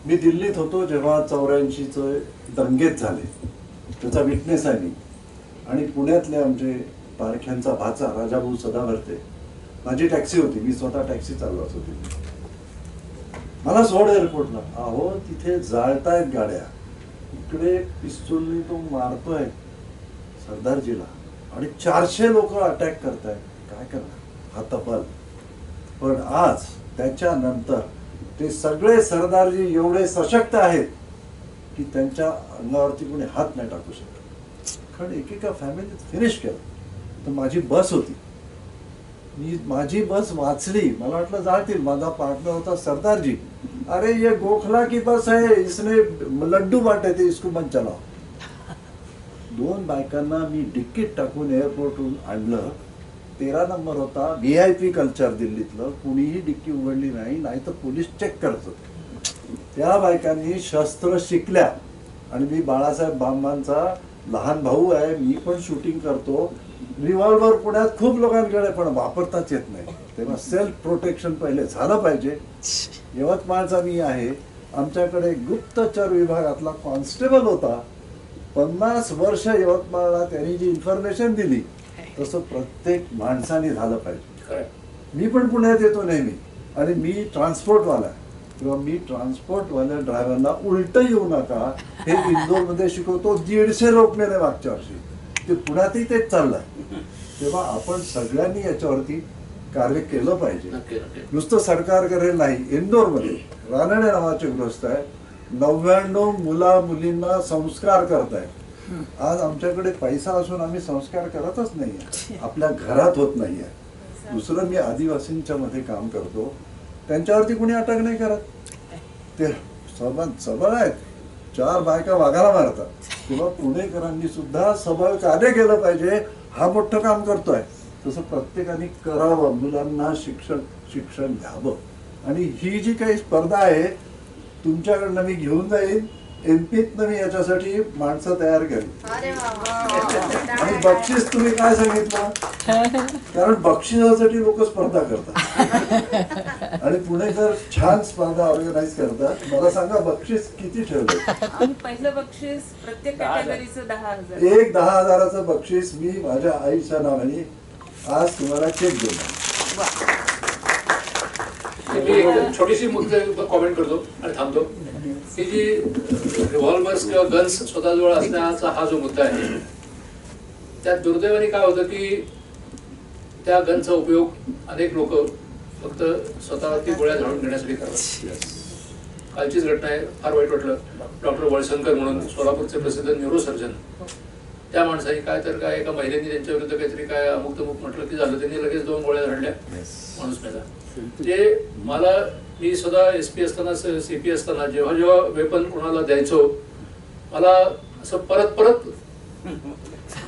मी दिल्लीत होतो जेव्हा 84चे दंगेत झाले, त्याचा विटनेस आहे मी. आणि पुण्यातले आमचे पारख्यांचा भाचा राजाभाऊ सदावर्ते, माझी टॅक्सी होती, मी स्वतः टॅक्सी चालवत होती. मला सोड एअरपोर्टला. अहो तिथे जाळतायत गाड्या, इकडे पिस्तूलनी तो मारतोय सरदारजीला आणि 400 लोक अटॅक करतायत. काय करणार, हा तपाल. पण आज त्याच्यानंतर ते सगळे सरदारजी एवढे सशक्त आहेत की त्यांच्या अंगावरती कोणी हात नाही टाकू शकत. कारण एकेका फॅमिलीत फिनिश केलं. तर माझी बस होती, मी माझी बस वाचली. मला वाटलं जातील. माझा पार्टनर होता सरदारजी. अरे ये गोखला की बस है, इसने लड्डू बांटे थे, इसको मत चलाओ. 2 बायकांना मी डिक्कीट टाकून एअरपोर्टहून आणलं. 13 नंबर होता, VIP कल्चर दिल्लीतलं. कुणीही डिक्की उघडली नाही, नाहीतर पोलीस चेक करत होते. त्या बायकांनी शस्त्र शिकल्या. आणि मी बाळासाहेब बांबांचा लहान भाऊ आहे, मी पण शूटिंग करतो. रिव्हॉल्वर पुण्यात खूप लोकांकडे पण वापरताच येत नाही. तेव्हा सेल्फ प्रोटेक्शन पहिले झालं पाहिजे. यवतमाळचा मी आहे, आमच्याकडे गुप्तचर विभागातला कॉन्स्टेबल होता. 50 वर्ष यवतमाळला त्यांनी जी इन्फॉर्मेशन दिली तसं प्रत्येक माणसाने झालं पाहिजे. मी पण पुण्यात येतो नेहमी आणि मी ट्रान्सपोर्टवाला किंवा मी ट्रान्सपोर्टवाल्या ड्रायव्हरला उलट येऊ नका हे इंदोरमध्ये शिकवतो. 150 लोक मेले मागच्या वर्षी. ते पुण्यातही तेच चाललंय. तेव्हा आपण सगळ्यांनी याच्यावरती कार्य केलं पाहिजे. नुसतं सरकार करेल नाही. इंदोरमध्ये रानडे नावाचे गृहस्थ आहे, 99 मुला मुलींना संस्कार करतायत. आज आमच्याकडे पैसा असून आम्ही संस्कार करतच नाहीये, आपल्या घरात होत नाहीये. दुसरं, मी आदिवासींच्या मध्ये काम करतो, त्यांच्यावरती कुणी अटक नाही करत. ते सबळ आहेत, 4 बायका वाघाला मारतात. किंवा पुणेकरांनी सुद्धा सबळ कार्य केलं पाहिजे. हा मोठं काम करतोय, तसं प्रत्येकाने करावं. मुलांना शिक्षण घ्यावं. आणि ही जी काही स्पर्धा आहे तुमच्याकडनं मी घेऊन जाईन. MP-तनं मी याच्यासाठी माणसं तयार करेन. आणि बक्षीस तुम्ही काय सांगितलं, कारण बक्षिसासाठी लोक स्पर्धा करतात आणि पुणेकर छान स्पर्धा ऑर्गनाईज करतात. मला सांगा बक्षीस किती ठेवलं? पहिलं बक्षीस प्रत्येक कॅटेगरीचं 10,000. एक 10,000चं बक्षीस मी माझ्या आईच्या नावाने आज तुम्हाला चेक देणार. मी एक छोटीशी कॉमेंट करतो आणि थांबतो. की जी रिव्हॉल्वर्स किंवा गन्स स्वतःजवळ असण्याचा हा जो मुद्दा आहे, त्यात दुर्दैवाने काय होतं की त्या गनचा उपयोग अनेक लोक फक्त स्वतःवरती गोळ्या झाडून घेण्यासाठी करतात. कालचीच घटना आहे, फार वाईट वाटलं. डॉक्टर वळसंकर म्हणून सोलापूरचे प्रसिद्ध न्यूरोसर्जन, त्या माणसाने काय तर काय एका महिलेने त्यांच्या विरुद्ध काहीतरी काय अमुक तमुक म्हटलं की झालं, त्यांनी लगेच 2 गोळ्या झाडल्या, माणूस मेला. ते मला, मी स्वतः SP असताना CP असताना जेव्हा जेव्हा वेपन कोणाला द्यायचो, मला असं परत परत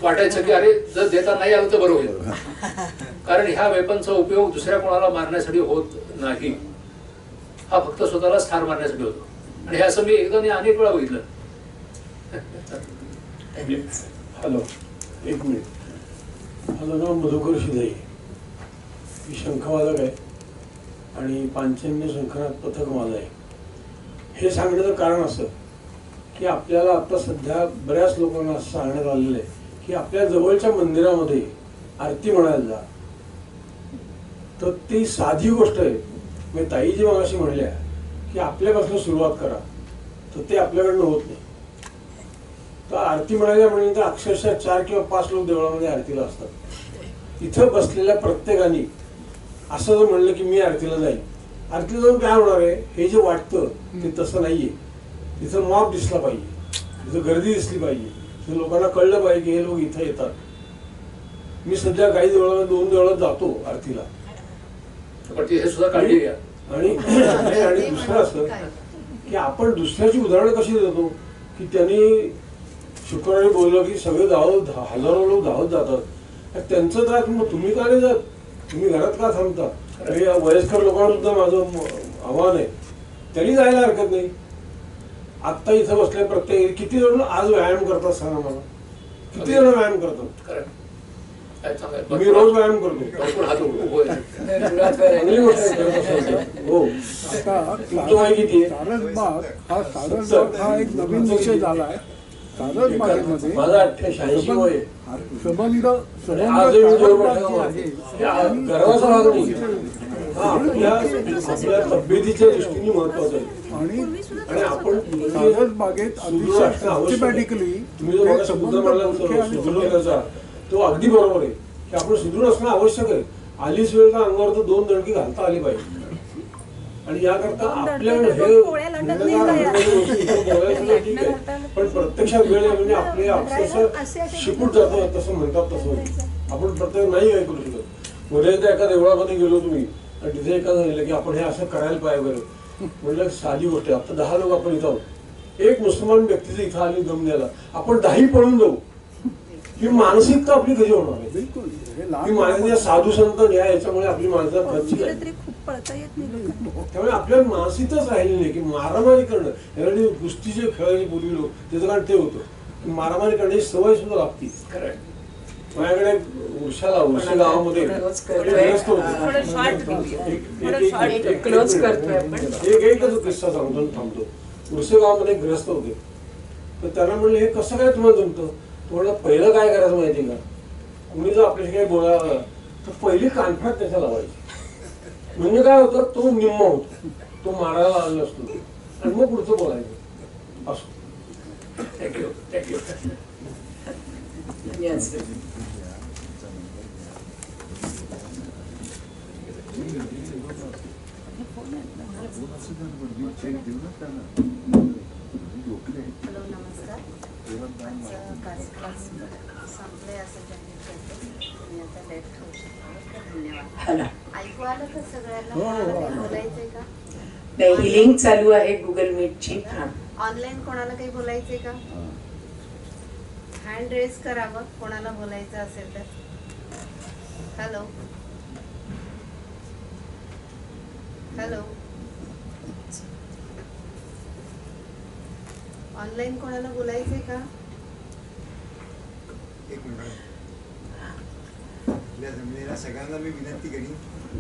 वाटायचं की अरे जर देता नाही आलं तर बरं होईल. कारण ह्या वेपनचा उपयोग दुसऱ्या कोणाला मारण्यासाठी होत नाही, हा फक्त स्वतःलाच ठार मारण्यासाठी होतो. आणि हे असं मी एकदा नाही अनेक वेळा बघितलं. हॅलो, एक मिनिट. माझं नाव मधुकर शिदाई, मी शंखवादक आहे आणि पांचजन्य शंखनाद पथक माझं आहे. हे सांगण्याचं कारण असं की आपल्याला आता सध्या बऱ्याच लोकांना असं सांगण्यात आलेलं आहे की आपल्या जवळच्या मंदिरामध्ये आरती म्हणायला जा. तर ती साधी गोष्ट आहे. मी ताई जी मगाशी म्हणल्या की आपल्यापासून सुरुवात करा, तर ते आपल्याकडनं होत नाही. तर आरती म्हणायला म्हणजे तर अक्षरशः 4 किंवा 5 लोक देवळामध्ये आरतीला असतात. इथं बसलेल्या प्रत्येकाने असं जर म्हणलं की मी आरतीला जाईल, आरतीला जाऊन काय होणार आहे, हे जे वाटतं ते तसं नाहीये. तिथं मॉब दिसला पाहिजे, तिथं गर्दी दिसली पाहिजे, तिथं लोकांना कळलं पाहिजे की हे लोक इथं येतात. मी सध्या काही देवळामध्ये 2 देवळात जातो आरतीला, पण तिथे सुद्धा काळजी घ्या. आणि दुसरं असं की आपण दुसऱ्याची उदाहरणं कशी देतो की त्यांनी शुक्रवारी बोललं की सगळे हजारो लोक धावत जातात, त्यांचं त्रास मग तुम्ही का नाही जात, तुम्ही घरात का थांबता. आणि वयस्कर लोकांना सुद्धा माझं आव्हान आहे, त्यांनी जायला हरकत नाही. आत्ता इथं बसले प्रत्येक किती जण आज व्यायाम करतात सांगा मला, किती जण व्यायाम करतात. मी रोज व्यायाम करतो. हो, तुमचं किती आहे? सारसबाग हा एक नवीन विषय झाला आहे. सारसबागेमध्ये माझा 88 वय संबंध आपल्या तब्येतीच्या दृष्टीने महत्वाचं आहे. आणि आपण सारसबागेत अतिशय सिस्टमॅटिकली सुदृढ करायचा तो अगदी बरोबर आहे की आपण सुदृढ असणं आवश्यक आहे. आलीच वेळ का अंगावर तर 2 दणकी घालता आली पाहिजे. आणि याकरता आपल्या पण प्रत्यक्षात वेळ म्हणजे आपले अक्षरशः शिकूट जातो तसं म्हणतात तसं आपण प्रत्येक नाही काय करू शकत. मध्ये एकदा एका देवळामध्ये गेलो तुम्ही आणि तिथे एका सांगितलं की आपण हे असं करायला पाहिजे बरं. म्हटलं साधी गोष्ट आहे, आता 10 लोक आपण इथं आहोत, एक मुसलमान व्यक्तीचं इथं आली दम द्यायला आपण 10 पळून जाऊ, ही मानसिकता आपली कशी होणार आहे. ही मानसिकता साधू संत न्या याच्यामुळे आपली माणसं खर्ची आहे. त्यामुळे आपल्या मानसिकताच राहिली नाही की मारामारी करणं. यासाठी कुस्तीचे खेळायचे बोललो त्याचं कारण ते होतं, मारामारी करण्याची सवय सुद्धा लागते. माझ्याकडे उर्शा गावामध्ये एकच किस्सा सांगतो थांबतो. उर्से गावामध्ये ग्रस्त होते, तर त्यांना म्हणलं हे कसं काय तुम्हाला जमतं. तुम्हाला पहिलं काय करायचं माहिती का, कुणी जर आपल्याशी काही बोलायला तर पहिली कानफाट त्याच्या लावायची. म्हणजे काय होतं, तो निम्मा होतो, तो मारायला आला नसतो आणि मग पुढचं बोलायचं असं. Thank you thank you. हॅलो नमस्कार. कार्यक्रम संपले असं जाहीर करते. मी आता लेट होऊ शकतो. धन्यवाद. ऐकू आलं का सगळ्यांना? बोलायचंय का? नाही, ही लिंक चालू आहे गुगल मीटची. ऑनलाईन कोणाला काही बोलायचंय का? हँड रेज करावं कोणाला बोलायचं असेल तर. हॅलो हॅलो, ऑनलाईन कोणाला बोलायचंय का? एक मिनिट. आपल्या जमलेल्या सगळ्यांना मी विनंती करीन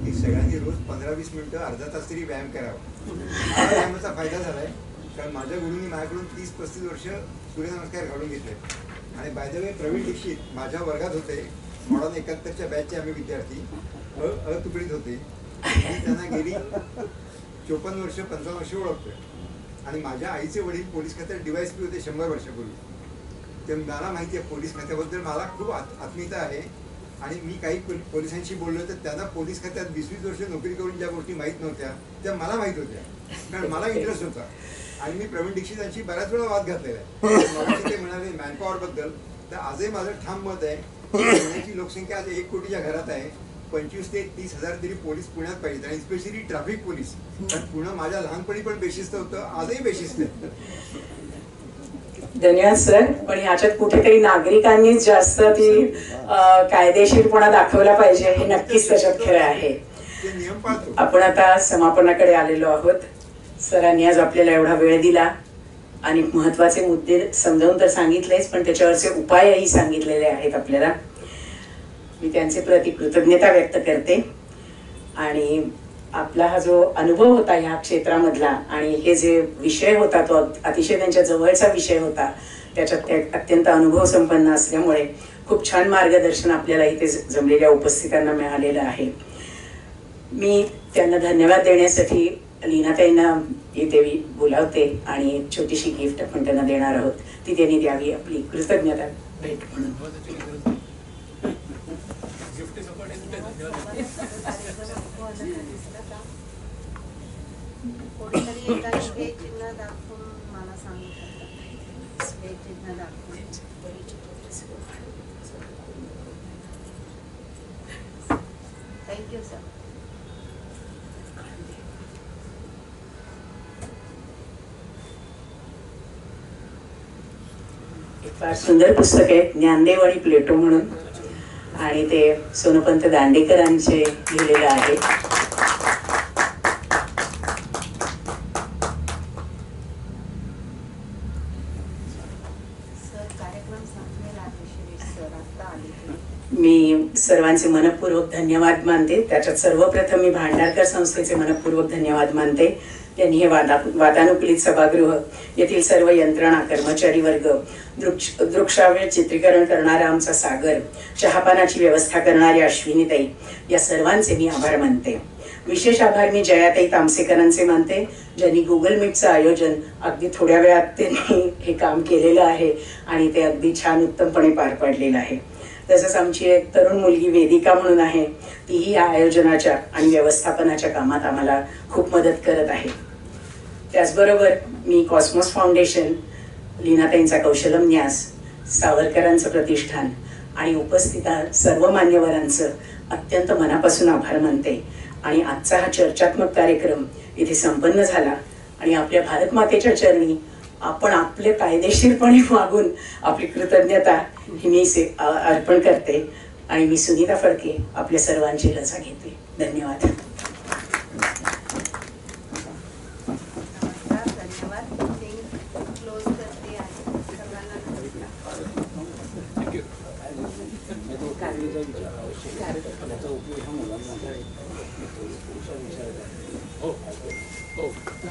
की सगळ्यांनी रोज 15-20 मिनिटं अर्धा तास तरी व्यायाम करावा. हा व्यायामाचा फायदा झालाय कारण माझ्या गुरुंनी माझ्याकडून 30-35 वर्ष सूर्यनमस्कार घालून घेतले. आणि by the way Praveen Dixit माझ्या वर्गात होते. मॉडर्न 71च्या बॅचचे आम्ही विद्यार्थी तुकडीत होते. मी त्यांना गेली 54 वर्ष 55 वर्ष ओळखतोय. आणि माझ्या आईचे वडील पोलीस खात्यात DYSP होते 100 वर्षापूर्वी. ते मला माहिती आहे पोलीस खात्याबद्दल मला खूप आत्मीयता आहे. आणि मी काही पोलिसांशी बोललो तर त्यांना पोलीस खात्यात 20-20 वर्ष नोकरी करून ज्या गोष्टी माहीत नव्हत्या त्या मला माहीत होत्या, कारण मला इंटरेस्ट होता. आणि मी प्रवीण दीक्षितांशी बऱ्याच वेळा वाद घातलेला आहे. ते म्हणाले मॅनपॉवरबद्दल, तर आजही माझं ठाम मत आहे की पुण्याची लोकसंख्या आज 1 कोटीच्या घरात आहे. 25 ते 30 हजार तरी पोलीस पुण्यात पाहिजेत, आणि स्पेशली ट्रॅफिक पोलीस. कारण पुणे माझ्या लहानपणी पण बेशिस्त होतं, आजही बेशिस्त आहे. धन्यवाद सर. पण ह्याच्यात कुठेतरी नागरिकांनीच जास्त ती कायदेशीरपणा दाखवला पाहिजे, हे नक्कीच त्याच्यात खरं आहे. आपण आता समापनाकडे आलेलो आहोत. सरांनी आज आपल्याला एवढा वेळ दिला आणि महत्वाचे मुद्दे समजावून तर सांगितलेच, पण त्याच्यावरचे उपायही सांगितलेले आहेत आपल्याला. मी त्यांचे प्रति कृतज्ञता व्यक्त करते. आणि आपला हा जो अनुभव होता ह्या क्षेत्रामधला आणि हे जे विषय होता तो अतिशय त्यांच्या जवळचा विषय होता, त्याच्यात ते अत्यंत अनुभव संपन्न असल्यामुळे खूप छान मार्गदर्शन आपल्याला इथे जमलेल्या उपस्थितांना मिळालेलं आहे. मी त्यांना धन्यवाद देण्यासाठी लीनाताईंना इथे बोलावते आणि एक छोटीशी गिफ्ट आपण त्यांना देणार आहोत, ती त्यांनी द्यावी आपली कृतज्ञता भेट म्हणून. कोणीतरी एकाने हे चिन्ह दाखवून मला सांगितलं, हे चिन्ह दाखवून. Thank you sir. फार सुंदर पुस्तक आहे, ज्ञानदेव आणि प्लेटो म्हणून, आणि ते सोनोपंत दांडेकरांचे लिहिलेलं आहे. मी सर्वांचे मनपूर्वक धन्यवाद मानते. त्याच्यात सर्वप्रथम मी भांडारकर संस्थेचे मनपूर्वक धन्यवाद मानते. त्यांनी हे वातानुकूलित सभागृह, येथील सर्व यंत्रणा, कर्मचारी वर्ग, दृकश्राव्य चित्रीकरण करणारा आमचा सागर, चहापानाची व्यवस्था करणारी अश्विनीताई, या सर्वांचे मी आभार मानते. विशेष आभार मी जयाताई तामसेकरांचे मानते, ज्यांनी गुगल मीटचं आयोजन अगदी थोड्या वेळात त्यांनी हे काम केलेलं आहे आणि ते अगदी छान उत्तमपणे पार पाडलेलं आहे. तसंच आमची एक तरुण मुलगी वेदिका म्हणून आहे, तीही या आयोजनाच्या आणि व्यवस्थापनाच्या कामात आम्हाला खूप मदत करत आहे. त्याचबरोबर मी कॉस्मॉस फाउंडेशन, लीनाताईंचा कौशलम न्यास, सावरकरांचं प्रतिष्ठान आणि उपस्थित सर्व मान्यवरांचं अत्यंत मनापासून आभार मानते. आणि आजचा हा चर्चात्मक कार्यक्रम इथे संपन्न झाला आणि आपल्या भारत मातेच्या चरणी आपण आपले कायदेशीरपणे वागून आपली कृतज्ञता ही मी अर्पण करते. आणि मी सुनीता फडके आपल्या सर्वांची रजा घेते. धन्यवाद.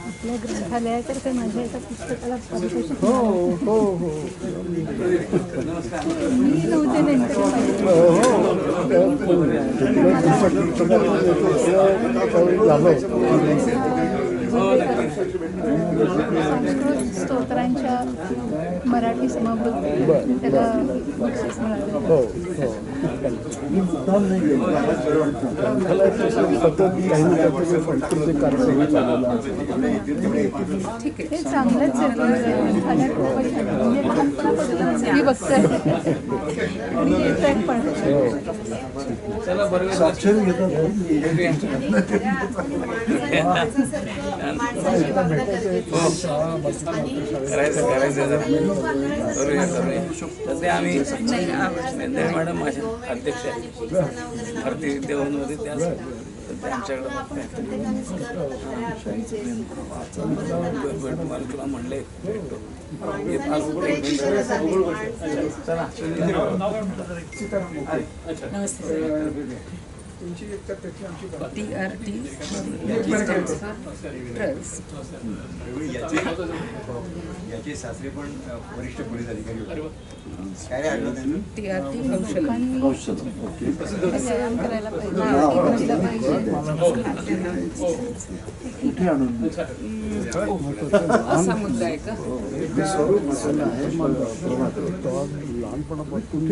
आपल्या ग्रंथालयातर्फे माझ्या एका पुस्तकाला पारितोषिक मी नव्हते संस्कृत स्तोत्रांच्या मराठी समृद्धी त्याला बक्षीस मिळालं. हे चांगलंच आहे. म्हणजे लहानपणापासूनच मी बघते आणि येतोय पण. सध्या आम्ही मॅडम माझ्या अध्यक्ष आहेत भारतीय देवांमध्ये, त्या त्यांच्याकडे मला तुला म्हणले याचे सासरे पण वरिष्ठ पोलीस अधिकारी होते. काय रे आठवत असा मुद्दा आहे का? लहानपणापासून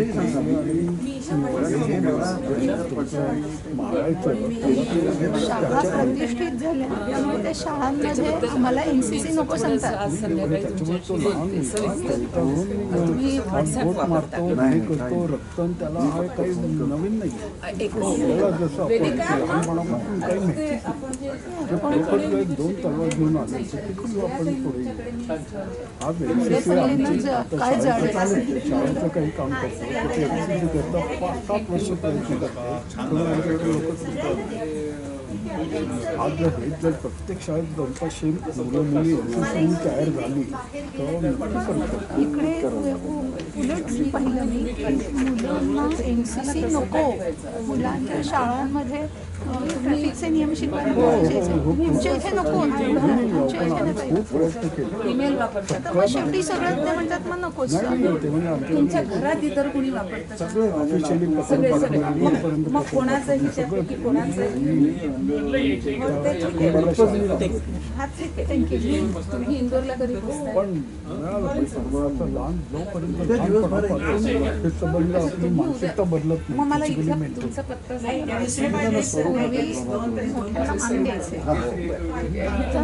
शाळा प्रतिष्ठित झाल्या त्यामुळे त्या शाळांमध्ये आम्हाला NCC नको सांगतात. तुम्ही मारतो, हे करतो, रक्तन त्याला काही नवीन नाही. जसं लहानपणापासून काही नाही. एक 2 तलवार घेऊन आले तिकडून आपण पुढे हा शाळेचं काही काम करतो. 5-7 वर्ष प्रयत्न करतो. आज जर प्रत्येक शाळेत 200 मुलं मुली तयार झाली तर इकडे उलट पाहिलं मी, मुलांना NCC नको, मुलांच्या शाळांमध्ये ट्रॅफिकचे नियम शिकवायला तुमच्या इथे नको, तुमच्या इथे नाही. ईमेल वापरतात मग शेवटी सगळं ते म्हणतात मग नकोच. तुमच्या घरात इतर कुणी वापरतात मग कोणाचं हिच्यापैकी कोणाचं. हा ठीक आहे, थँक्यू. तुम्ही इंदोरला कधी पण लहान जोपर्यंत हे संबंध आपली मानसिकता बदलत मग मला इथला तुमचा पत्ता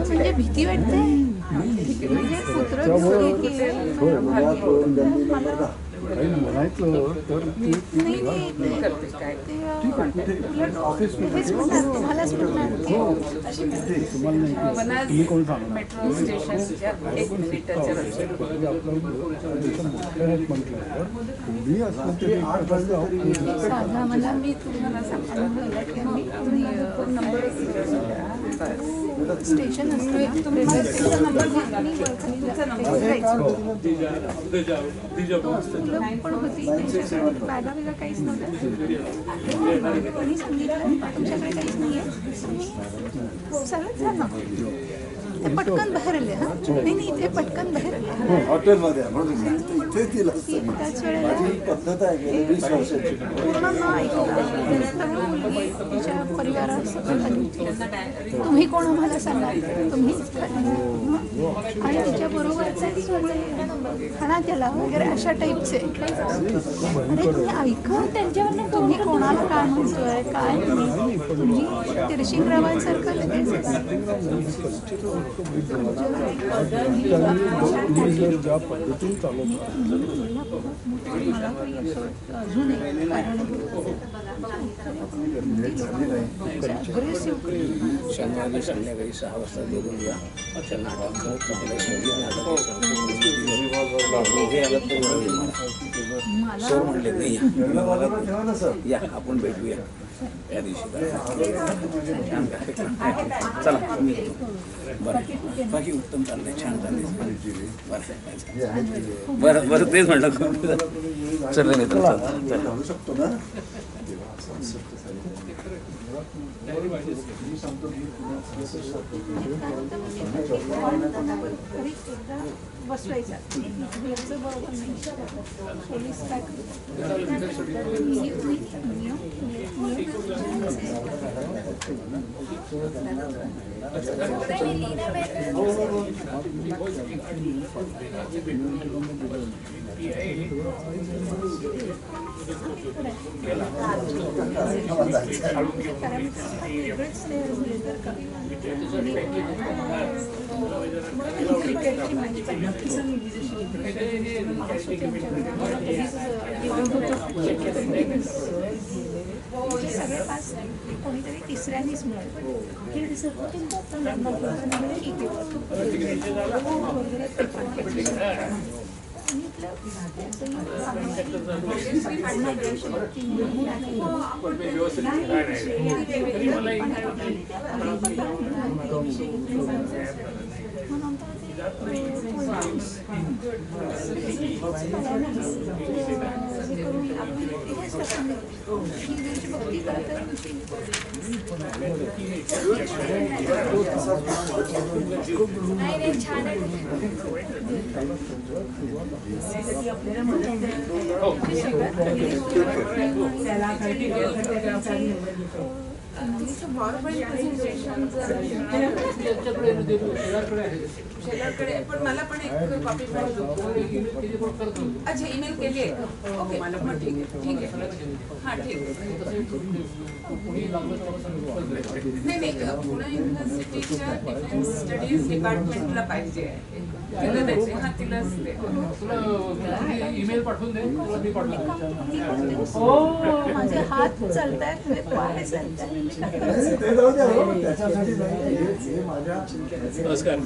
म्हणजे भीती वाटते. म्हणजे पुत्र काही म्हणायचं तर ती नाही नाही ठीक आहे ऑफिसमध्ये तुम्हालाच म्हणणार तुम्हाला नाही तुम्ही कोण सांगणार मेट्रो स्टेशनच्या 1 मिनिटाच्या वरती म्हटल्यावर थोडी असलं तरी साधा मला मी तुम्हाला सांगतो की मी फोन नंबर स्टेशन असतो रेल्वे स्टेशन नंबर पण होती बॅगा बिगा काहीच नव्हतं कोणी सांगितलं तुमच्याकडे काहीच नाही आहे सगळंच झालं ते पटकन बाहेर आले हा नाही नाही ते पटकन बाहेर आले हॉटेलमध्ये इथे तिला त्याच वेळेला माझी पद्धत आहे गेली 20 वर्षाची पूर्ण न ऐकता मुलगी तिच्या परिवारासोबत आली होती तुम्ही कोण आम्हाला सांगा तुम्हीच आणि तिच्या बरोबरचे खाना त्याला वगैरे अशा टाईपचे अरे तुम्ही ऐका त्यांच्यावर तुम्ही कोणाला काय म्हणतोय काय नाही तुम्ही तिरशिंगरावांसारखं लगेच ज्या पद्धतीने चालवतात अजूनही शनिवारी संध्याकाळी 6 वाजता देऊन या सर म्हणले नाही या आपण भेटूया या दिवशी चला मी येतो बरं बाकी उत्तम चाललंय छान चाललंय बरं बरं तेच म्हटलं चल जाऊ शकतो ना बसवायचा बरोबर नाही पोलीस काय क्रिकेटची मॅच सगळे पास कोणीतरी तिसऱ्यानीच मिळालं पण मला पण एक कॉपी अच्छा ईमेल केली आहे ओके मला पण ठीक आहे हां ठीक नाही नाही पुणे युनिव्हर्सिटीच्या डिफेन्स स्टडीज डिपार्टमेंटला पाहिजे तिला द्यायचे हां तिलाच दे ईमेल पाठवून दे मी माझे हात चालतायत पाय चालतायत ते जाऊ द्या त्याच्यासाठी नाही हे माझ्या नमस्कार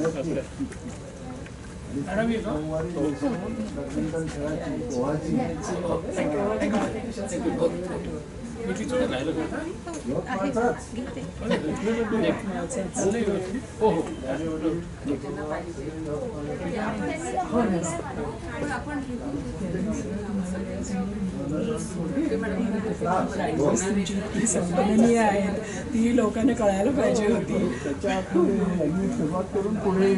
संपन्ननीय आहेत ती लोकांना कळायला पाहिजे होती त्याच्या सुरुवात करून पुढे